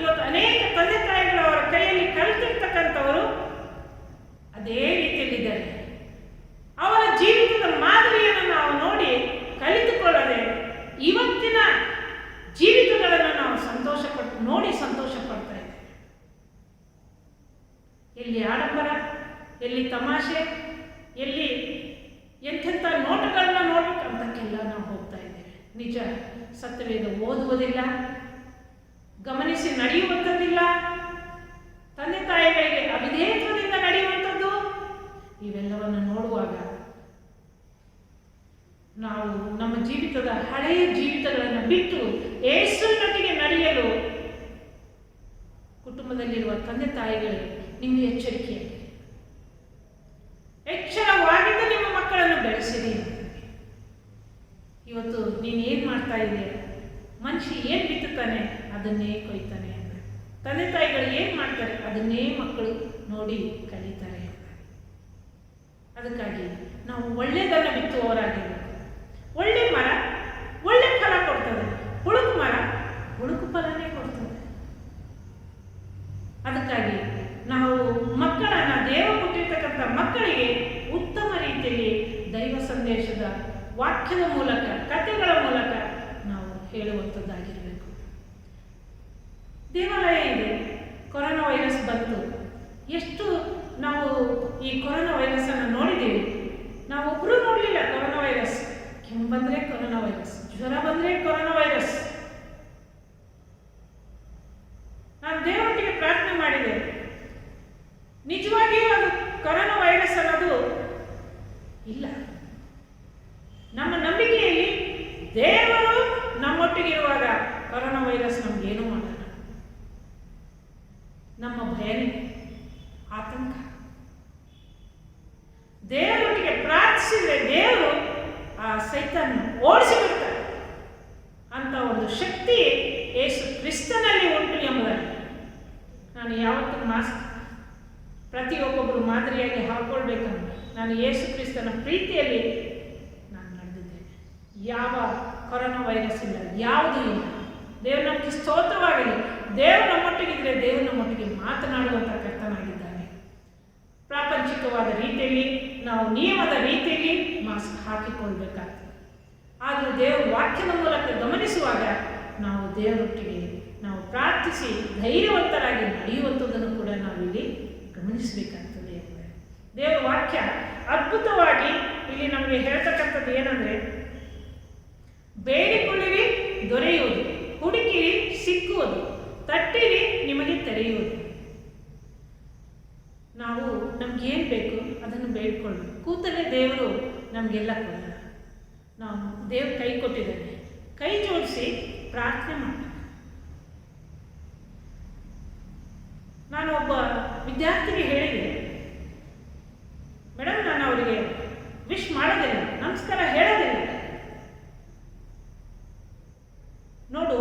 ಇವತ್ತು ಅನೇಕ ತಂದೆ ತಾಯಿಗಳು ಅವರ ಕೈಯಲ್ಲಿ ಕಲಿತಿರ್ತಕ್ಕಂಥವರು ಅದೇ ರೀತಿಯಲ್ಲಿದ್ದಾರೆ. ಅವರ ಜೀವಿತದ ಮಾದರಿಯನ್ನು ನಾವು ನೋಡಿ ಕಲಿತುಕೊಳ್ಳದೆ ಇವತ್ತಿನ ಜೀವಿತಗಳನ್ನು ನಾವು ನೋಡಿ ಸಂತೋಷ ಪಡ್ತಾ ಇದ್ದೇವೆ. ಎಲ್ಲಿ ಆಡಂಬರ, ಎಲ್ಲಿ ತಮಾಷೆ, ಎಲ್ಲಿ ಎಂಥೆಂಥ ನೋಟಗಳನ್ನ ನೋಡ್ಬೇಕಂತಕ್ಕೆಲ್ಲ ನಾವು ಹೋಗ್ತಾ ಇದ್ದೇವೆ. ನಿಜ, ಸತ್ಯವೇದ ಓದುವುದಿಲ್ಲ, ಗಮನಿಸಿ ನಡೆಯುವಂಥದ್ದಿಲ್ಲ, ತಂದೆ ತಾಯಿಗಳಿಗೆ ಅವಿಧೇಯತ್ವದಿಂದ ನಡೆಯುವಂಥದ್ದು. ಇವೆಲ್ಲವನ್ನು ನೋಡುವಾಗ ನಾವು ನಮ್ಮ ಜೀವಿತದ ಹಳೆಯ ಜೀವಿತಗಳನ್ನು ಬಿಟ್ಟು ಯೇಸುವಿನೊಟ್ಟಿಗೆ ನಡೆಯಲು ಕುಟುಂಬದಲ್ಲಿರುವ ತಂದೆ ತಾಯಿಗಳು ನೀವು ಎಚ್ಚರವಾಗಿದ್ದು ನಿಮ್ಮ ಮಕ್ಕಳನ್ನು ಬೆಳೆಸಿರಿ. ಇವತ್ತು ನೀನು ಏನು ಮಾಡ್ತಾ ಇದೆಯಾ? ಮನುಷ್ಯ ಏನು ಬಿತ್ತುತ್ತಾನೆ ಅದನ್ನೇ ಕೊಯ್ತಾನೆ. ತಂದೆ ತಾಯಿಗಳು ಏನು ಮಾಡ್ತಾರೆ ಅದನ್ನೇ ಮಕ್ಕಳು ನೋಡಿ ಕಲಿತಾರೆ. ಅದಕ್ಕಾಗಿ ನಾವು ಒಳ್ಳೆಯದನ್ನು ಬಿತ್ತುವವರಾಗಿರಬೇಕು. ಒಳ್ಳೆ ಮರ ಒಳ್ಳೆ ಫಲ ಕೊಡ್ತದೆ, ಹುಳುಕು ಮರ ಹುಳುಕು ಫಲನೇ ಕೊಡ್ತದೆ. ಅದಕ್ಕಾಗಿ ನಾವು ಮಕ್ಕಳನ್ನು, ದೇವರು ಕೊಟ್ಟಿರ್ತಕ್ಕಂಥ ಮಕ್ಕಳಿಗೆ ಉತ್ತಮ ರೀತಿಯಲ್ಲಿ ದೈವ ಸಂದೇಶದ ವಾಕ್ಯದ ಮೂಲಕ, ಕಥೆಗಳ ಮೂಲಕ ನಾವು ಹೇಳುವಂಥದ್ದಾಗಿರಬೇಕು. ದೇವಾಲಯ ಇದೆ, ಕೊರೋನಾ ವೈರಸ್ ಬಂತು. ಎಷ್ಟು ನಾವು ಈ ಕೊರೋನಾ ವೈರಸ್ ಅನ್ನು ನೋಡಿದ್ದೀವಿ. ನಾವೊಬ್ಬರು ನೋಡಲಿಲ್ಲ ಕೊರೋನಾ ವೈರಸ್. ಕೆಮ್ಮು ಬಂದರೆ ಕೊರೋನಾ ವೈರಸ್, ಜ್ವರ ಬಂದರೆ ಕೊರೋನಾ ವೈರಸ್. ನಾನು ದೇವರೊಟ್ಟಿಗೆ ಪ್ರಾರ್ಥನೆ ಮಾಡಿದೆ, ನಿಜವಾಗಿಯೂ ಅದು ಕೊರೋನಾ ವೈರಸ್ ಅನ್ನೋದು ಇಲ್ಲ. ನಮ್ಮ ನಂಬಿಕೆಯಲ್ಲಿ ದೇವರು ನಮ್ಮೊಟ್ಟಿಗಿರುವಾಗ ಕೊರೋನಾ ವೈರಸ್ ನಮಗೇನೂ ಮಾಡಲ್ಲ. ನಮ್ಮ ಭಯನೇ, ಆತಂಕ. ದೇವರೊಟ್ಟಿಗೆ ಪ್ರಾರ್ಥಿಸಿದ್ರೆ ದೇವರು ಆ ಸೈತಾನ್ ಓಡಿಸಿಬಿಡ್ತಾರೆ ಅಂತ ಒಂದು ಶಕ್ತಿ ಯೇಸು ಕ್ರಿಸ್ತನಲ್ಲಿ ಉಂಟು ಎಂಬುದಾಗಿ ನಾನು ಯಾವತ್ತೂ ಮಾಸ್ಕ್ ಪ್ರತಿಯೊಬ್ಬೊಬ್ಬರು ಮಾದರಿಯಾಗಿ ಹಾಕೊಳ್ಬೇಕಂತ ನಾನು ಯೇಸು ಕ್ರಿಸ್ತನ ಪ್ರೀತಿಯಲ್ಲಿ ನಾನು ನಡೆದಿದ್ದೇನೆ. ಯಾವ ಕೊರೋನಾ ವೈರಸ್ ಇಲ್ಲ, ಯಾವುದೂ ಇಲ್ಲ. ದೇವರು ನಮಗೆ ಸ್ತೋತ್ರವಾಗಲಿ. ದೇವರು ನಮ್ಮೊಟ್ಟಿಗಿದ್ರೆ ದೇವರು ನಮ್ಮೊಟ್ಟಿಗೆ ಮಾತನಾಡುವಂಥ ಕರ್ತನಾಗಿದ್ದಾನೆ. ಪ್ರಾಪಂಚಿಕವಾದ ರೀತಿಯಲ್ಲಿ ನಾವು ನಿಯಮದ ರೀತಿಯಲ್ಲಿ ಮಾಸ್ಕ್ ಹಾಕಿಕೊಳ್ಬೇಕಾಗ್ತದೆ. ಆದರೂ ದೇವರ ವಾಕ್ಯದ ಮೂಲಕ ಗಮನಿಸುವಾಗ ನಾವು ದೇವರೊಟ್ಟಿಗೆ ನಾವು ಪ್ರಾರ್ಥಿಸಿ ಧೈರ್ಯವಂತರಾಗಿ ನಡೆಯುವಂಥದ್ದನ್ನು ಕೂಡ ನಾವಿಲ್ಲಿ ಗಮನಿಸಬೇಕಾಗ್ತದೆ. ದೇವರ ವಾಕ್ಯ ಅದ್ಭುತವಾಗಿ ಇಲ್ಲಿ ನಮಗೆ ಹೇಳ್ತಕ್ಕಂಥದ್ದು ಏನಂದರೆ, ದೇವರು ನಮಗೆಲ್ಲ ಕೊಡಲ್ಲ. ನಾವು ದೇವ್ರ ಕೈ ಕೊಟ್ಟಿದ್ದಾನೆ, ಕೈ ಜೋಡಿಸಿ ಪ್ರಾರ್ಥನೆ ಮಾಡಬೇಕು. ನಾನು ಒಬ್ಬ ವಿದ್ಯಾರ್ಥಿಗೆ ಹೇಳಿದೆ, ಮೇಡಮ್ ನಾನು ಅವರಿಗೆ ವಿಶ್ ಮಾಡೋದಿಲ್ಲ, ನಮಸ್ಕಾರ ಹೇಳೋದಿಲ್ಲ. ನೋಡು,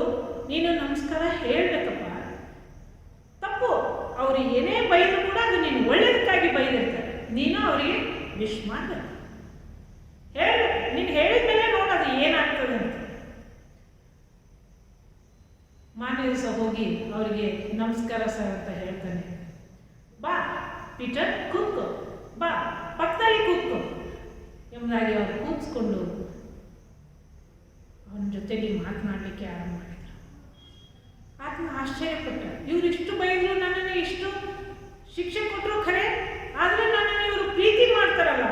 ನೀನು ನಮಸ್ಕಾರ ಹೇಳಬೇಕಪ್ಪ, ತಪ್ಪು. ಅವ್ರಿಗೆ ಏನೇ ಬೈದ್ರು ಕೂಡ ಅದು ನೀನು ಒಳ್ಳೇದಕ್ಕಾಗಿ ಬೈದಿರ್ತಾರೆ, ನೀನು ಅವರಿಗೆ ವಿಶ್ ಮಾಡಬೇಕು, ಹೇಳಬೇಕು. ನೀನು ಹೇಳಿದ ಮೇಲೆ ನೋಡೋದು ಏನಾಗ್ತದೆ ಅಂತ. ಮಾನ್ಯ ದಿವಸ ಹೋಗಿ ಅವರಿಗೆ ನಮಸ್ಕಾರ ಸರ್ ಅಂತ ಹೇಳ್ತಾನೆ. ಬಾ ಪೀಟರ್, ಕೂತ್ಕೋ, ಬಾ ಪಕ್ಕದಲ್ಲಿ ಕೂತ್ಕೋ ಎಂಬುದಾಗಿ ಅವರು ಕೂತ್ಕೊಂಡು ಅವನ ಜೊತೆಗೆ ಮಾತನಾಡಲಿಕ್ಕೆ ಆರಂಭ ಮಾಡಿದರು. ಆತನ ಆಶ್ಚರ್ಯಪಟ್ಟ, ಇವರು ಇಷ್ಟು ಬೈದ್ರು, ನನ್ನನ್ನು ಇಷ್ಟು ಶಿಕ್ಷೆ ಕೊಟ್ಟರು ಖರೆ, ಆದರೆ ನನ್ನನ್ನು ಇವರು ಪ್ರೀತಿ ಮಾಡ್ತಾರಲ್ಲ.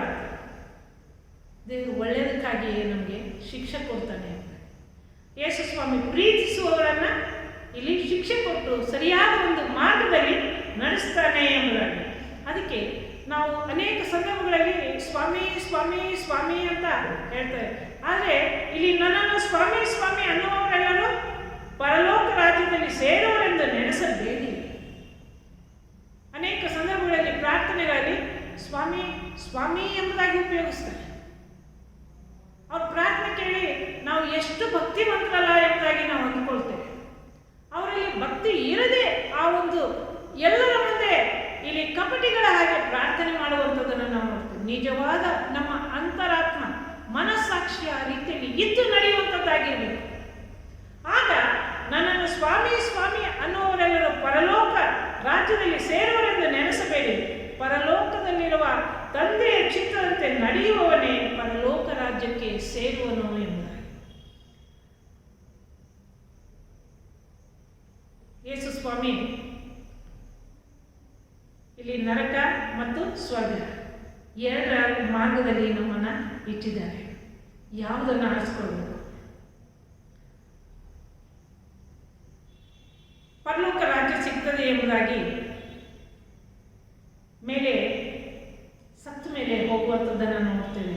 ದೇವರು ಒಳ್ಳೆಯದಕ್ಕಾಗಿಯೇ ನಮಗೆ ಶಿಕ್ಷೆ ಕೊಡ್ತಾನೆ. ಯೇಸು ಸ್ವಾಮಿ ಪ್ರೀತಿಸುವವರನ್ನ ಇಲ್ಲಿ ಶಿಕ್ಷೆ ಕೊಟ್ಟು ಸರಿಯಾದ ಒಂದು ಮಾರ್ಗದಲ್ಲಿ ನಡೆಸ್ತಾನೆ ಎಂಬುದಾಗಿ. ಅದಕ್ಕೆ ನಾವು ಅನೇಕ ಸಂದರ್ಭಗಳಲ್ಲಿ ಸ್ವಾಮಿ ಸ್ವಾಮಿ ಸ್ವಾಮಿ ಅಂತ ಹೇಳ್ತಾರೆ, ಆದರೆ ಇಲ್ಲಿ ನನ್ನನ್ನು ಸ್ವಾಮಿ ಸ್ವಾಮಿ ಅನ್ನುವವರೆಲ್ಲರೂ ಪರಲೋಕ ರಾಜ್ಯದಲ್ಲಿ ಸೇರುವರೆಂದು ನೆನೆಸಬೇಡಿ. ಅನೇಕ ಸಂದರ್ಭಗಳಲ್ಲಿ ಪ್ರಾರ್ಥನೆಗಳಲ್ಲಿ ಸ್ವಾಮಿ ಸ್ವಾಮಿ ಎಂಬುದಾಗಿ ಉಪಯೋಗಿಸ್ತಾರೆ. ಅವ್ರ ಪ್ರಾರ್ಥನೆ ಕೇಳಿ ನಾವು ಎಷ್ಟು ಭಕ್ತಿವಂತರಲ್ಲ ಎಂಬುದಾಗಿ ನಾವು ಅಂದ್ಕೊಳ್ತೇವೆ. ಅವರಲ್ಲಿ ಭಕ್ತಿ ಇರದೆ ಆ ಒಂದು ಎಲ್ಲರ ಮುಂದೆ ಇಲ್ಲಿ ಕಪಟಿಗಳ ಹಾಗೆ ಪ್ರಾರ್ಥನೆ ಮಾಡುವಂಥದ್ದನ್ನು ನಾವು ನೋಡ್ತೇವೆ. ನಿಜವಾದ ನಮ್ಮ ಅಂತರಾತ್ಮ ಮನಸ್ಸಾಕ್ಷಿಯ ರೀತಿಯಲ್ಲಿ ಇದ್ದು ನಡೆಯುವಂಥದ್ದಾಗಿರಬೇಕು. ಆಗ ನನ್ನನ್ನು ಸ್ವಾಮಿ ಸ್ವಾಮಿ ಅನ್ನುವವರೆಲ್ಲರೂ ಪರಲೋಕ ರಾಜ್ಯದಲ್ಲಿ ಸೇರುವರೆಂದು ನೆನೆಸಬೇಡಿ, ಪರಲೋಕದಲ್ಲಿರುವ ತಂದೆಯ ಚಿತ್ತದಂತೆ ನಡೆಯುವವನೇ ಪರಲೋಕ ರಾಜ್ಯಕ್ಕೆ ಸೇರುವನು ಎಂಬುದಾಗಿ. ಯೇಸು ಸ್ವಾಮಿ ಇಲ್ಲಿ ನರಕ ಮತ್ತು ಸ್ವರ್ಗ ಎರಡರ ಮಾರ್ಗದಲ್ಲಿ ನಮ್ಮನ್ನು ಇಟ್ಟಿದ್ದಾರೆ. ಯಾವುದನ್ನು ಆರಿಸ್ಕೊಳ್ಬೇಕು? ಪರಲೋಕ ರಾಜ್ಯ ಸಿಗ್ತದೆ ಎಂಬುದಾಗಿ ಮೇಲೆ ಸತ್ತ ಮೇಲೆ ಹೋಗುವಂಥದ್ದನ್ನು ನೋಡ್ತೇವೆ.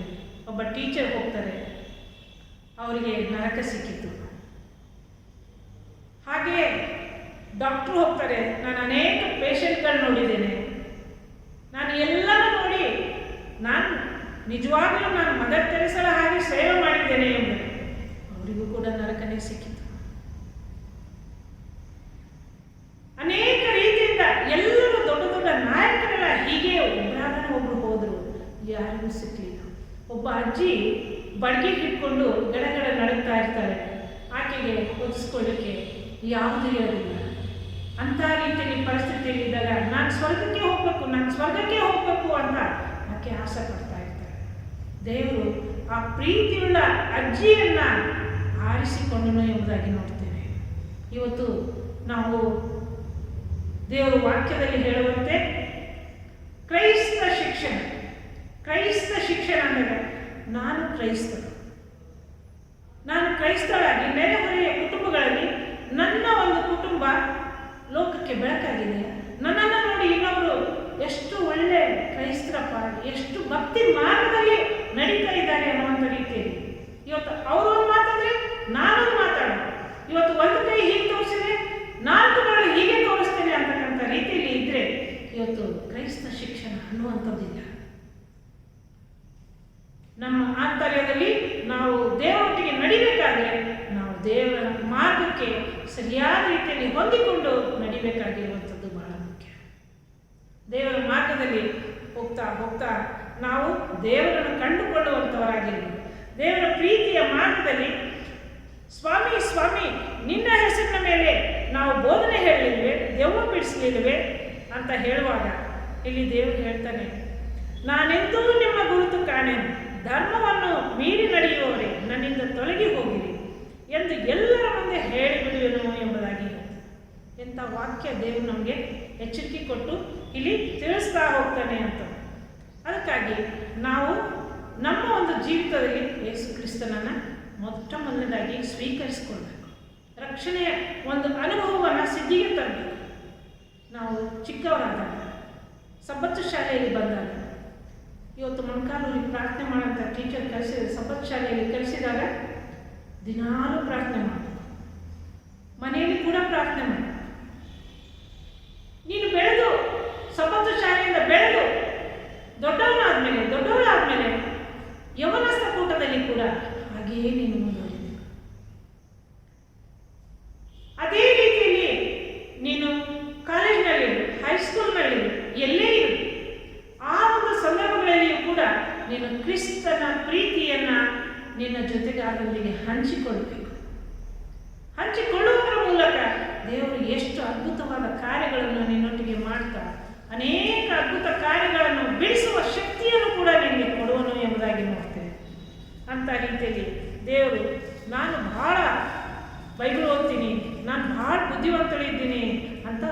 ಒಬ್ಬ ಟೀಚರ್ ಹೋಗ್ತಾರೆ, ಅವರಿಗೆ ನರಕ ಸಿಕ್ಕಿತು. ಹಾಗೆ ಡಾಕ್ಟ್ರು ಹೋಗ್ತಾರೆ, ನಾನು ಅನೇಕ ಪೇಷಂಟ್ಗಳು ನೋಡಿದ್ದೇನೆ, ನಾನು ಎಲ್ಲರೂ ನೋಡಿ ನಾನು ನಿಜವಾಗಲೂ ನಾನು ಮದರ್ ತೆರೆಸಲ ಹಾಗೆ ಸೇವೆ ಮಾಡಿದ್ದೇನೆ ಎಂಬುದು ಅವರಿಗೂ ಕೂಡ ನರಕನೇ ಸಿಕ್ಕಿತು. ಅನೇಕ ರೀತಿಯಿಂದ ಎಲ್ಲರೂ ದೊಡ್ಡ ದೊಡ್ಡ ನಾಯಕರೆಲ್ಲ ಹೀಗೆ ಒಬ್ಬರು ಹೋದರು, ಯಾರಿಗೂ ಸಿಕ್ಕಲಿಲ್ಲ. ಒಬ್ಬ ಅಜ್ಜಿ ಬಡ್ಗೆ ಹಿಡ್ಕೊಂಡು ಗಡಗಡ ನಡುತ್ತಾ ಇರ್ತಾರೆ, ಆಕೆಗೆ ಒದಿಸ್ಕೊಳ್ಳಿಕ್ಕೆ ಯಾವುದೂ ಇರೋದಿಲ್ಲ. ಅಂಥ ರೀತಿಯಲ್ಲಿ ಪರಿಸ್ಥಿತಿಯಲ್ಲಿದ್ದಾಗ ನಾನು ಸ್ವರ್ಗಕ್ಕೆ ಹೋಗಬೇಕು ಅಂತ ಆಕೆ ಆಸೆ ಪಡ್ತಾ ಇರ್ತಾರೆ. ದೇವರು ಆ ಪ್ರೀತಿಯುಳ್ಳ ಅಜ್ಜಿಯನ್ನ ಆರಿಸಿಕೊಂಡನು ಎಂಬುದಾಗಿ ನೋಡ್ತೇವೆ. ಇವತ್ತು ನಾವು ದೇವರು ವಾಕ್ಯದಲ್ಲಿ ಹೇಳುವಂತೆ ಕ್ರೈಸ್ತ ಶಿಕ್ಷಣ ಅಂದರೆ ನಾನು ಕ್ರೈಸ್ತಳಾಗಿ ನೆರೆಹೊರೆಯ ಕುಟುಂಬಗಳಲ್ಲಿ ನನ್ನ ಒಂದು ಕುಟುಂಬ ಲೋಕಕ್ಕೆ ಬೆಳಕಾಗಿದೆ. ನನ್ನನ್ನು ನೋಡಿ ಇನ್ನೊಬ್ಬರು ಎಷ್ಟು ಒಳ್ಳೆ ಕ್ರೈಸ್ತರಪ್ಪ, ಎಷ್ಟು ಭಕ್ತಿ ಮಾರ್ಗದಲ್ಲಿ ನಡೀತಾ ಇದ್ದಾರೆ ಅನ್ನುವಂಥ ರೀತಿಯಲ್ಲಿ ಇವತ್ತು ಅವರು ಒಂದು ಮಾತಾಡಿದ್ರೆ ನಾನೊಂದು ಮಾತಾಡೋದು, ಇವತ್ತು ಒಂದು ಕೈ ಹೀಗೆ ತೋರಿಸಿದ್ರೆ ನಾಲ್ಕು ಬೆರಳು ಹೀಗೆ ತೋರಿಸ್ತೇನೆ ಅಂತಕ್ಕಂಥ ರೀತಿಯಲ್ಲಿ ಇದ್ರೆ ಇವತ್ತು ಕ್ರೈಸ್ತ ಶಿಕ್ಷಣ ಅನ್ನುವಂಥದ್ದಿಲ್ಲ. ನಮ್ಮ ಆಂತರ್ಯದಲ್ಲಿ ನಾವು ದೇವರೊಟ್ಟಿಗೆ ನಡಿಬೇಕಾದ್ರೆ ನಾವು ದೇವರ ಮಾರ್ಗಕ್ಕೆ ಸರಿಯಾದ ರೀತಿಯಲ್ಲಿ ಹೊಂದಿಕೊಂಡು ನಡಿಬೇಕಾಗಿರುವಂಥದ್ದು ಬಹಳ ಮುಖ್ಯ. ದೇವರ ಮಾರ್ಗದಲ್ಲಿ ಹೋಗ್ತಾ ಹೋಗ್ತಾ ನಾವು ದೇವರನ್ನು ಕಂಡುಕೊಳ್ಳುವಂಥವರಾಗಿರ್ಬೇಕು. ದೇವರ ಪ್ರೀತಿಯ ಮಾರ್ಗದಲ್ಲಿ ಸ್ವಾಮಿ ಸ್ವಾಮಿ ನಿನ್ನ ಹೆಸರಿನ ಮೇಲೆ ನಾವು ಬೋಧನೆ ಹೇಳಲಿಲ್ವೇ, ದೆವ್ವ ಬಿಡಿಸಲಿಲ್ವೇ ಅಂತ ಹೇಳುವಾಗ ಇಲ್ಲಿ ದೇವರು ಹೇಳ್ತಾನೆ, ನಾನೆಂದೂ ನಿಮ್ಮ ಗುರುತು ಕಾಣೆನು, ಧರ್ಮವನ್ನು ಮೀರಿ ನಡೆಯುವವರೇ ನನ್ನಿಂದ ತೊಲಗಿ ಹೋಗಿರಿ ಎಂದು ಎಲ್ಲರ ಮುಂದೆ ಹೇಳಿಬಿಡುವೆನು ಎಂಬುದಾಗಿ. ಎಂಥ ವಾಕ್ಯ ದೇವರು ನಮಗೆ ಎಚ್ಚರಿಕೆ ಕೊಟ್ಟು ಇಲ್ಲಿ ತಿಳಿಸ್ತಾ ಹೋಗ್ತಾನೆ ಅಂತ. ಅದಕ್ಕಾಗಿ ನಾವು ನಮ್ಮ ಒಂದು ಜೀವಿತದಲ್ಲಿ ಯೇಸು ಕ್ರಿಸ್ತನನ್ನು ಮೊದಲನೇದಾಗಿ ಸ್ವೀಕರಿಸಿಕೊಳ್ಬೇಕು. ರಕ್ಷಣೆಯ ಒಂದು ಅನುಭವವನ್ನು ಸಿದ್ಧಿಗೆ ತರಬೇಕು. ನಾವು ಚಿಕ್ಕವರಾದಾಗ, ಸಬ್ಬತ್ತು ಶಾಲೆಯಲ್ಲಿ ಬಂದಾಗ ಇವತ್ತು ಮೊಣಕಾಲೂರಿಗೆ ಪ್ರಾರ್ಥನೆ ಮಾಡೋಂಥ ಟೀಚರ್ ಸಪತ್ ಶಾಲೆಯಲ್ಲಿ ಕಲಿಸಿದಾಗ ದಿನಾಲೂ ಪ್ರಾರ್ಥನೆ ಮಾಡಿ, ಮನೆಯಲ್ಲಿ ಕೂಡ ಪ್ರಾರ್ಥನೆ ಮಾಡಿ. ನೀನು ಬೆಳೆದು ಸಪತ್ತು ಶಾಲೆಯಿಂದ ಬೆಳೆದು ದೊಡ್ಡವಳಾದ್ಮೇಲೆ ಯವನಸ್ಥ ಕೂಟದಲ್ಲಿ ಕೂಡ ಹಾಗೆಯೇ ನೀನು ಮುಂದುವರಿದೆ. ಅದೇ ರೀತಿಯಲ್ಲಿ ನೀನು ಕಾಲೇಜಿನಲ್ಲಿ, ಹೈಸ್ಕೂಲ್ನಲ್ಲಿ, ಎಲ್ಲೇ ಇರು, ಆ ಒಂದು ಸಂದರ್ಭಗಳಲ್ಲಿಯೂ ಕೂಡ ನೀನು ಕ್ರಿಸ್ತನ ಪ್ರೀತಿಯನ್ನ ನಿನ್ನ ಜೊತೆಗಾರರಿಗೆ ಹಂಚಿಕೊಳ್ಳಬೇಕು. ಹಂಚಿಕೊಳ್ಳುವುದರ ಮೂಲಕ ದೇವರು ಎಷ್ಟು ಅದ್ಭುತವಾದ ಕಾರ್ಯಗಳನ್ನು ನಿನ್ನೊಟ್ಟಿಗೆ ಮಾಡ್ತಾ ಅನೇಕ ಅದ್ಭುತ ಕಾರ್ಯಗಳನ್ನು ಬಿಡಿಸುವ ಶಕ್ತಿಯನ್ನು ಕೂಡ ನಿನಗೆ ಕೊಡುವನು ಎಂಬುದಾಗಿ ನೋಡ್ತೇವೆ. ಅಂತ ರೀತಿಯಲ್ಲಿ ದೇವರು ನಾನು ಬಹಳ ಬೈಬಲ್ ಓದ್ತೀನಿ, ನಾನು ಬಹಳ ಬುದ್ಧಿವಂತಳಿದ್ದೀನಿ ಅಂತ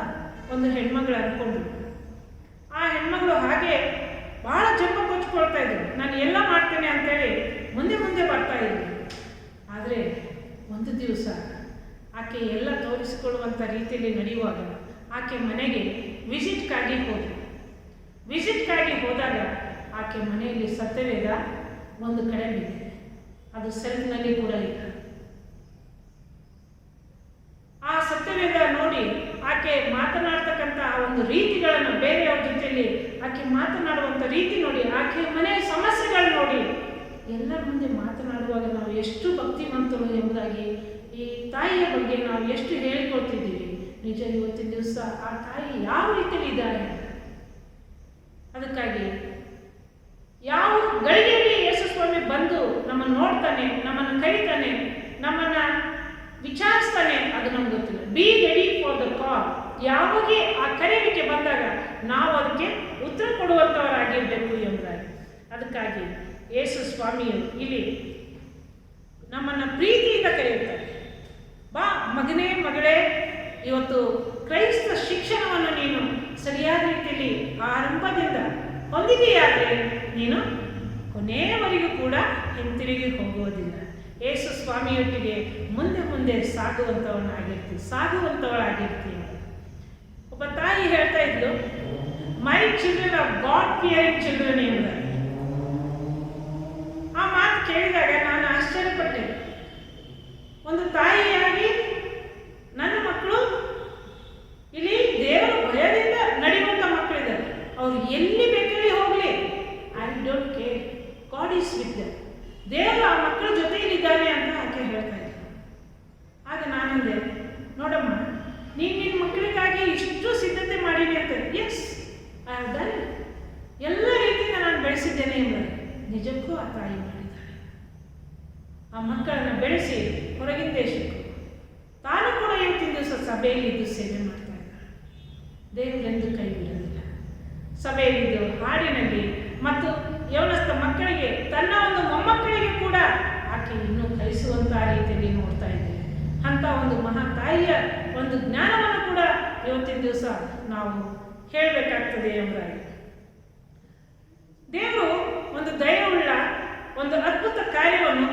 ಒಂದು ಹೆಣ್ಮಗಳು ಅಂದ್ಕೊಂಡ್ರು. ಆ ಹೆಣ್ಮಗಳು ಹಾಗೆ ಬಹಳ ಜಂಬ ಕೊಚ್ಕೊಳ್ತಾ ಇದ್ರು, ನಾನು ಎಲ್ಲ ಮಾಡ್ತೇನೆ ಅಂತೇಳಿ ಮುಂದೆ ಬರ್ತಾ ಇದ್ರು. ಆದರೆ ಒಂದು ದಿವಸ ಆಕೆ ಎಲ್ಲ ತೋರಿಸಿಕೊಳ್ಳುವಂಥ ರೀತಿಯಲ್ಲಿ ನಡೆಯುವಾಗ ಆಕೆ ಮನೆಗೆ ವಿಸಿಟ್ಗಾಗಿ ಹೋದಾಗ ಆಕೆ ಮನೆಯಲ್ಲಿ ಸತ್ಯವೇದ ಒಂದು ಕಡೆ ಬಿದ್ದಿದೆ, ಅದು ಸೆಲ್ಫ್ನಲ್ಲಿ ಕೂಡ ಇಲ್ಲ. ಆ ಸತ್ಯವೇದ ನೋಡಿ ಆಕೆ ಮಾತನಾಡ್ತಕ್ಕಂಥ ಒಂದು ರೀತಿಗಳನ್ನು, ಬೇರೆಯವ್ರ ಜೊತೆಯಲ್ಲಿ ಆಕೆ ಮಾತನಾಡುವಂಥ ರೀತಿ ನೋಡಿ, ಆಕೆ ಮನೆಯ ಸಮಸ್ಯೆಗಳು ನೋಡಿ, ಎಲ್ಲರ ಮುಂದೆ ಮಾತನಾಡುವಾಗ ನಾವು ಎಷ್ಟು ಭಕ್ತಿವಂತರು ಎಂಬುದಾಗಿ ಈ ತಾಯಿಯ ಬಗ್ಗೆ ನಾವು ಎಷ್ಟು ಹೇಳಿಕೊಳ್ತಿದ್ದೀವಿ. ನಿಜ ಇವತ್ತಿನ ದಿವಸ ಆ ತಾಯಿ ಯಾವ ರೀತಿಯಲ್ಲಿ ಇದ್ದಾರೆ. ಅದಕ್ಕಾಗಿ ಯಾವ ಗಳಿಗೆಯಲ್ಲಿ ಯೇಸು ಸ್ವಾಮಿ ಬಂದು ನಮ್ಮನ್ನು ನೋಡ್ತಾನೆ, ನಮ್ಮನ್ನು ಕರೀತಾನೆ, ನಮ್ಮನ್ನ ವಿಚಾರಿಸ್ತಾನೆ, ಅದು ನಮ್ಗೆ ಗೊತ್ತಿಲ್ಲ. Be ready for the call. ಯಾವಾಗ ಆ ಕರೆಯುವಿಕೆ ಬಂದಾಗ ನಾವು ಅದಕ್ಕೆ ಉತ್ತರ ಕೊಡುವಂಥವರಾಗಿರಬೇಕು ಎಂಬುದಾಗಿ. ಅದಕ್ಕಾಗಿ ಯೇಸು ಸ್ವಾಮಿಯು ಇಲ್ಲಿ ನಮ್ಮನ್ನು ಪ್ರೀತಿಯಿಂದ ಕರೆಯುತ್ತಾರೆ. ಬಾ ಮಗನೇ, ಮಗಳೇ, ಇವತ್ತು ಕ್ರೈಸ್ತ ಶಿಕ್ಷಣವನ್ನು ನೀನು ಸರಿಯಾದ ರೀತಿಯಲ್ಲಿ ಆರಂಭದಿಂದ ಹೊಂದಿದೆಯಾದರೆ ನೀನು ಕೊನೆಯವರೆಗೂ ಕೂಡ ಹಿಂತಿರುಗಿ ಹೋಗುವುದಿಲ್ಲ. ಯೇಸು ಸ್ವಾಮಿಯೊಟ್ಟಿಗೆ ಮುಂದೆ ಸಾಗುವಂಥವಳಾಗಿರ್ತೀವಿ. ಒಬ್ಬ ತಾಯಿ ಹೇಳ್ತಾ ಇದ್ಲು, my children are god fearing children ಎಂಬುದಾಗಿ. ಆ ಮಾತು ಕೇಳಿದಾಗ ನಾನು ಆಶ್ಚರ್ಯಪಟ್ಟೆ. ಒಂದು ತಾಯಿಯಾಗಿ ನನ್ನ ಮಕ್ಕಳು ಇಲ್ಲಿ ದೇವರ ಭಯದಿಂದ ನಡೆಯುವಂಥ ಮಕ್ಕಳಿದ್ದಾರೆ, ಅವ್ರು ಎಲ್ಲಿ ಬೇಕಾದ್ರೆ ಹೋಗಲಿ, I don't care, god is with them. ದೇವರು ಆ ಮಕ್ಕಳ ಜೊತೆಯಲ್ಲಿದ್ದಾನೆ ಅಂತ ಆಕೆ ಹೇಳ್ತಾ ಇದ್ದರು. ಆಗ ನಾನಂದೆ, ನೋಡಮ್ಮ, ನೀನು ನಿನ್ನ ಮಕ್ಕಳಿಗಾಗಿ ಇಷ್ಟು ಸಿದ್ಧತೆ ಮಾಡೀನಿ ಅಂತ. Yes, I have done. ಎಲ್ಲ ರೀತಿಯಿಂದ ನಾನು ಬೆಳೆಸಿದ್ದೇನೆ ಎಂಬುದು ನಿಜಕ್ಕೂ ಆ ತಾಯಿ ಮಾಡಿದ್ದಾಳೆ. ಆ ಮಕ್ಕಳನ್ನು ಬೆಳೆಸಿ ಹೊರಗಿನ ದೇಶಕ್ಕೂ ತಾನು ಕೂಡ ಇವತ್ತಿನ ದಿವಸ ಸಭೆಯಲ್ಲಿದ್ದು ಸೇವೆ ಮಾಡ್ತಾ ಇದ್ದಾಳೆ. ದೇವರೆಂದು ಕೈ ಬಿಡೋದಿಲ್ಲ. ಸಭೆಯಲ್ಲಿದ್ದು ಹಾಡಿನಲ್ಲಿ ಮತ್ತು ಯವನಸ್ಥ ಮಕ್ಕಳಿಗೆ, ತನ್ನ ಒಂದು ಮೊಮ್ಮಕ್ಕಳಿಗೆ ಕೂಡ ಆಕೆ ಇನ್ನೂ ಕಲಿಸುವಂಥ ರೀತಿಯಲ್ಲಿ ನೋಡ್ತಾ ಇದ್ದೇವೆ. ಅಂಥ ಒಂದು ಮಹಾ ತಾಯಿಯ ಒಂದು ಜ್ಞಾನವನ್ನು ಕೂಡ ಇವತ್ತಿನ ದಿವಸ ನಾವು ಹೇಳಬೇಕಾಗ್ತದೆ ಎಂಬುದಾಗಿ. ದೇವರು ಒಂದು ದಯವುಳ್ಳ ಒಂದು ಅದ್ಭುತ ಕಾರ್ಯವನ್ನು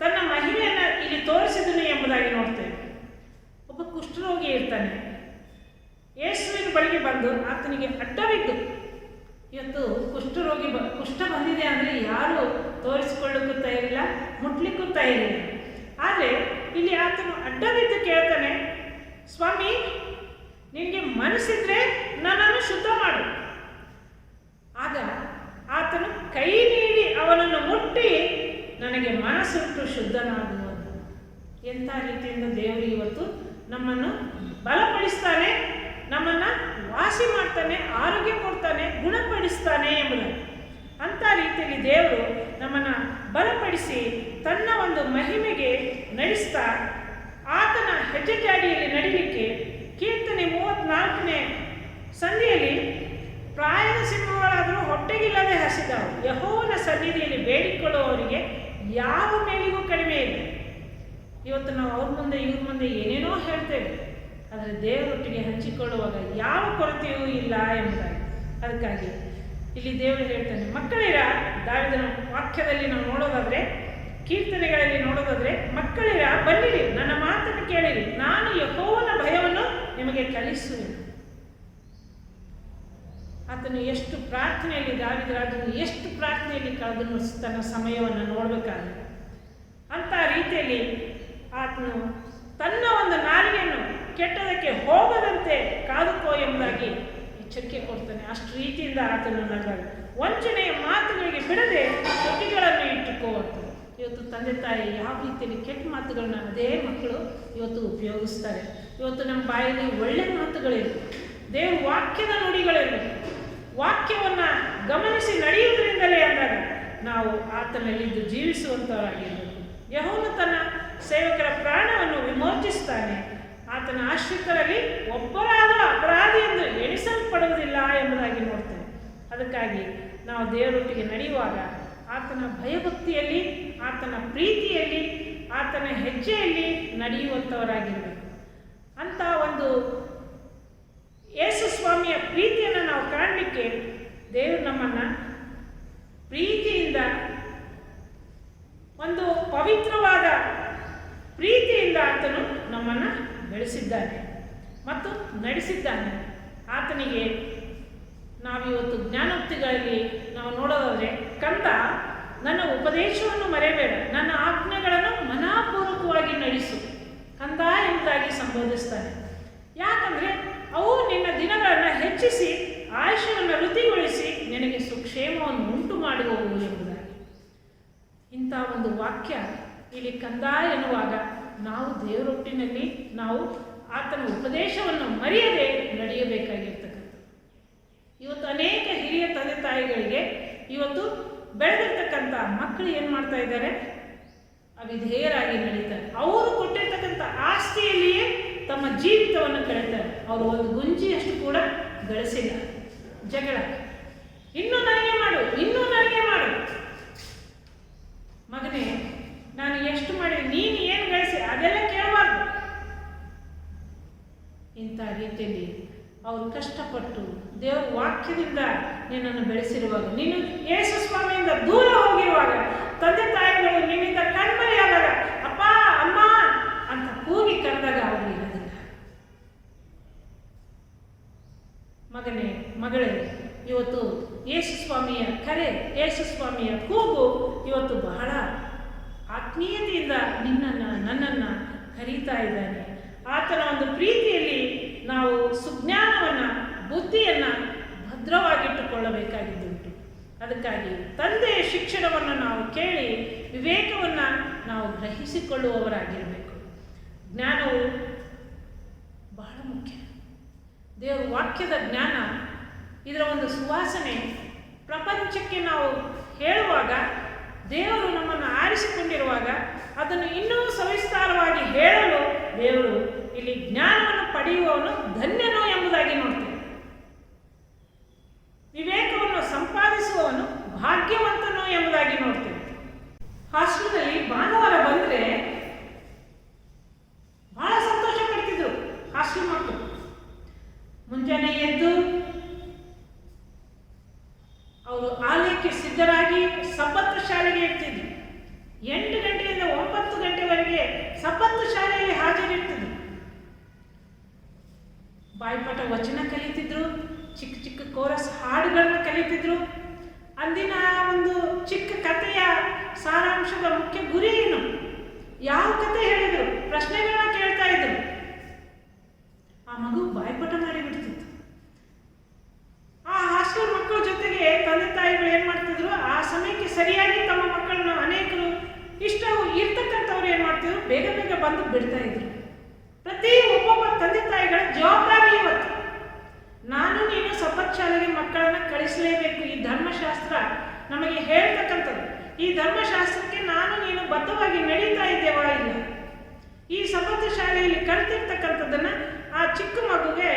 ತನ್ನ ಮಹಿಮೆಯನ್ನು ಇಲ್ಲಿ ತೋರಿಸಿದನು ಎಂಬುದಾಗಿ ನೋಡ್ತೇವೆ. ಒಬ್ಬ ಕುಷ್ಠರೋಗಿ ಇರ್ತಾನೆ. ಯೇಸುವಿನ ಬಳಿಗೆ ಬಂದು ಆತನಿಗೆ ಅಡ್ಡವಿದ್ದು, ಇವತ್ತು ಕುಷ್ಠರೋಗಿ ಕುಷ್ಠ ಬಂದಿದೆ ಅಂದರೆ ಯಾರು ತೋರಿಸಿಕೊಳ್ಳಕ್ಕೂ ತಯಾರಿಲ್ಲ, ಮುಟ್ಲಿಕ್ಕೂ ತಯಾರಿಲ್ಲ. ಆದರೆ ಇಲ್ಲಿ ಆತನು ಅಡ್ಡವಿದ್ದು ಕೇಳ್ತಾನೆ, ಸ್ವಾಮಿ, ನಿನಗೆ ಮನಸ್ಸಿದ್ರೆ ನನ್ನನ್ನು ಶುದ್ಧ ಮಾಡು. ಆಗ ಆತನು ಕೈ ನೀಡಿ ಅವನನ್ನು ಮುಟ್ಟಿ, ನನಗೆ ಮನಸ್ಸುಟ್ಟು ಶುದ್ಧನಾಗುವುದು. ಎಂಥ ರೀತಿಯಿಂದ ದೇವರು ಇವತ್ತು ನಮ್ಮನ್ನು ಬಲಪಡಿಸ್ತಾನೆ, ನಮ್ಮನ್ನು ವಾಸಿ ಮಾಡ್ತಾನೆ, ಆರೋಗ್ಯ ಕೊಡ್ತಾನೆ, ಗುಣಪಡಿಸ್ತಾನೆ ಎಂಬುದಾಗಿ. ಅಂಥ ರೀತಿಯಲ್ಲಿ ದೇವರು ನಮ್ಮನ್ನು ಬಲಪಡಿಸಿ ತನ್ನ ಒಂದು ಮಹಿಮೆಗೆ ನಡೆಸ್ತಾ ಆತನ ಹೆಜ್ಜೆಜಾಡಿಯಲ್ಲಿ ನಡಿಲಿಕ್ಕೆ ಕೀರ್ತನೆ 34ನೇ ಸಂಧಿಯಲ್ಲಿ, ಪ್ರಾಯದ ಸಿಂಹಗಳಾದರೂ ಹೊಟ್ಟೆಗಿಲ್ಲದೆ ಹಸಿದವು, ಯೆಹೋವನ ಸನ್ನಿಧಿಯಲ್ಲಿ ಬೇಡಿಕೊಳ್ಳುವವರಿಗೆ ಯಾವ ಮೇಲಿಗೂ ಕಡಿಮೆ ಇಲ್ಲ. ಇವತ್ತು ನಾವು ಅವ್ರ ಮುಂದೆ ಇವ್ರ ಮುಂದೆ ಏನೇನೋ ಹೇಳ್ತೇವೆ, ಆದರೆ ದೇವರೊಟ್ಟಿಗೆ ಹಂಚಿಕೊಳ್ಳುವಾಗ ಯಾವ ಕೊರತೆಯೂ ಇಲ್ಲ ಎಂಬುದಾಗಿ. ಅದಕ್ಕಾಗಿ ಇಲ್ಲಿ ದೇವರು ಹೇಳ್ತಾನೆ, ಮಕ್ಕಳಿರ, ದಾವಿದನ ವಾಕ್ಯದಲ್ಲಿ ನಾವು ನೋಡೋದಾದರೆ, ಕೀರ್ತನೆಗಳಲ್ಲಿ ನೋಡೋದಾದರೆ, ಮಕ್ಕಳಿರ ಬನ್ನಿರಿ, ನನ್ನ ಮಾತನ್ನು ಕೇಳಿರಿ, ನಾನು ಯೆಹೋವನ ಭಯವನ್ನು ನಿಮಗೆ ಕಲಿಸುವೆನು. ಆ ಆತನು ಎಷ್ಟು ಪ್ರಾರ್ಥನೆಯಲ್ಲಿ ದಾವಿದರಾಜನು ಎಷ್ಟು ಪ್ರಾರ್ಥನೆಯಲ್ಲಿ ಕಳೆದನು ತನ್ನ ಸಮಯವನ್ನು ನೋಡಬೇಕಾದ್ರೆ. ಅಂಥ ರೀತಿಯಲ್ಲಿ ಆತನು ತನ್ನ ಒಂದು ನಾಲಿಗೆಯನ್ನು ಕೆಟ್ಟದಕ್ಕೆ ಹೋಗದಂತೆ ಕಾದುಕೋ ಎಂಬುದಾಗಿ ಎಚ್ಚರಿಕೆ ಕೊಡ್ತಾನೆ. ಅಷ್ಟು ರೀತಿಯಿಂದ ಆತನು ನಡೆದಾಗ ವಂಚನೆಯ ಮಾತುಗಳಿಗೆ ಬಿಡದೆ ತುಟಿಗಳನ್ನು ಇಟ್ಟುಕೋ ಅಂತಾನೆ. ಇವತ್ತು ತಂದೆ ತಾಯಿ ಯಾವ ರೀತಿಯಲ್ಲಿ ಕೆಟ್ಟ ಮಾತುಗಳನ್ನ ಅದೇ ಮಕ್ಕಳು ಇವತ್ತು ಉಪಯೋಗಿಸ್ತಾರೆ. ಇವತ್ತು ನಮ್ಮ ಬಾಯಲ್ಲಿ ಒಳ್ಳೆ ಮಾತುಗಳಿರಬೇಕು, ದೇವ್ರ ವಾಕ್ಯದ ನುಡಿಗಳಿರಬೇಕು. ವಾಕ್ಯವನ್ನು ಗಮನಿಸಿ ನಡೆಯುವುದರಿಂದಲೇ ಅಂದಾಗ ನಾವು ಆತನಲ್ಲಿದ್ದು ಜೀವಿಸುವಂಥವರಾಗಿರಬೇಕು. ಯೆಹೋವನು ತನ್ನ ಸೇವಕರ ಪ್ರಾಣವನ್ನು ವಿಮೋಚಿಸ್ತಾನೆ, ಆತನ ಆಶ್ರಿತರಲ್ಲಿ ಒಬ್ಬರಾದರೂ ಅಪರಾಧಿ ಎಂದು ಎಣಿಸಲ್ಪಡುವುದಿಲ್ಲ ಎಂಬುದಾಗಿ ನೋಡ್ತೇವೆ. ಅದಕ್ಕಾಗಿ ನಾವು ದೇವರೊಟ್ಟಿಗೆ ನಡೆಯುವಾಗ ಆತನ ಭಯಭಕ್ತಿಯಲ್ಲಿ, ಆತನ ಪ್ರೀತಿಯಲ್ಲಿ, ಆತನ ಹೆಜ್ಜೆಯಲ್ಲಿ ನಡೆಯುವಂಥವರಾಗಿರಬೇಕು. ಅಂಥ ಒಂದು ಯೇಸು ಸ್ವಾಮಿಯ ಪ್ರೀತಿಯನ್ನು ನಾವು ಕಾಣಲಿಕ್ಕೆ ದೇವರು ನಮ್ಮನ್ನು ಪ್ರೀತಿಯಿಂದ, ಒಂದು ಪವಿತ್ರವಾದ ಪ್ರೀತಿಯಿಂದ ಆತನು ನಮ್ಮನ್ನು ಬೆಳೆಸಿದ್ದಾನೆ ಮತ್ತು ನಡೆಸಿದ್ದಾನೆ. ಆತನಿಗೆ ನಾವಿವತ್ತು ಜ್ಞಾನೋಕ್ತಿಗಳಲ್ಲಿ ನಾವು ನೋಡೋದಾದರೆ, ಕಂದ ನನ್ನ ಉಪದೇಶವನ್ನು ಮರೆಯಬೇಡ, ನನ್ನ ಆಜ್ಞೆಗಳನ್ನು ಮನಪೂರ್ವಕವಾಗಿ ನಡೆಸು ಕಂದ ಎಂಬುದಾಗಿ ಸಂಬೋಧಿಸ್ತಾನೆ. ಯಾಕಂದರೆ ಅವು ನಿನ್ನ ದಿನಗಳನ್ನು ಹೆಚ್ಚಿಸಿ ಆಯುಷ್ಯವನ್ನು ವೃದ್ಧಿಗೊಳಿಸಿ ನಿನಗೆ ಸುಕ್ಷೇಮವನ್ನು ಉಂಟು ಮಾಡುವವು ಎಂಬುದಾಗಿ. ಇಂಥ ಒಂದು ವಾಕ್ಯ ಇಲ್ಲಿ ಕಂದ ಎನ್ನುವಾಗ ನಾವು ದೇವರೊಟ್ಟಿನಲ್ಲಿ ನಾವು ಆತನ ಉಪದೇಶವನ್ನು ಮರೆಯದೆ ನಡೆಯಬೇಕಾಗಿರ್ತಕ್ಕಂಥ. ಇವತ್ತು ಅನೇಕ ಹಿರಿಯ ತಂದೆ ತಾಯಿಗಳಿಗೆ ಇವತ್ತು ಬೆಳೆದಿರ್ತಕ್ಕಂಥ ಮಕ್ಕಳು ಏನು ಮಾಡ್ತಾ ಇದ್ದಾರೆ? ಅವಿಧೇಯರಾಗಿ ನಡೀತಾರೆ. ಅವರು ಕೊಟ್ಟಿರ್ತಕ್ಕಂಥ ಆಸ್ತಿಯಲ್ಲಿಯೇ ತಮ್ಮ ಜೀವಿತವನ್ನು ಕಳೀತಾರೆ. ಅವರು ಒಂದು ಗುಂಜಿಯಷ್ಟು ಕೂಡ ಗಳಿಸಿಲ್ಲ. ಜಗಳ, ಇನ್ನೂ ನನಗೆ ಮಾಡು, ಇನ್ನೂ ನನಗೆ ಮಾಡು. ಮಗನೇ, ನಾನು ಎಷ್ಟು ಮಾಡಿದೆ, ನೀನು ಏನು ಗಳಿಸಿ, ಅದೆಲ್ಲ ಕೇಳಬಾರ್ದು. ಇಂಥ ರೀತಿಯಲ್ಲಿ ಅವರು ಕಷ್ಟಪಟ್ಟು ದೇವರ ವಾಕ್ಯದಿಂದ ನಿನ್ನನ್ನು ಬೆಳೆಸಿರುವಾಗ, ನೀನು ಯೇಸು ಸ್ವಾಮಿಯಿಂದ ದೂರ ಹೋಗಿರುವಾಗ, ತಂದೆ ತಾಯಿಗಳು ನಿನ್ನಿಂದ ಕಣ್ಮರೆಯಾದಾಗ ಅಪ್ಪ ಅಮ್ಮ ಅಂತ ಕೂಗಿ ಕರೆದಾಗ ಅವರು ಇರೋದಿಲ್ಲ. ಮಗನೇ, ಮಗಳೇ, ಇವತ್ತು ಯೇಸು ಸ್ವಾಮಿಯ ಕರೆ, ಯೇಸು ಸ್ವಾಮಿಯ ಕೂಗು ಇವತ್ತು ಬಹಳ ಆತ್ಮೀಯತೆಯಿಂದ ನಿನ್ನನ್ನು ನನ್ನನ್ನು ಕರೀತಾ ಇದ್ದಾನೆ. ಆತನ ಒಂದು ಪ್ರೀತಿಯಲ್ಲಿ ನಾವು ಸುಜ್ಞಾನವನ್ನು, ಬುದ್ಧಿಯನ್ನು ಭದ್ರವಾಗಿಟ್ಟುಕೊಳ್ಳಬೇಕಾಗಿದ್ದುಂಟು. ಅದಕ್ಕಾಗಿ ತಂದೆಯ ಶಿಕ್ಷಣವನ್ನು ನಾವು ಕೇಳಿ ವಿವೇಕವನ್ನು ನಾವು ಗ್ರಹಿಸಿಕೊಳ್ಳುವವರಾಗಿರಬೇಕು. ಜ್ಞಾನವು ಬಹಳ ಮುಖ್ಯ. ದೇವರ ವಾಕ್ಯದ ಜ್ಞಾನ, ಇದರ ಒಂದು ಸುವಾಸನೆ ಪ್ರಪಂಚಕ್ಕೆ ನಾವು ಹೇಳುವಾಗ, ದೇವರು ನಮ್ಮನ್ನು ಆರಿಸಿಕೊಂಡಿರುವಾಗ ಅದನ್ನು ಇನ್ನೂ ಸವಿಸ್ತಾರವಾಗಿ ಹೇಳಲು ದೇವರು ಇಲ್ಲಿ ಜ್ಞಾನವನ್ನು ಪಡೆಯುವವನು ಧನ್ಯನು ಎಂಬುದಾಗಿ ನೋಡ್ತೇವೆ. ವಿವೇಕವನ್ನು ಸಂಪಾದಿಸುವವನು ಭಾಗ್ಯವಂತನು ಎಂಬುದಾಗಿ ನೋಡ್ತೇವೆ. ಹಾಸ್ಟೆಲ್ನಲ್ಲಿ ಭಾನುವಾರ ಬಂದರೆ ಬಹಳ ಸಂತೋಷ ಪಡ್ತಿದ್ರು ಹಾಸ್ಟೆಲ್ ಮಕ್ಕಳು. ಮುಂಜಾನೆ ಎದ್ದು ಅವರು ಆಲಯಕ್ಕೆ ಸಿದ್ಧರಾಗಿ ಸಬ್ಬತ್ತು ಶಾಲೆಗೆ ಇರ್ತಿದ್ರು. 8 ಗಂಟೆಯಿಂದ 9 ಗಂಟೆವರೆಗೆ ಸಬ್ಬತ್ತು ಶಾಲೆಯಲ್ಲಿ ಹಾಜರಿರ್ತಿದ್ರು. ಬಾಯ್ಪಾಠ ವಚನ ಕಲಿತಿದ್ರು, ಚಿಕ್ಕ ಚಿಕ್ಕ ಕೋರಸ್ ಹಾಡುಗಳನ್ನ ಕಲಿತಿದ್ರು. ಅಂದಿನ ಒಂದು ಚಿಕ್ಕ ಕಥೆಯ ಸಾರಾಂಶದ ಮುಖ್ಯ ಗುರಿ ಏನು, ಯಾವ ಕಥೆ ಹೇಳಿದ್ರು, ಪ್ರಶ್ನೆಗಳನ್ನ ಕೇಳ್ತಾ ಇದ್ರು. ಆ ಮಗು ಬಾಯ್ಪಾಠ ಮಾಡಿಬಿಡ್ತಿತ್ತು. ಆ ಹಾಸ್ಟೆಲ್ ಮಕ್ಕಳ ಜೊತೆಗೆ ತಂದೆ ತಾಯಿಗಳು ಏನು ಮಾಡ್ತಿದ್ರು, ಆ ಸಮಯಕ್ಕೆ ಸರಿಯಾಗಿ ತಮ್ಮ ಮಕ್ಕಳನ್ನ ಅನೇಕರು ಇಷ್ಟ ಇರ್ತಕ್ಕಂಥವ್ರು ಏನು ಮಾಡ್ತಿದ್ರು, ಬೇಗ ಬೇಗ ಬಂದು ಬಿಡ್ತಾ ಇದ್ರು. ಪ್ರತಿ ಒಬ್ಬೊಬ್ಬ ತಂದೆ ತಾಯಿಗಳ ಜವಾಬ್ದಾರಿ ಇವತ್ತು. ನಾನು ನೀನು ಸಬ್ಬತ್ ಶಾಲೆಗೆ ಮಕ್ಕಳನ್ನ ಕಳಿಸಲೇಬೇಕು. ಈ ಧರ್ಮಶಾಸ್ತ್ರ ನಮಗೆ ಹೇಳ್ತಕ್ಕಂಥದ್ದು. ಈ ಧರ್ಮಶಾಸ್ತ್ರಕ್ಕೆ ನಾನು ನೀನು ಬದ್ಧವಾಗಿ ನಡೀತಾ ಇದ್ದೇವಾ ಇಲ್ಲ. ಈ ಸಬ್ಬತ್ ಶಾಲೆಯಲ್ಲಿ ಕಲಿತಿರ್ತಕ್ಕಂಥದ್ದನ್ನ ಆ ಚಿಕ್ಕ ಮಗುಗೆ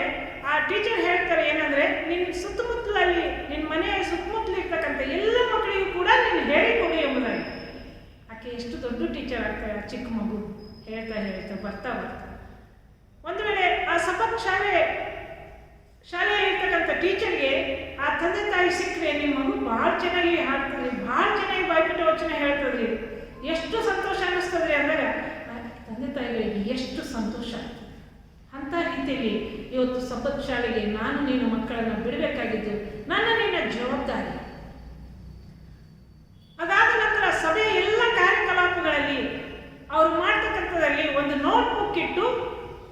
ಆ ಟೀಚರ್ ಹೇಳ್ತಾರೆ ಏನಂದ್ರೆ, ನಿನ್ನ ಸುತ್ತಮುತ್ತಲಲ್ಲಿ, ನಿನ್ನ ಮನೆಯ ಸುತ್ತಮುತ್ತಲು ಇರ್ತಕ್ಕಂಥ ಎಲ್ಲ ಮಕ್ಕಳಿಗೂ ಕೂಡ ನೀನು ಹೇಳಿಕೊಡು ಎಂಬುದಾಗಿ. ಆಕೆ ಎಷ್ಟು ದೊಡ್ಡ ಟೀಚರ್ ಆಗ್ತಾರೆ. ಆ ಚಿಕ್ಕ ಮಗು ಹೇಳ್ತಾ ಬರ್ತಾ ಒಂದು ವೇಳೆ ಆ ಸಬ್ಬತ್ ಶಾಲೆಯಲ್ಲಿ ಇರ್ತಕ್ಕಂಥ ಟೀಚರ್ಗೆ ಆ ತಂದೆ ತಾಯಿ ಸಿಕ್ಕರೆ, ನಿಮ್ಮ ಮಗು ಭಾಳ ಚೆನ್ನಾಗಿ ಹಾಡ್ತದ್ರಿ, ಭಾಳ ಚೆನ್ನಾಗಿ ಬಾಯ್ಬಿಟ್ಟು ವಚನ ಹೇಳ್ತದ್ರಿ, ಎಷ್ಟು ಸಂತೋಷ ಅನ್ನಿಸ್ತದ್ರಿ ಅಂದಾಗ ತಂದೆ ತಾಯಿಗಳಿಗೆ ಎಷ್ಟು ಸಂತೋಷ. ಅಂಥ ರೀತಿಯಲ್ಲಿ ಇವತ್ತು ಸಬ್ಬತ್ ಶಾಲೆಗೆ ನಾನು ನೀನು ಮಕ್ಕಳನ್ನು ಬಿಡಬೇಕಾಗಿದ್ದು ನನ್ನ ನಿನ್ನ ಜವಾಬ್ದಾರಿ. ಅದಾದ ನಂತರ ಸಭೆಯ ಎಲ್ಲ ಕಾರ್ಯಕಲಾಪಗಳಲ್ಲಿ ಅವರು ಮಾಡ್ತಕ್ಕಂಥದ್ರಲ್ಲಿ ಒಂದು ನೋಟ್ಬುಕ್ ಇಟ್ಟು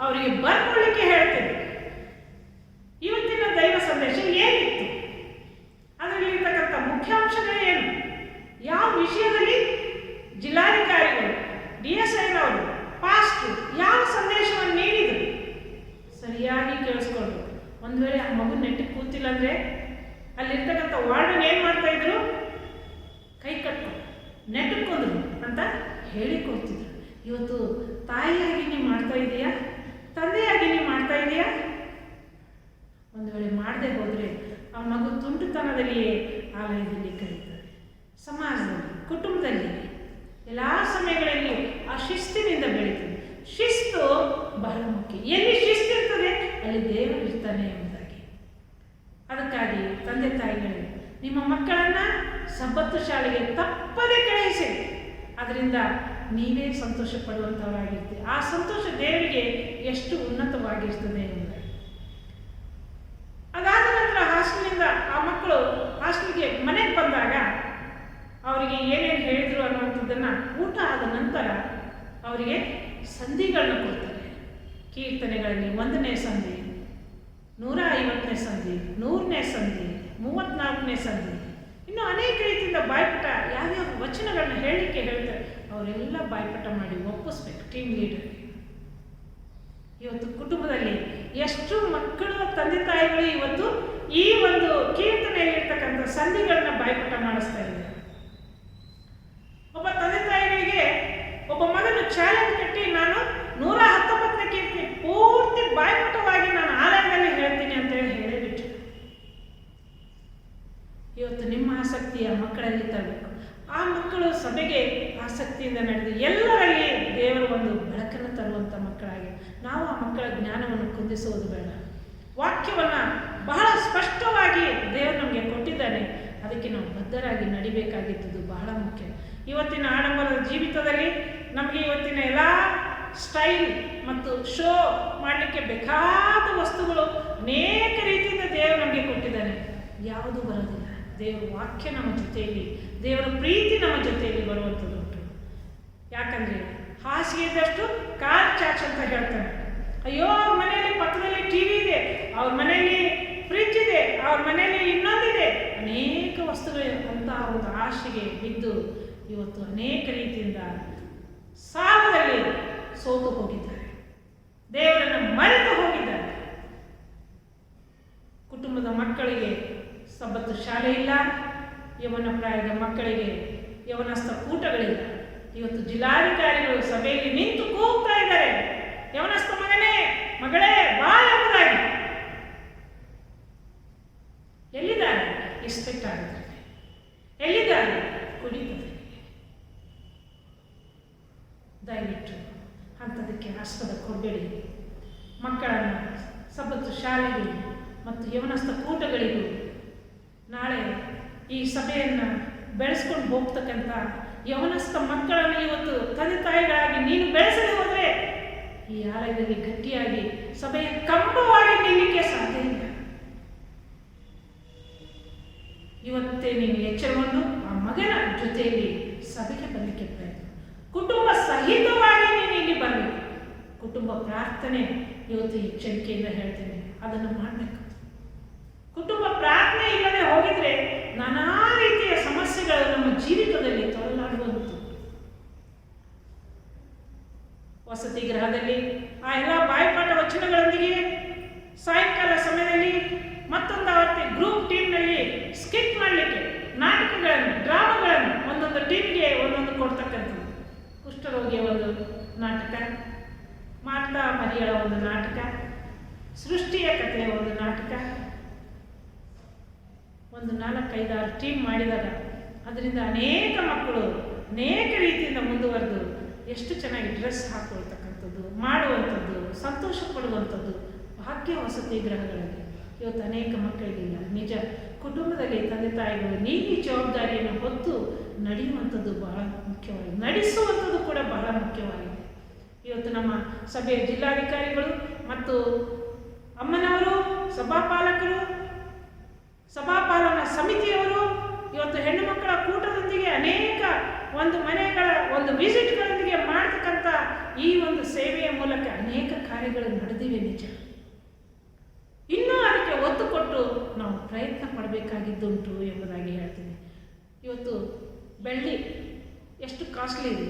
ಅವರಿಗೆ ಬರ್ಕೊಳ್ಳಿಕ್ಕೆ ಹೇಳ್ತಿದ್ರು. ಇವತ್ತಿನ ದೈವ ಸಂದೇಶ ಏನಿತ್ತು, ಅದರಲ್ಲಿರ್ತಕ್ಕಂಥ ಮುಖ್ಯಾಂಶಗಳೇನು, ಯಾವ ವಿಷಯದಲ್ಲಿ ಜಿಲ್ಲಾಧಿಕಾರಿಗಳು, DSIನವರು, ಪಾಸ್ಟರ್ ಯಾವ ಸಂದೇಶವನ್ನು ನೀಡಿದರು ಸರಿಯಾಗಿ ಕೇಳಿಸ್ಕೊಂಡು. ಒಂದು ವೇಳೆ ಆ ಮಗು ನೆಟ್ಟಿಗೆ ಕೂತಿಲ್ಲ ಅಂದರೆ ಅಲ್ಲಿರ್ತಕ್ಕಂಥ ವಾರ್ಡನ್ ಏನು ಮಾಡ್ತಾ ಇದ್ರು, ಕೈ ಕಟ್ಟು ನೆಟ್ಟಕ್ಕೊಂದ್ರು ಅಂತ ಹೇಳಿಕೊಡ್ತಿದ್ರು. ಇವತ್ತು ತಾಯಿಯಾಗಿ ನೀವು ಮಾಡ್ತಾ ಇದೆಯಾ, ತಂದೆಯಾಗಿ ನೀವು ಮಾಡ್ತಾ ಇದೆಯಾ? ಒಂದು ವೇಳೆ ಮಾಡದೆ ಹೋದರೆ ಆ ಮಗು ತುಂಟುತನದಲ್ಲಿಯೇ ಆಲಯದಲ್ಲಿ ಕರೀತಾರೆ. ಸಮಾಜದಲ್ಲಿ, ಕುಟುಂಬದಲ್ಲಿ ಎಲ್ಲ ಸಮಯಗಳಲ್ಲಿ ಆ ಶಿಸ್ತಿನಿಂದ ಬೆಳೀತದೆ. ಶಿಸ್ತು ಬಹಳ ಮುಖ್ಯ. ಎಲ್ಲಿ ಶಿಸ್ತಿರ್ತದೆ ಅಲ್ಲಿ ದೇವರು ಇರ್ತಾನೆ ಎಂಬುದಾಗಿ. ಅದಕ್ಕಾಗಿ ತಂದೆ ತಾಯಿಗಳು ನಿಮ್ಮ ಮಕ್ಕಳನ್ನು ಸಬ್ಬತ್ತು ಶಾಲೆಗೆ ತಪ್ಪದೇ ಕಳುಹಿಸಿ. ಅದರಿಂದ ನೀವೇ ಸಂತೋಷ ಪಡುವಂಥವಾಗಿರ್ತೀವಿ. ಆ ಸಂತೋಷ ದೇವರಿಗೆ ಎಷ್ಟು ಉನ್ನತವಾಗಿರ್ತದೆ ಎಂಬುದಾಗಿ. ಅದಾದ ನಂತರ ಹಾಸ್ಟೆಲಿಂದ ಆ ಮಕ್ಕಳು ಹಾಸ್ಟೆಲ್ಗೆ ಮನೆಗೆ ಬಂದಾಗ ಅವರಿಗೆ ಏನೇನು ಹೇಳಿದರು ಅನ್ನುವಂಥದ್ದನ್ನು ಊಟ ಆದ ನಂತರ ಅವರಿಗೆ ಸಂಧಿಗಳನ್ನ ಕೊಡ್ತಾರೆ. ಕೀರ್ತನೆಗಳಲ್ಲಿ 1ನೇ ಸಂಧಿ, 150ನೇ ಸಂಧಿ, 100ನೇ ಸಂಧಿ, 34ನೇ ಸಂಧಿ, ಇನ್ನು ಅನೇಕ ರೀತಿಯಿಂದ ಬಾಯ್ಪಾಠ ಯಾವ್ಯಾವ ವಚನಗಳನ್ನ ಹೇಳಲಿಕ್ಕೆ ಹೇಳ್ತಾರೆ. ಅವರೆಲ್ಲ ಬಾಯ್ಪಾಠ ಮಾಡಿ ಒಪ್ಪಿಸ್ಬೇಕು ಟೀಮ್ ಲೀಡರ್. ಇವತ್ತು ಕುಟುಂಬದಲ್ಲಿ ಎಷ್ಟು ಮಕ್ಕಳು, ತಂದೆ ತಾಯಿಗಳು ಇವತ್ತು ಈ ಒಂದು ಕೀರ್ತನೆಯಲ್ಲಿರ್ತಕ್ಕಂಥ ಸಂಧಿಗಳನ್ನ ಬಾಯ್ಪಾಠ ಮಾಡಿಸ್ತಾ ಇದ್ದಾರೆ. ಒಬ್ಬ ತಂದೆ ತಾಯಿಗಳಿಗೆ ಒಬ್ಬ ಮಗನು ಚಾಲೆಂಜ್ ಕಟ್ಟಿ ನಾನು 119ನೇ ಕೀರ್ತನೆ ಪೂರ್ತಿ ಬಾಯ್ಪಾಠವಾಗಿ ನಾನು ಆಲಯದಲ್ಲಿ ಹೇಳ್ತೀನಿ ಅಂತ ಹೇಳಿಬಿಟ್ಟು ಇವತ್ತು ನಿಮ್ಮ ಆಸಕ್ತಿಯ ಮಕ್ಕಳಲ್ಲಿ ತರಬೇಕು. ಆ ಮಕ್ಕಳು ಸಭೆಗೆ ಆಸಕ್ತಿಯಿಂದ ನಡೆದು ಎಲ್ಲರಲ್ಲಿ ದೇವರು ಒಂದು ಬೆಳಕನ್ನು ತರುವಂಥ ಮಕ್ಕಳಾಗಿ ನಾವು ಆ ಮಕ್ಕಳ ಜ್ಞಾನವನ್ನು ಕುಂದಿಸುವುದು ಬೇಡ. ವಾಕ್ಯವನ್ನು ಬಹಳ ಸ್ಪಷ್ಟವಾಗಿ ದೇವರು ನಮಗೆ ಕೊಟ್ಟಿದ್ದಾನೆ. ಅದಕ್ಕೆ ನಾವು ಬದ್ಧರಾಗಿ ನಡಿಬೇಕಾಗಿದ್ದು ಬಹಳ ಮುಖ್ಯ. ಇವತ್ತಿನ ಆಡಂಬರದ ಜೀವಿತದಲ್ಲಿ ನಮಗೆ ಇವತ್ತಿನ ಎಲ್ಲ ಸ್ಟೈಲ್ ಮತ್ತು ಶೋ ಮಾಡಲಿಕ್ಕೆ ಬೇಕಾದ ವಸ್ತುಗಳು ಅನೇಕ ರೀತಿಯಿಂದ ದೇವರು ನಮಗೆ ಕೊಟ್ಟಿದ್ದಾನೆ. ಯಾವುದು ಬರೋದಿಲ್ಲ. ದೇವರ ವಾಕ್ಯ ನಮ್ಮ ಜೊತೆಯಲ್ಲಿ, ದೇವರ ಪ್ರೀತಿ ನಮ್ಮ ಜೊತೆಯಲ್ಲಿ ಬರುವಂಥದ್ದು ಉಂಟು. ಯಾಕಂದರೆ ಹಾಸಿಗೆ ಇದ್ದಷ್ಟು ಕಾಲು ಚಾಚ್ ಅಂತ ಹೇಳ್ತಾನೆ. ಅಯ್ಯೋ ಅವ್ರ ಮನೆಯಲ್ಲಿ ಪಕ್ಕದಲ್ಲಿ TV ಇದೆ, ಅವ್ರ ಮನೆಯಲ್ಲಿ ಫ್ರಿಡ್ಜ್ ಇದೆ, ಅವ್ರ ಮನೆಯಲ್ಲಿ ಇನ್ನೊಂದಿದೆ, ಅನೇಕ ವಸ್ತುಗಳು ಅಂತ ಒಂದು ಆಶೆಗೆ ಬಿದ್ದು ಇವತ್ತು ಅನೇಕ ರೀತಿಯಿಂದ ಸಾಲದಲ್ಲಿ ಸೋತು ಹೋಗಿದ್ದಾರೆ, ದೇವರನ್ನು ಮರೆತು ಹೋಗಿದ್ದಾರೆ. ಕುಟುಂಬದ ಮಕ್ಕಳಿಗೆ ಸಬ್ಬತ್ತು ಶಾಲೆ ಇಲ್ಲ, ಯವನ ಪ್ರಾಯದ ಮಕ್ಕಳಿಗೆ ಯವನಸ್ಥ ಕೂಟಗಳಿಲ್ಲ. ಇವತ್ತು ಜಿಲ್ಲಾಧಿಕಾರಿಗಳು ಸಭೆಯಲ್ಲಿ ನಿಂತು ಕೂಗ್ತಾ ಇದ್ದಾರೆ, ಯವನಸ್ಥ ಮಗನೇ ಮಗಳೇ ಬಾ ಎಂಬುದಾಗಿ. ಎಲ್ಲಿದ್ದಾರೆ? ಎಕ್ಸ್ಪೆಕ್ಟ್ ಆಗುತ್ತದೆ. ಎಲ್ಲಿದ್ದಾರೆ? ಕುಡಿತದೆ. ದಯವಿಟ್ಟು ಅಂಥದಕ್ಕೆ ಆಸ್ಪದ ಕೊಡಬೇಡಿ. ಮಕ್ಕಳನ್ನು ಸಬ್ಬತ್ತು ಶಾಲೆಗೂ ಮತ್ತು ಯವನಸ್ಥ ಕೂಟಗಳಿಗೂ ನಾಳೆ ಈ ಸಭೆಯನ್ನು ಬೆಳೆಸ್ಕೊಂಡು ಹೋಗ್ತಕ್ಕಂಥ ಯವನಸ್ಥ ಮಕ್ಕಳನ್ನು ಇವತ್ತು ತಂದೆ ತಾಯಿಗಳಾಗಿ ನೀನು ಬೆಳೆಸದೆ ಹೋದರೆ ಈ ಆಲಯದಲ್ಲಿ ಗಟ್ಟಿಯಾಗಿ ಸಭೆಯ ಕಂಬವಾಗಿ ನಿಲ್ಲಲಿಕ್ಕೆ ಸಾಧ್ಯ ಇಲ್ಲ. ಇವತ್ತೇ ನೀನು ಎಚ್ಚರವನ್ನು ಆ ಮಗನ ಜೊತೆಯಲ್ಲಿ ಸಭೆಗೆ ಬರಲಿಕ್ಕೆ ಪ್ರಯತ್ನ, ಕುಟುಂಬ ಸಹಿತವಾಗಿ ನೀನು ಇಲ್ಲಿ ಬರಬೇಕು. ಕುಟುಂಬ ಪ್ರಾರ್ಥನೆ ಇವತ್ತು ಎಚ್ಚರಿಕೆಯಿಂದ ಹೇಳ್ತೇನೆ, ಅದನ್ನು ಮಾಡಬೇಕು. ಕುಟುಂಬ ಪ್ರಾರ್ಥನೆ ಇಲ್ಲದೆ ಹೋಗಿದ್ರೆ ನಾನಾ ರೀತಿಯ ಸಮಸ್ಯೆಗಳು ನಮ್ಮ ಜೀವಿತದಲ್ಲಿ ತೊಳಲಾಡುವಂಥದ್ದು. ವಸತಿ ಗೃಹದಲ್ಲಿ ಆ ಎಲ್ಲ ಬಾಯ್ಪಾಠ ವಚನಗಳೊಂದಿಗೆ ಸಾಯಂಕಾಲ ಸಮಯದಲ್ಲಿ ಮತ್ತೊಂದು ಆವತ್ತಿ ಗ್ರೂಪ್ ಟೀಮ್ನಲ್ಲಿ ಸ್ಕಿಟ್ ಮಾಡಲಿಕ್ಕೆ ನಾಟಕಗಳನ್ನು, ಡ್ರಾಮಾಗಳನ್ನು ಒಂದೊಂದು ಟೀಮ್ಗೆ ಒಂದೊಂದು ಕೊಡ್ತಕ್ಕಂಥದ್ದು. ಕುಷ್ಠರೋಗಿಯ ಒಂದು ನಾಟಕ, ಮಾತಾ ಮರಿಯಳ ಒಂದು ನಾಟಕ, ಸೃಷ್ಟಿಯ ಕಥೆಯ ಒಂದು ನಾಟಕ, ಒಂದು 4-5-6 ಟೀಮ್ ಮಾಡಿದಾಗ ಅದರಿಂದ ಅನೇಕ ಮಕ್ಕಳು ಅನೇಕ ರೀತಿಯಿಂದ ಮುಂದುವರೆದು ಎಷ್ಟು ಚೆನ್ನಾಗಿ ಡ್ರೆಸ್ ಹಾಕೊಳ್ತಕ್ಕಂಥದ್ದು, ಮಾಡುವಂಥದ್ದು, ಸಂತೋಷ ಪಡುವಂಥದ್ದು ಭಾಗ್ಯ ವಸತಿ ಗೃಹಗಳಲ್ಲಿ ಇವತ್ತು ಅನೇಕ ಮಕ್ಕಳಿಗಿಲ್ಲ. ನಿಜ, ಕುಟುಂಬದಲ್ಲಿ ತಂದೆ ತಾಯಿಗಳು ನೀವು ಈ ಜವಾಬ್ದಾರಿಯನ್ನು ಹೊತ್ತು ನಡೆಯುವಂಥದ್ದು ಬಹಳ ಮುಖ್ಯವಾಗಿದೆ, ನಡೆಸುವಂಥದ್ದು ಕೂಡ ಬಹಳ. ಬಹಳ ಮುಖ್ಯವಾಗಿದೆ. ಇವತ್ತು ನಮ್ಮ ಸಭೆಯ ಜಿಲ್ಲಾಧಿಕಾರಿಗಳು ಮತ್ತು ಯವನಸ್ಥ ಕೂಟಗಳ ಮುಖ್ಯಸ್ಥರು, ಇವತ್ತು ಅನೇಕ ಮಕ್ಕಳು ಅನೇಕ ರೀತಿಯಿಂದ ಮುಂದುವರೆದು ಎಷ್ಟು ಚೆನ್ನಾಗಿ ಡ್ರೆಸ್ ಹಾಕೊಳ್ತಕ್ಕಂಥದ್ದು, ಮಾಡುವಂಥದ್ದು, ಸಂತೋಷ ಪಡುವಂಥದ್ದು ಭಾಗ್ಯ ವಸತಿ ಗೃಹಗಳಲ್ಲಿ ಇವತ್ತು ಅನೇಕ ಮಕ್ಕಳಿಗಿಲ್ಲ. ನಿಜ, ಕುಟುಂಬದಲ್ಲಿ ತಂದೆ ತಾಯಿಗಳು ನೀವು ಈ ಜವಾಬ್ದಾರಿಯನ್ನು ಹೊತ್ತು ನಡೆಯುವಂಥದ್ದು ಬಹಳ ಮುಖ್ಯವಾಗಿದೆ. ಇವತ್ತು ನಮ್ಮ ಸಭೆಯ ಜಿಲ್ಲಾಧಿಕಾರಿಗಳು ಮತ್ತು ಅಮ್ಮನವರು, ಸಭಾಪಾಲಕರು, ಸಭಾಪಾಲನಾ ಸಮಿತಿಯವರು, ಇವತ್ತು ಹೆಣ್ಣು ಮಕ್ಕಳ ಕೂಟದೊಂದಿಗೆ ಅನೇಕ ಒಂದು ಮನೆಗಳ ಒಂದು ವಿಸಿಟ್ಗಳೊಂದಿಗೆ ಮಾಡ್ತಕ್ಕಂಥ ಈ ಒಂದು ಸೇವೆಯ ಮೂಲಕ ಅನೇಕ ಕಾರ್ಯಗಳು ನಡೆದಿವೆ ನಿಜ. ಇನ್ನೂ ಅದಕ್ಕೆ ಒತ್ತು ಕೊಟ್ಟು ನಾವು ಪ್ರಯತ್ನ ಪಡಬೇಕಾಗಿದ್ದುಂಟು ಎಂಬುದಾಗಿ ಹೇಳ್ತೀನಿ. ಇವತ್ತು ಬೆಳ್ಳಿ ಎಷ್ಟು ಕಾಸ್ಟ್ಲಿ ಇದೆ,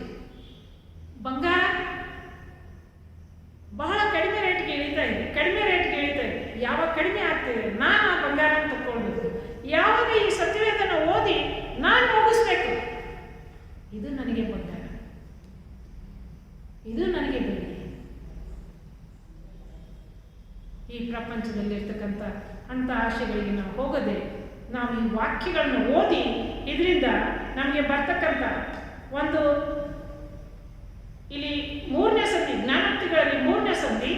ಬಂಗಾರ ಬಹಳ ಕಡಿಮೆ ರೇಟ್ಗೆ ಇಳಿತಾ ಇದೆ. ಯಾವಾಗ ಕಡಿಮೆ ಆಗ್ತಿದೆ ನಾನು ಆ ಬಂಗಾರ ತಗೊಂಡಿದ್ದು, ಯಾವಾಗ ಈ ಸತ್ಯವೇದನ ಓದಿ ನಾನು ಮುಗಿಸ್ಬೇಕು, ಇದು ನನಗೆ ಬಂಗಾರ, ಇದು ನನಗೆ ಬೆಳ್ಳಿ. ಈ ಪ್ರಪಂಚದಲ್ಲಿರ್ತಕ್ಕಂಥ ಅಂಥ ಆಶೆಗಳಿಗೆ ನಾವು ಹೋಗದೆ ನಾವು ಈ ವಾಕ್ಯಗಳನ್ನು ಓದಿ ಇದರಿಂದ ನಮಗೆ ಬರ್ತಕ್ಕಂಥ ಒಂದು ಇಲ್ಲಿ 3ನೇ ಸಂಧಿ, ಜ್ಞಾನೋಕ್ತಿಗಳಲ್ಲಿ 3ನೇ ಸಂಧಿ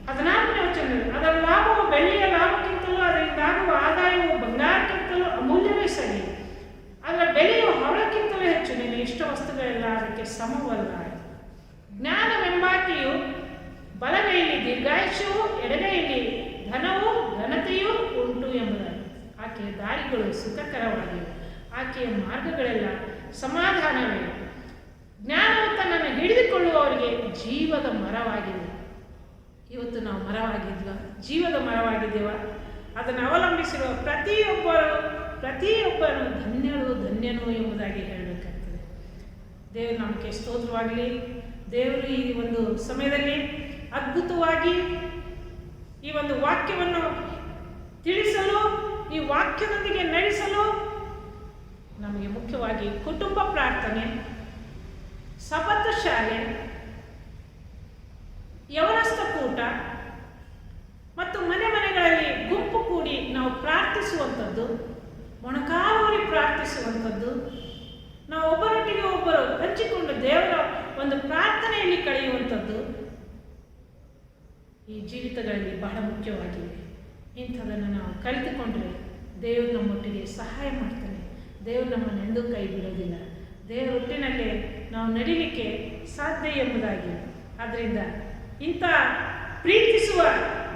14ನೇ ವಚನದಲ್ಲಿ ಅದರ ಲಾಭವು ಬೆಳ್ಳಿಯ ಲಾಭಕ್ಕಿಂತಲೂ ಅದರಿಂದಾಗುವ ಆದಾಯವು ಬಂಗಾರಕ್ಕಿಂತಲೂ ಅಮೂಲ್ಯವೇ ಸರಿ, ಅದರ ಬೆಲೆಯು ಹವಳಕ್ಕಿಂತಲೂ ಹೆಚ್ಚು, ನಿನ್ನ ಇಷ್ಟ ವಸ್ತುಗಳೆಲ್ಲ ಅದಕ್ಕೆ ಸಮವಲ್ಲ. ಜ್ಞಾನವೆಂಬಾಕೆಯು ಬಲಗೈಯಲ್ಲಿ ದೀರ್ಘಾಯುಷ್ಯವು, ಎಡಗೈಯಲ್ಲಿ ಧನವು ಘನತೆಯೂ ಉಂಟು ಎಂಬುದಾಗಿ. ಆಕೆಯ ದಾರಿಗಳು ಸುಖಕರವಾಗಿವೆ, ಆಕೆಯ ಮಾರ್ಗಗಳೆಲ್ಲ ಸಮಾಧಾನವೇ. ಜ್ಞಾನವು ತನ್ನನ್ನು ಹಿಡಿದುಕೊಳ್ಳುವವರಿಗೆ ಜೀವದ ಮರವಾಗಿದೆ. ಇವತ್ತು ನಾವು ಮರವಾಗಿದ್ವಾ? ಜೀವದ ಮರವಾಗಿದ್ದೇವ? ಅದನ್ನು ಅವಲಂಬಿಸಿರುವ ಪ್ರತಿಯೊಬ್ಬರು ಧನ್ಯನು ಎಂಬುದಾಗಿ ಹೇಳಬೇಕಾಗ್ತದೆ. ದೇವರು ನಮಗೆ ಸ್ತೋತ್ರವಾಗಲಿ. ದೇವರು ಈ ಒಂದು ಸಮಯದಲ್ಲಿ ಅದ್ಭುತವಾಗಿ ಈ ಒಂದು ವಾಕ್ಯವನ್ನು ತಿಳಿಸಲು, ಈ ವಾಕ್ಯದೊಂದಿಗೆ ನಡೆಸಲು ನಮಗೆ ಮುಖ್ಯವಾಗಿ ಕುಟುಂಬ ಪ್ರಾರ್ಥನೆ, ಸಬತ್ ಶಾಲೆ, ಯವನಸ್ಥ ಕೂಟ ಮತ್ತು ಮನೆಗಳಲ್ಲಿ ಗುಂಪು ಕೂಡಿ ನಾವು ಪ್ರಾರ್ಥಿಸುವಂಥದ್ದು, ಮೊಣಕಾಲೂರಿ ಪ್ರಾರ್ಥಿಸುವಂಥದ್ದು, ನಾವು ಒಬ್ಬರೊಟ್ಟಿಗೆ ಒಬ್ಬರು ಹಂಚಿಕೊಂಡು ದೇವರ ಒಂದು ಪ್ರಾರ್ಥನೆಯಲ್ಲಿ ಕಳೆಯುವಂಥದ್ದು ಈ ಜೀವಿತಗಳಲ್ಲಿ ಬಹಳ ಮುಖ್ಯವಾಗಿದೆ. ಇಂಥದನ್ನು ನಾವು ಕಲಿತುಕೊಂಡ್ರೆ ದೇವರು ನಮ್ಮೊಟ್ಟಿಗೆ ಸಹಾಯ ಮಾಡ್ತಾನೆ. ದೇವರು ನಮ್ಮನ್ನೆಂದೂ ಕೈ ಬಿಡೋದಿಲ್ಲ. ದೇವರ ಒಟ್ಟಿನಲ್ಲೇ ನಾವು ನಡಿಲಿಕ್ಕೆ ಸಾಧ್ಯ ಎಂಬುದಾಗಿ. ಆದ್ದರಿಂದ ಇಂಥ ಪ್ರೀತಿಸುವ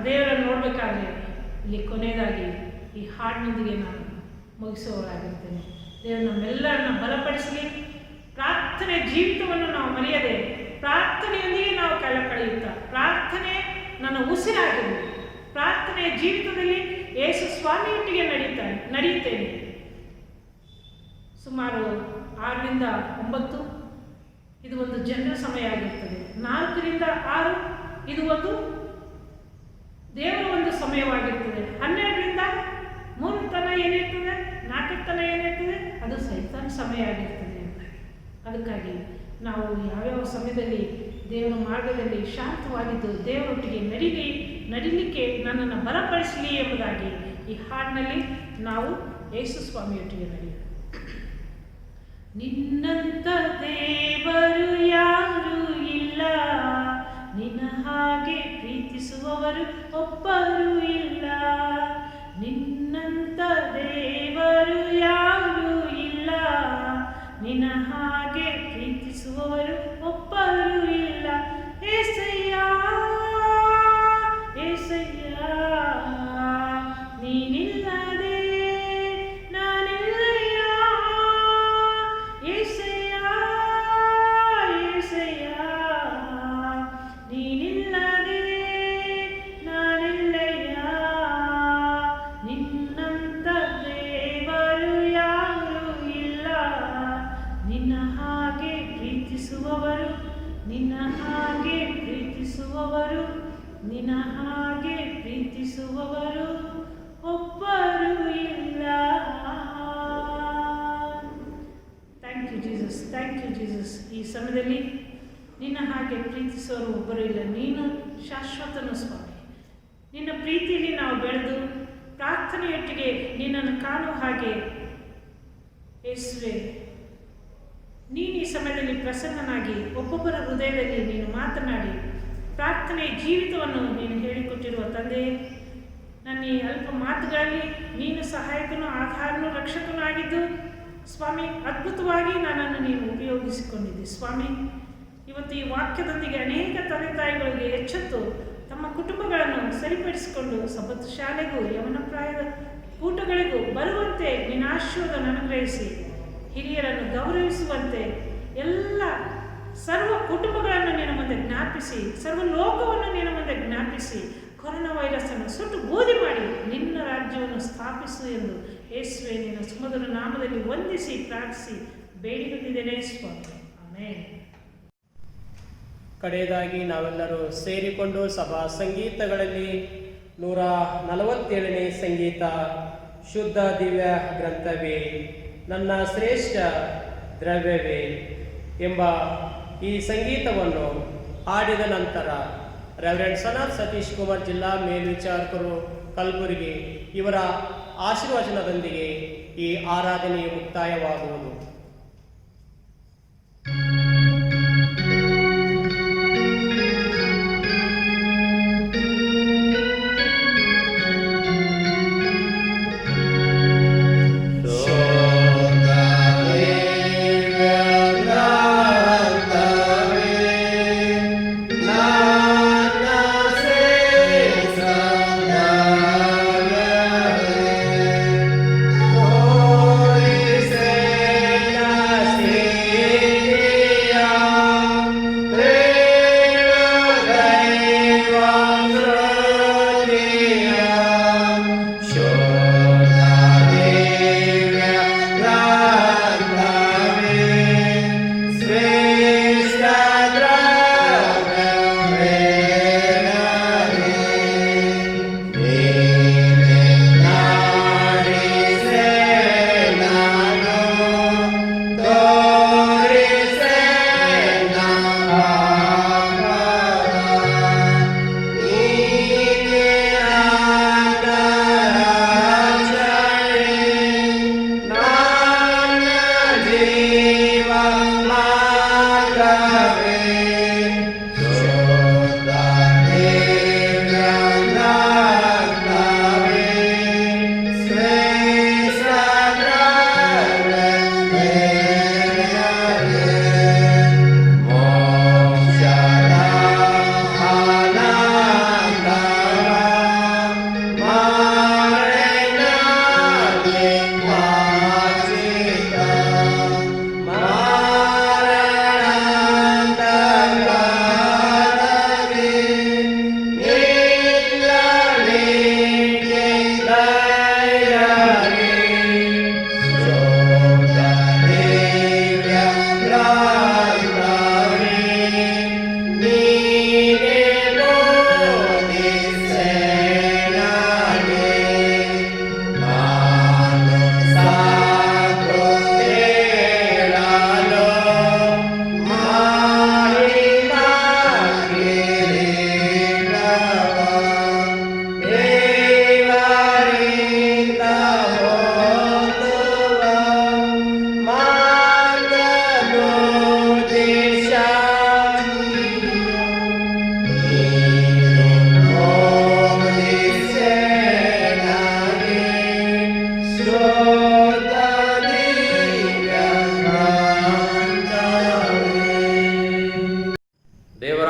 ದೇವರನ್ನು ನೋಡಬೇಕಾದ್ರೆ ಇಲ್ಲಿ ಕೊನೆಯದಾಗಿ ಈ ಹಾಡಿನೊಂದಿಗೆ ನಾನು ಮುಗಿಸುವವರಾಗಿರ್ತೇನೆ. ದೇವರು ನಮ್ಮೆಲ್ಲರನ್ನ ಬಲಪಡಿಸಲಿ. ಪ್ರಾರ್ಥನೆ ಜೀವಿತವನ್ನು ನಾವು ಮರೆಯದೆ ಪ್ರಾರ್ಥನೆಯೊಂದಿಗೆ ನಾವು ಕಾಲ ಕಳೆಯುತ್ತಾ, ಪ್ರಾರ್ಥನೆ ನನ್ನ ಉಸಿರಾಗಿದೆ, ಪ್ರಾರ್ಥನೆಯ ಜೀವಿತದಲ್ಲಿ ಯೇಸು ಸ್ವಾಮಿಯೊಟ್ಟಿಗೆ ನಡೆಯುತ್ತೇನೆ. ಸುಮಾರು 6 ರಿಂದ 9 ಇದು ಒಂದು ಜನರ ಸಮಯ ಆಗಿರ್ತದೆ. 4 ರಿಂದ 6 ಇದು ಒಂದು ದೇವರ ಒಂದು ಸಮಯವಾಗಿರ್ತದೆ. 12 ರಿಂದ 3 ತನ ಏನಿರ್ತದೆ, 4 ತನ ಏನಿರ್ತದೆ, ಅದು ಸೈತಾನ್ ಸಮಯ ಆಗಿರ್ತದೆ. ಅದಕ್ಕಾಗಿ ನಾವು ಯಾವ್ಯಾವ ಸಮಯದಲ್ಲಿ ದೇವರ ಮಾರ್ಗದಲ್ಲಿ ಶಾಂತವಾಗಿದ್ದು ದೇವರೊಟ್ಟಿಗೆ ನಡಿಲಿಕ್ಕೆ ನನ್ನನ್ನು ಬಲಪಡಿಸಲಿ ಎಂಬುದಾಗಿ ಈ ಹಾಡಿನಲ್ಲಿ ನಾವು ಯೇಸು ಸ್ವಾಮಿಯೊಟ್ಟಿಗೆ ನಡೆಯೋಣ. ನಿನ್ನಂತ ದೇವರು ಯಾರೂ ಇಲ್ಲ, ನಿನ್ನ ಹಾಗೆ ಪ್ರೀತಿಸುವವರು ಒಬ್ಬರೂ ಇಲ್ಲ. ನಿನ್ನಂತ ದೇವರು ಯಾರೂ ಇಲ್ಲ, ನಿನ್ನ ಹಾಗೆ ಪ್ರೀತಿಸುವವರು ಒಬ್ಬರೂ ಇಲ್ಲ. ಏಸಯ್ಯ ಏಸಯ್ಯ, ನೀನಿಲ್ಲದೆ ನಾನಿಲ್ಲಯ್ಯ. ಏಸಯ್ಯ ಏಸಯ್ಯ, ನೀನಿಲ್ಲದೆ ನಾನಿಲ್ಲಯ್ಯ. ನಿನ್ನಂತ ದೇವರು ಯಾರೂ ಇಲ್ಲ, ನಿನ್ನ ಹಾಗೆ ಪ್ರೀತಿಸುವವರು, ನಿನ್ನ ಹಾಗೆ ಪ್ರೀತಿಸುವವರು, ನಿನ್ನ ಹಾಗೆ ಪ್ರೀತಿಸುವವರು ಒಬ್ಬರೂ ಇಲ್ಲ. Thank you Jesus, thank you Jesus. ಈ ಸಮಯದಲ್ಲಿ ನಿನ್ನ ಹಾಗೆ ಪ್ರೀತಿಸುವವರು ಒಬ್ಬರೂ ಇಲ್ಲ. ನೀನು ಶಾಶ್ವತನು ಸ್ವಾಮಿ. ನಿನ್ನ ಪ್ರೀತಿಯಲ್ಲಿ ನಾವು ಬೆಳೆದು ಪ್ರಾರ್ಥನೆಯೊಟ್ಟಿಗೆ ನಿನ್ನನ್ನು ಕಾಣುವ ಹಾಗೆ ಯೇಸುವೆ, ನೀನು ಈ ಸಮಯದಲ್ಲಿ ಪ್ರಸನ್ನನಾಗಿ ಒಬ್ಬೊಬ್ಬರ ಹೃದಯದಲ್ಲಿ ನೀನು ಮಾತನಾಡಿ ಪ್ರಾರ್ಥನೆಯ ಜೀವಿತವನ್ನು ನೀನು ಹೇಳಿಕೊಟ್ಟಿರುವ ತಂದೆ, ನನ್ನ ಈ ಅಲ್ಪ ಮಾತುಗಳಲ್ಲಿ ನೀನು ಸಹಾಯಕನೂ ಆಧಾರನೂ ರಕ್ಷಕನೂ ಆಗಿದ್ದು ಸ್ವಾಮಿ, ಅದ್ಭುತವಾಗಿ ನನ್ನನ್ನು ನೀನು ಉಪಯೋಗಿಸಿಕೊಂಡಿದ್ದೆ ಸ್ವಾಮಿ. ಇವತ್ತು ಈ ವಾಕ್ಯದೊಂದಿಗೆ ಅನೇಕ ತಂದೆ ತಾಯಿಗಳಿಗೆ ಎಚ್ಚೆತ್ತು ತಮ್ಮ ಕುಟುಂಬಗಳನ್ನು ಸರಿಪಡಿಸಿಕೊಂಡು ಸಬ್ಬತ್ ಶಾಲೆಗೂ ಯವನ ಪ್ರಾಯದ ಕೂಟಗಳಿಗೂ ಬರುವಂತೆ ನಿನ್ನ ಆಶೀರ್ವಾದ ಅನುಗ್ರಹಿಸಿ ಹಿರಿಯರನ್ನು ಗೌರವಿಸುವಂತೆ ಎಲ್ಲ ಸರ್ವ ಕುಟುಂಬಗಳನ್ನು ನಿನ್ನ ಮುಂದೆ ಜ್ಞಾಪಿಸಿ ಸರ್ವ ಲೋಕವನ್ನು ನಿನ್ನ ಮುಂದೆ ಜ್ಞಾಪಿಸಿ ಕೊರೋನಾ ವೈರಸ್ಸನ್ನು ಸುಟ್ಟು ಬೂದಿ ಮಾಡಿ ನಿನ್ನ ರಾಜ್ಯವನ್ನು ಸ್ಥಾಪಿಸು ಎಂದು ಯೇಸುವೆ ನಿನ್ನ ಸುಮಧುರ ನಾಮದಲ್ಲಿ ವಂದಿಸಿ ಪ್ರಾರ್ಥಿಸಿ ಬೇಡಿಕೊಂಡಿದ್ದೇನೆ ಸ್ವಾಮಿ. ಆಮೆನ್. ಕಡೆಯದಾಗಿ ನಾವೆಲ್ಲರೂ ಸೇರಿಕೊಂಡು ಸಭಾ ಸಂಗೀತಗಳಲ್ಲಿ 147ನೇ ಸಂಗೀತ ಶುದ್ಧ ದಿವ್ಯ ಗ್ರಂಥವೇ ನನ್ನ ಶ್ರೇಷ್ಠ ದ್ರವ್ಯವೇ ಎಂಬ ಈ ಸಂಗೀತವನ್ನು ಹಾಡಿದ ನಂತರ ರೆವರೆಂಡ್ ಸನತ್ ಸತೀಶ್ ಕುಮಾರ್ ಜಿಲ್ಲಾ ಮೇಲ್ವಿಚಾರಕರು ಕಲಬುರಗಿ ಇವರ ಆಶೀರ್ವಚನದೊಂದಿಗೆ ಈ ಆರಾಧನೆಯು ಮುಕ್ತಾಯವಾಗುವುದು.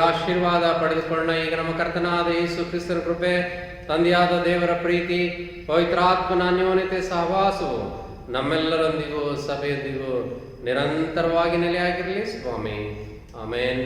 ಆಶೀರ್ವಾದ ಪಡೆದುಕೊಳ್ಳೋಣ. ಈಗ ನಮ್ಮ ಕರ್ತನಾದ ಯೇಸು ಕ್ರಿಸ್ತನ ಕೃಪೆ, ತಂದೆಯಾದ ದೇವರ ಪ್ರೀತಿ, ಪವಿತ್ರಾತ್ಮನ ಅನ್ಯೋನ್ಯತೆ ಸಹವಾಸವು ನಮ್ಮೆಲ್ಲರೊಂದಿಗೂ ಸಭೆಯೊಂದಿಗೂ ನಿರಂತರವಾಗಿ ನೆಲೆಯಾಗಿರಲಿ ಸ್ವಾಮಿ. ಆಮೇನ್.